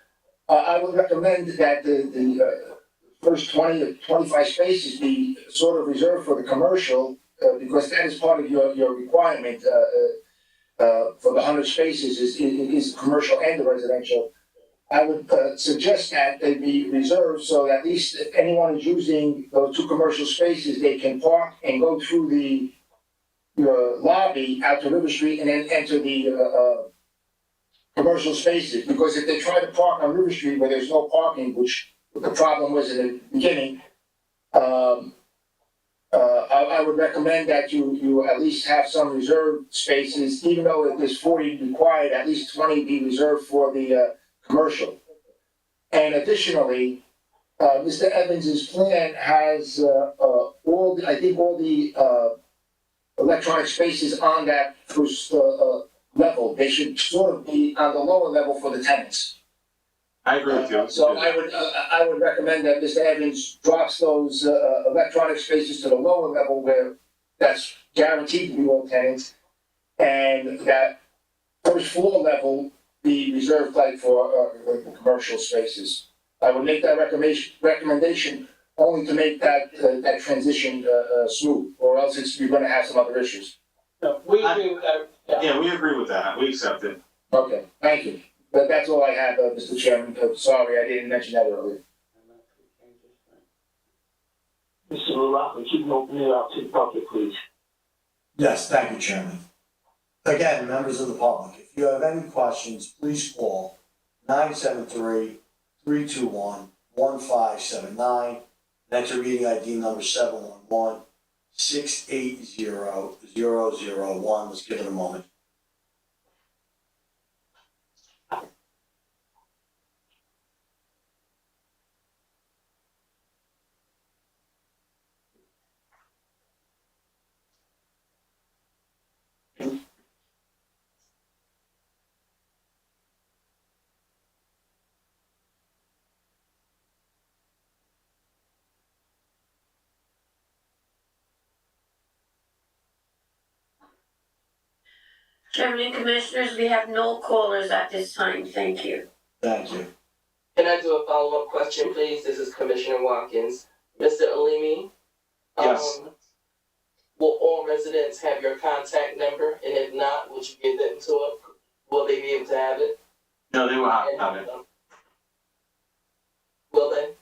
I would recommend that the first 20 to 25 spaces be sort of reserved for the commercial, because that is part of your requirement for the 100 spaces is commercial and the residential. I would suggest that they be reserved so that at least if anyone is using those two commercial spaces, they can park and go through the lobby out to River Street and then enter the commercial spaces. Because if they try to park on River Street where there's no parking, which the problem was in the beginning, I would recommend that you at least have some reserved spaces, even though there's 40 required, at least 20 be reserved for the commercial. And additionally, Mr. Evans's plan has all the electronic spaces on that first level. They should sort of be on the lower level for the tenants. I agree with you. So I would recommend that Mr. Evans drops those electronic spaces to the lower level where that's guaranteed to be all tenants, and that first floor level be reserved like for commercial spaces. I would make that recommendation only to make that transition smooth, or else you're going to have some other issues. No, we agree with that. Yeah, we agree with that. We accept it. Okay, thank you. But that's all I have, Mr. Chairman. Sorry, I didn't mention that earlier. Mr. LaRocca, would you open it up to the public, please? Yes, thank you, Chairman. Again, members of the public, if you have any questions, please call 973-321-1579, and enter meeting ID number 711-680-001. Let's give it a moment. Chairman and Commissioners, we have no callers at this time. Thank you. Thank you. Can I do a follow-up question, please? This is Commissioner Watkins. Mr. Alimi? Yes. Will all residents have your contact number? And if not, would you give them to them? Will they be able to have it? No, they will have it. Will they?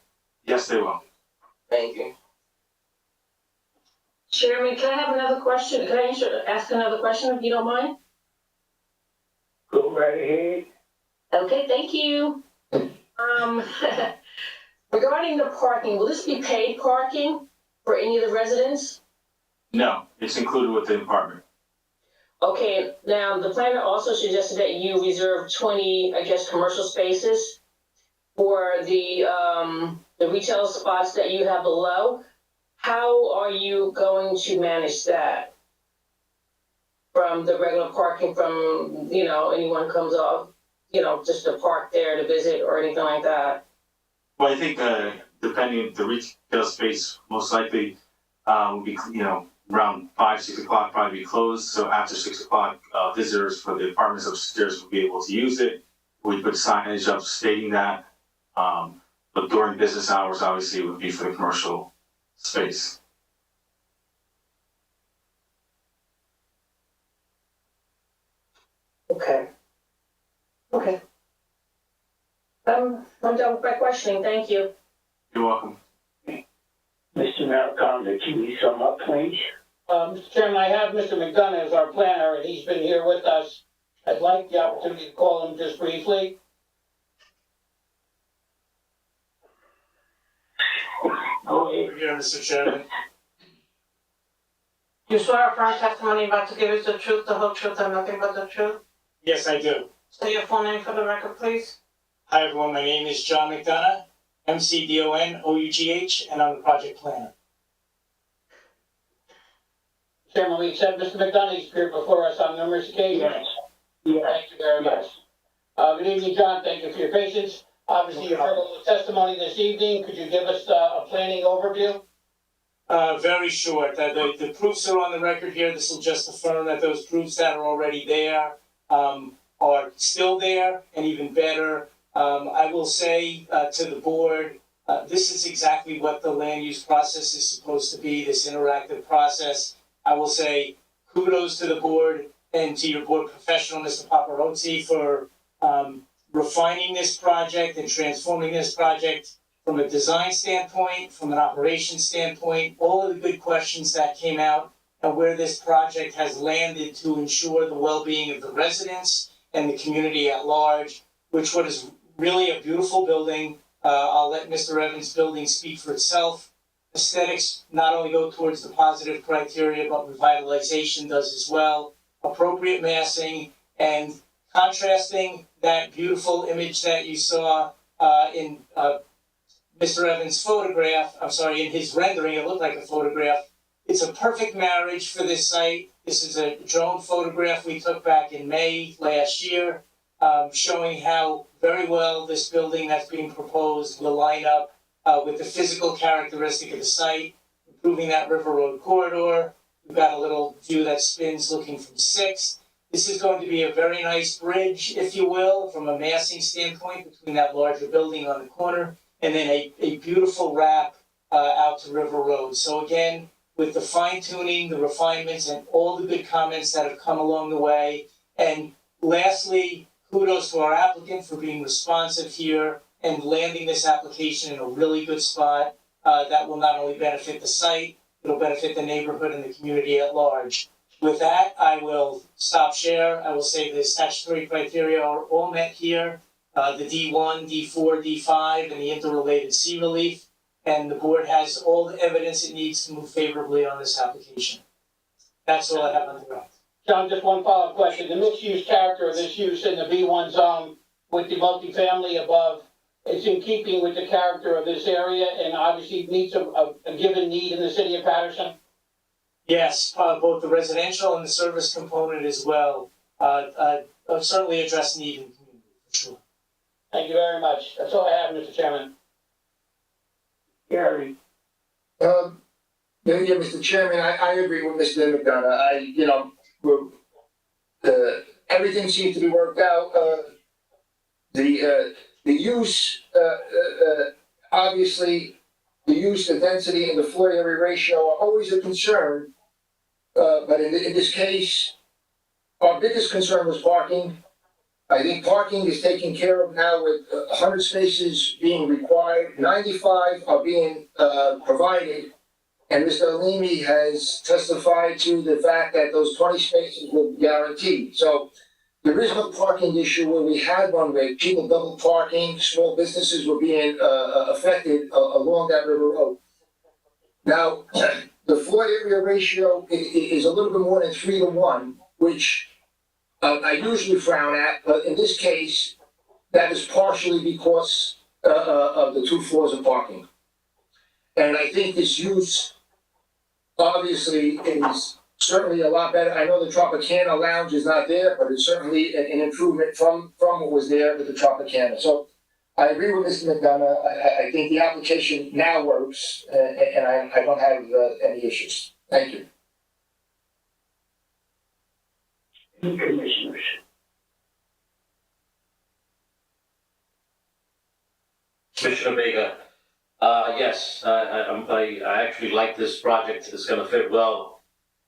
Yes, they will. Thank you. Chairman, can I have another question? Can I ask another question if you don't mind? Go right ahead. Okay, thank you. Regarding the parking, will this be paid parking for any of the residents? No, it's included with the apartment. Okay, now the planner also suggested that you reserve 20, I guess, commercial spaces for the retail spots that you have below. How are you going to manage that? From the regular parking from, anyone comes off, just to park there to visit or anything like that? Well, I think depending the retail space, most likely will be, around 5, 6 o'clock probably be closed. So after 6 o'clock, visitors for the apartments upstairs will be able to use it. We put signage up stating that. But during business hours, obviously, it would be for the commercial space. Okay. I'm done with my questioning, thank you. You're welcome. Mr. Maricondo, can you sum up, please? Mr. Chairman, I have Mr. McDonough as our planner, and he's been here with us. I'd like the opportunity to call him just briefly. Go ahead. Here, Mr. Chairman. You swear affirm testimony about to give us the truth, the whole truth, and nothing but the truth? Yes, I do. Say your full name for the record, please. Hi, everyone. My name is John McDonough, McDonough, and I'm the project planner. Chairman, we accept Mr. McDonough's appeared before us on numerous occasions. Yes. Thank you very much. Good evening, John. Thank you for your patience. Obviously, you've heard a little testimony this evening. Could you give us a planning overview? Very short. The proofs are on the record here. This will just affirm that those proofs that are already there are still there, and even better. I will say to the board, this is exactly what the land use process is supposed to be, this interactive process. I will say kudos to the board and to your board professional, Mr. Paparazzi, for refining this project and transforming this project from a design standpoint, from an operation standpoint, all of the good questions that came out and where this project has landed to ensure the well-being of the residents and the community at large, which what is really a beautiful building. I'll let Mr. Evans' building speak for itself. Aesthetics not only go towards the positive criteria, but revitalization does as well. Appropriate massing and contrasting that beautiful image that you saw in Mr. Evans' photograph, in his rendering, it looked like a photograph. It's a perfect marriage for this site. This is a drone photograph we took back in May last year, showing how very well this building that's being proposed will line up with the physical characteristic of the site, improving that River Road corridor. We've got a little view that spins looking from 6th. This is going to be a very nice bridge, if you will, from a massing standpoint between that larger building on the corner and then a beautiful wrap out to River Road. So again, with the fine tuning, the refinements, and all the good comments that have come along the way. And lastly, kudos to our applicant for being responsive here and landing this application in a really good spot that will not only benefit the site, it'll benefit the neighborhood and the community at large. With that, I will stop share. I will say the statutory criteria are all met here. The D1, D4, D5, and the interrelated C relief. And the board has all the evidence it needs to move favorably on this application. That's all I have on the ground. John, just one follow-up question. The mixed-use character of this use in the B1 zone with the multifamily above, it's in keeping with the character of this area and obviously meets a given need in the city of Paterson? Yes, both the residential and the service component as well. Certainly address need in the community, for sure. Thank you very much. That's all I have, Mr. Chairman. Gary. Yeah, Mr. Chairman, I agree with Mr. McDonough. Everything seems to be worked out. The use, obviously, the use, the density, and the floor area ratio are always a concern. But in this case, our biggest concern was parking. I think parking is taken care of now with 100 spaces being required, 95 are being provided. And Mr. Alimi has testified to the fact that those 20 spaces will be guaranteed. So there is no parking issue where we had one where people double parking, small businesses were being affected along that river road. Now, the floor area ratio is a little bit more than 3 to 1, which I usually frown at, but in this case, that is partially because of the 2 floors of parking. And I think this use obviously is certainly a lot better. I know the Tropicana Lounge is not there, but it's certainly an improvement from what was there with the Tropicana. So I agree with Mr. McDonough. I think the application now works, and I don't have any issues. Thank you. Any commissioners? Commissioner Vega, yes, I actually like this project. It's gonna fit well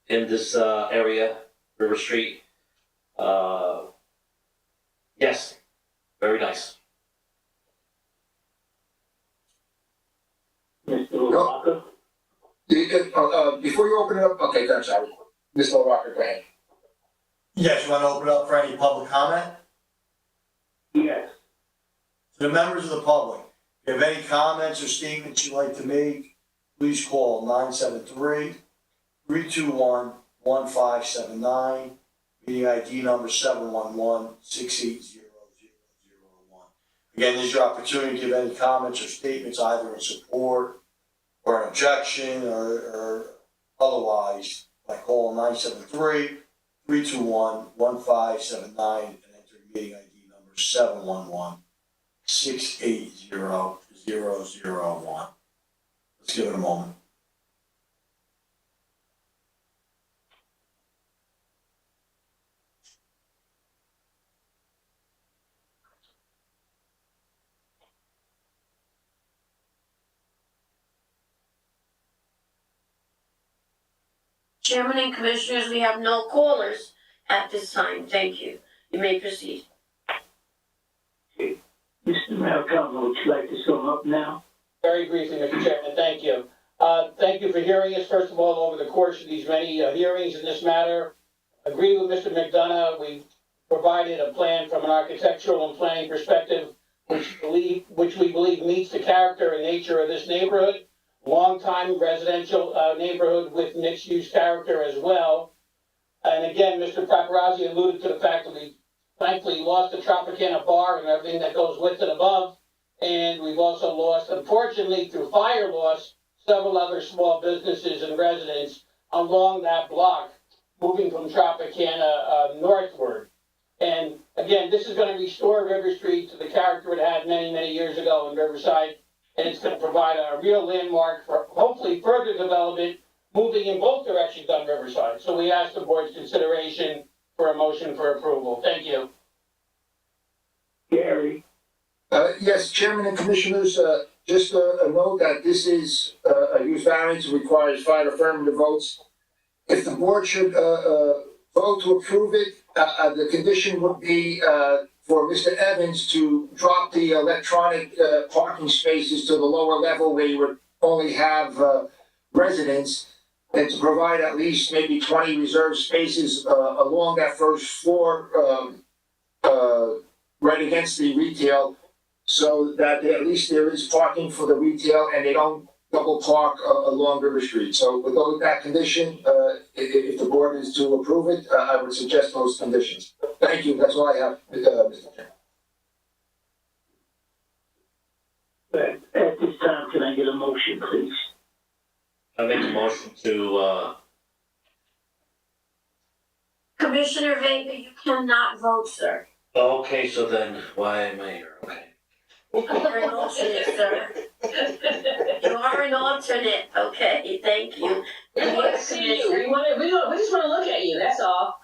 in this area, River Street. Yes, very nice. Mr. LaRocca? Before you open it up, okay, I'm sorry. Mr. LaRocca, go ahead. Yes, you want to open up for any public comment? Yes. To the members of the public, if you have any comments or statements you'd like to make, please call 973-321-1579, meeting ID number 711-680-0001. Again, this is your opportunity to give any comments or statements either in support or an objection or otherwise by calling 973-321-1579 and entering meeting ID number 711-680-0001. Let's give it a moment. Chairman and Commissioners, we have no callers at this time. Thank you. You may proceed. Mr. Maricano, would you like to sum up now? Very briefly, Mr. Chairman, thank you. Thank you for hearing us, first of all, over the course of these many hearings in this matter. Agree with Mr. McDonough, we provided a plan from an architectural and planning perspective, which we believe meets the character and nature of this neighborhood. Long-time residential neighborhood with mixed-use character as well. And again, Mr. Paparazzi alluded to the fact that we thankfully lost the Tropicana bar and everything that goes with it above. And we've also lost, unfortunately, through fire loss, several other small businesses and residents along that block, moving from Tropicana northward. And again, this is gonna restore River Street to the character it had many, many years ago in Riverside. And it's gonna provide a real landmark for hopefully further development, moving in both directions on Riverside. So we ask the board's consideration for a motion for approval. Thank you. Gary? Yes, Chairman and Commissioners, just a note that this is a use variance, requires 5 affirmative votes. If the board should vote to approve it, the condition would be for Mr. Evans to drop the electronic parking spaces to the lower level where you would only have residents, and to provide at least maybe 20 reserved spaces along that first floor, right against the retail, so that at least there is parking for the retail and they don't double park along River Street. So with that condition, if the board is to approve it, I would suggest those conditions. Thank you, that's all I have, Mr. Chairman. At this time, can I get a motion, please? I make a motion to, Commissioner Vega, you cannot vote, sir. okay, so then why am I here? Okay. You're an alternate, sir. You are an alternate, okay, thank you. We want to see you, we just wanna look at you, that's all.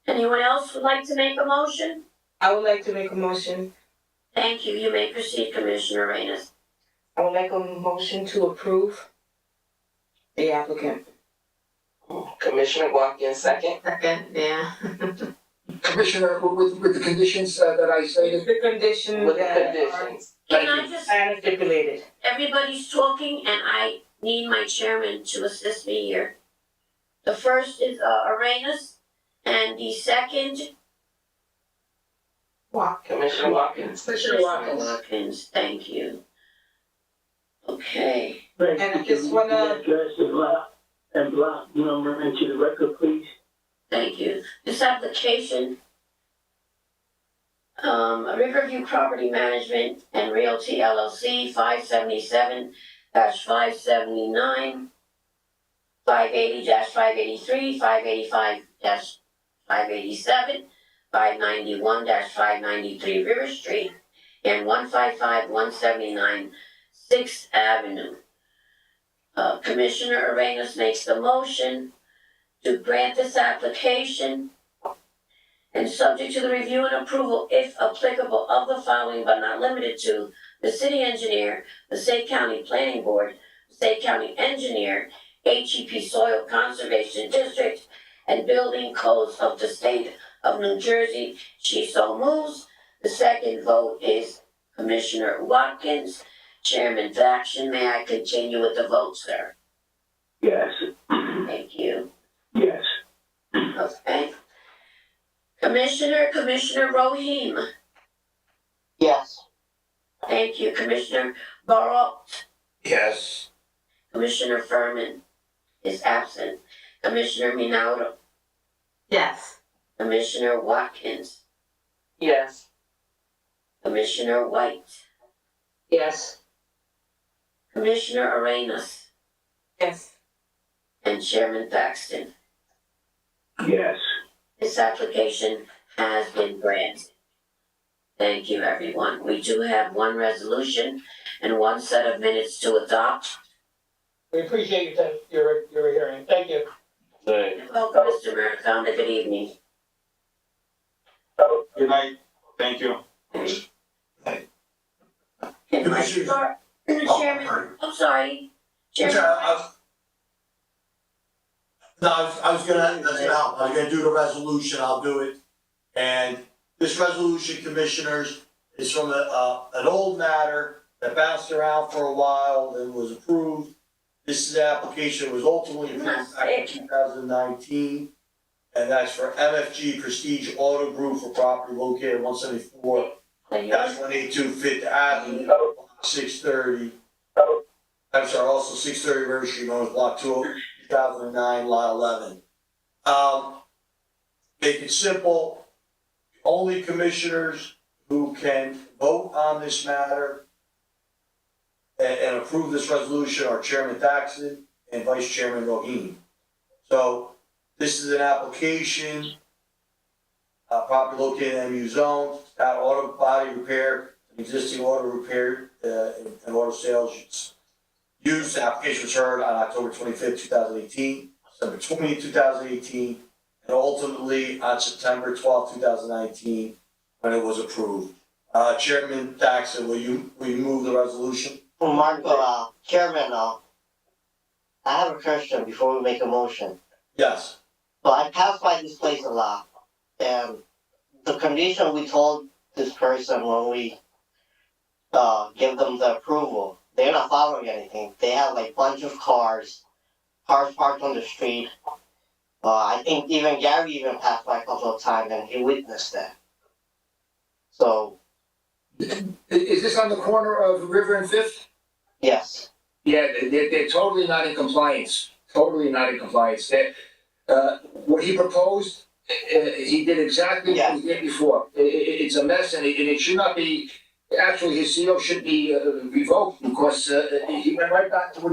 Anyone else would like to make a motion? I would like to make a motion. Thank you, you may proceed, Commissioner Reyes. I would make a motion to approve the applicant. Commissioner Watkins, second. Second, yeah. Commissioner, with the conditions that I stated. The condition With the that conditions. Can I just, are stipulated. everybody's talking and I need my chairman to assist me here. The first is Arenas and the second, Commissioner Watkins. Commissioner Watkins. Watkins, thank you. Okay, Thank And I you. just Can you wanna- address and block number into the record, please? thank you. This application, Riverview Property Management and Realty LLC, 577-579, 580-583, 585-587, 591-593 River Street, and 155-179 6th Avenue. Commissioner Arenas makes the motion to grant this application and subject to the review and approval, if applicable, of the following but not limited to the city engineer, the Passaic County Planning Board, Passaic County Engineer, HEP Soil Conservation District, and building codes of the state of New Jersey. She so moves. The second vote is Commissioner Watkins. Chairman Faction, may I continue with the vote, sir? Yes. Thank you. Yes. Okay. Commissioner Rohim. Yes. Thank you. Commissioner Barot. Yes. Commissioner Furman is absent. Commissioner Minato. Yes. Commissioner Watkins. Yes. Commissioner White. Yes. Commissioner Arenas. Yes. And Chairman Thaxton. Yes. This application has been granted. Thank you, everyone. We do have one resolution and one set of minutes to adopt. We appreciate your hearing. Thank you. Welcome, Mr. Murakami. Good evening. Good night. Thank you. Can I start, Chairman? I'm sorry. Chairman, No, I was gonna, that's gonna help, I was gonna do the resolution, I'll do it. And this resolution, commissioners, is from an old matter that bounced around for a while, then was approved. This is the application that was ultimately approved back in 2019. And that's for MFG Prestige Auto Group for property located at 174 182 Fifth Avenue, block 630. I'm sorry, also 630 River Street, known as block 2009, lot 11. Make it simple, only commissioners who can vote on this matter and approve this resolution are Chairman Daxon and Vice Chairman Rohini. So this is an application, property located in MU zone, got auto body repair, existing auto repair, and auto sales use. The application was heard on October 25th, 2018, December 20th, 2018, and ultimately on September 12th, 2019, when it was approved. Chairman Daxon, will you move the resolution? Marco, Chairman, I have a question before we make a motion. Yes. So I pass by this place a lot, and the condition we told this person when we give them the approval, they're not following anything. They have like bunch of cars parked on the street. I think even Gary even passed by a couple of times and he witnessed that. So. Is this on the corner of River and Fifth? Yes. Yeah, they're totally not in compliance, totally not in compliance. What he proposed, he did exactly what he did before. It's a mess and it should not be, actually his CO should be revoked because he went right back to what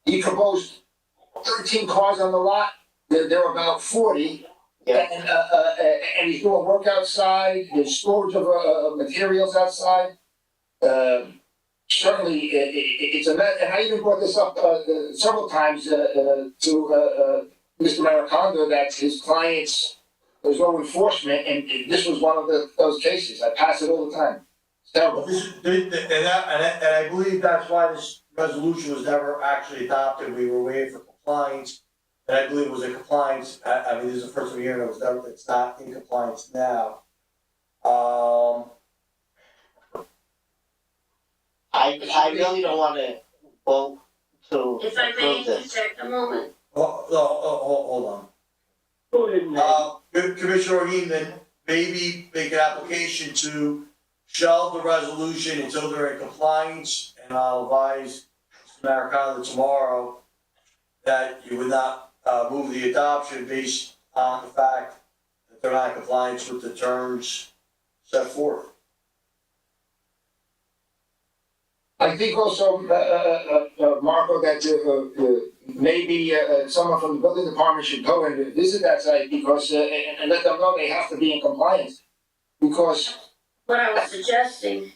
he proposed 13 cars on the lot, there are about 40. Yeah. And he's doing work outside, there's storage of materials outside. Certainly, it's a mess, and I even brought this up several times to Mr. Maricondo that his clients, there's no enforcement, and this was one of those cases. I pass it all the time. It's terrible. And I believe that's why this resolution was never actually adopted. We were waiting for compliance. And I believe it was in compliance. I mean, this is the first time hearing it was never, it's not in compliance now. I really don't want to vote to If I may approve this. interject a moment. Hold on. Go ahead, Nate. Commissioner O'Hean, then maybe make an application to shelve the resolution until they're in compliance, and I'll advise Mr. Maricondo tomorrow that you would not move the adoption based on the fact that they're not in compliance with the terms set forth. I think also, Marco, that maybe someone from the building department should go and visit that site because, and let them know they have to be in compliance. Because What I was suggesting,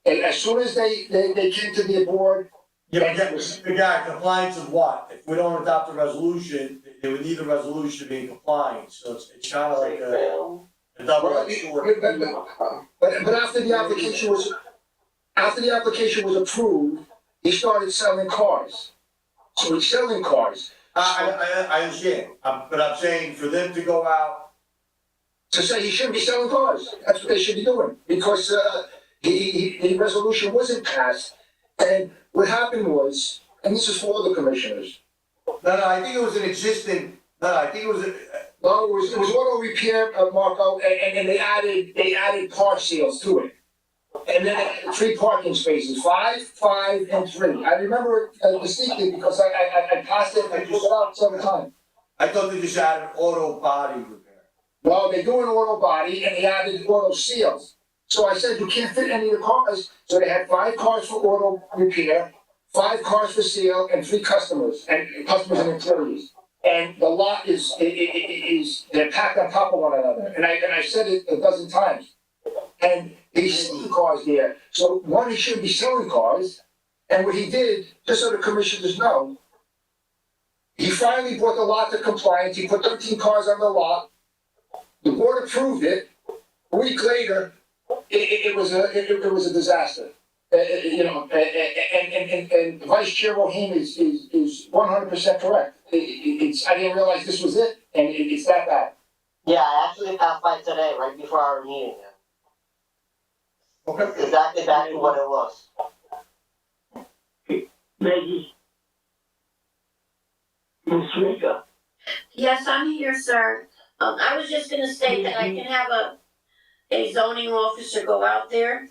as soon as they came to the board. Yeah, compliance of what? If we don't adopt the resolution, they would need the resolution to be in compliance, so it's kind of like a double-edged sword. But after the application was approved, he started selling cars. So he's selling cars. I understand, but I'm saying for them to go out. To say he shouldn't be selling cars, that's what they should be doing, because the resolution wasn't passed. And what happened was, and this is for all the commissioners. No, I think it was an existing, I think it was. No, it was auto repair, Marco, and they added car seals to it. And then 3 parking spaces, 5, and 3. I remember it distinctly because I passed it, I just out several times. I thought they just added auto body repair. No, they do an auto body and they added auto seals. So I said, you can't fit any of the cars. So they had 5 cars for auto repair, 5 cars for seal, and 3 customers and employees. And the lot is they're packed on top of one another. And I said it a dozen times. And he's selling cars there. So one, he shouldn't be selling cars. And what he did, just so the commissioners know, he finally brought the lot to compliance. He put 13 cars on the lot. The board approved it. A week later, it was a disaster. And Vice Chair Rohini is 100% correct. It's, I didn't realize this was it, and it's that bad. Yeah, I actually passed by today, right before our meeting. Okay. Exactly back to what it was. Maggie. Ms. Rika. Yes, I'm here, sir. I was just gonna state that I can have a zoning officer go out there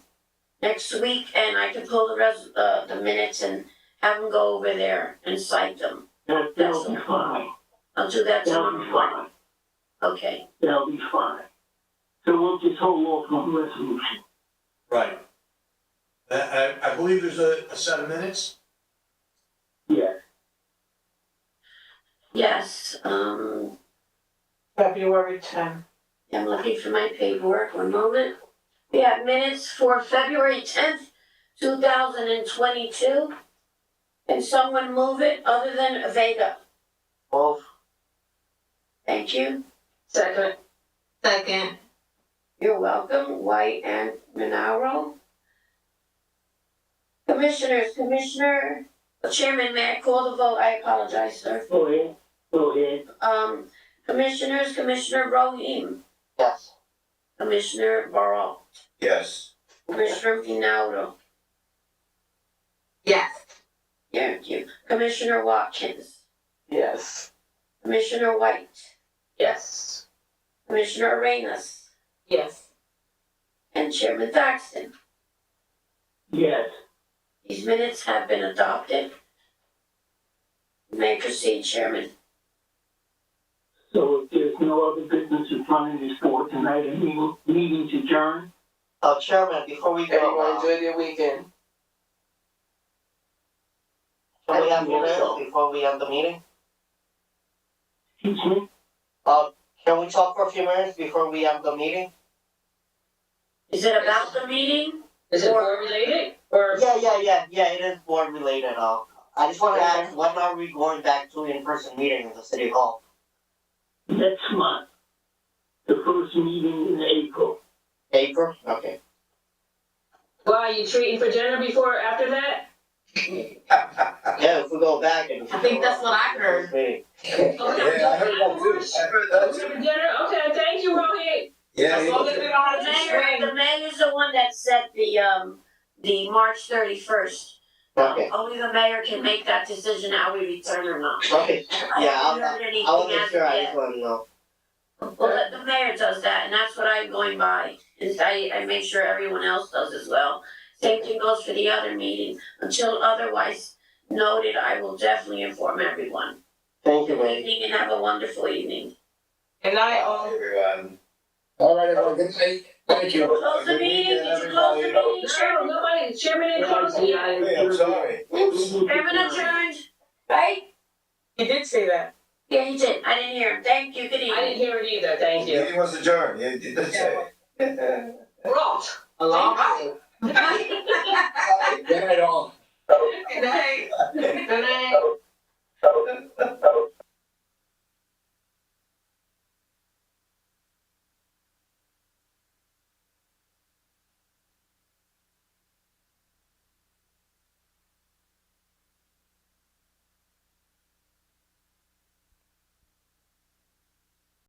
next week, and I can pull the minutes and have them go over there and cite them. That'll be fine. I'll do that That'll tomorrow be morning. fine. Okay. That'll be fine. So we'll just hold off on the resolution. Right. I believe there's a set of minutes. Yeah. Yes, February 10th. I'm looking for my paperwork, one moment. We have minutes for February 10th, 2022. Can someone move it other than Vega? Move. Thank you. Second. Second. You're welcome, White and Monaro. Commissioners, Chairman, may I call the vote? I apologize, sir. Go ahead. Go ahead. Commissioners, Commissioner Rohim, Yes. Commissioner Barral, Yes. Commissioner Pinaudo, Yes. thank you. Commissioner Watkins, Yes. Commissioner White, Yes. Commissioner Arenas, Yes. and Chairman Thaxton. Yes. These minutes have been adopted. You may proceed, Chairman. So if there's no other business in front of this board tonight, meeting's adjourned. Chairman, before we Everyone go, enjoy their weekend. can we have minutes before we end the meeting? Excuse me? Can we talk for a few minutes before we end the meeting? Is it about the meeting? Is it board related or? Yeah, it is board related. I just want to ask, when are we going back to in-person meeting in the city hall? Next month. The first meeting in April. April? Okay. Well, are you treating for dinner before or after that? Yeah, if we go back and. I think that's what I heard. Meeting. Yeah, I heard that too. I heard that too. For dinner? Okay, thank you, Rohit. Yeah, As long as we don't have to The mayor's the one that set the March 31st. Okay. Only the mayor can make that decision how we return or not. Okay. Yeah, I haven't heard anything I wasn't as of sure. I yet. just want to know. Well, the mayor does that, and that's what I'm going by, and I make sure everyone else does as well. Same thing goes for the other meeting. Until otherwise noted, I will definitely inform everyone. Thank you, Good man. evening and have a wonderful evening. And I, Everyone. All right, everyone, good night. Thank you. Close the meeting, did you close the meeting, No, Chairman? nobody, Chairman didn't close it yet. Hey, I'm sorry. Chairman adjourned, right? he did say that. Yeah, he did, I didn't hear him, thank you, good evening. I didn't hear it either, thank you. Meeting was adjourned. Yeah, you did say. Rot. All right. Good night, all. Good night. Good night.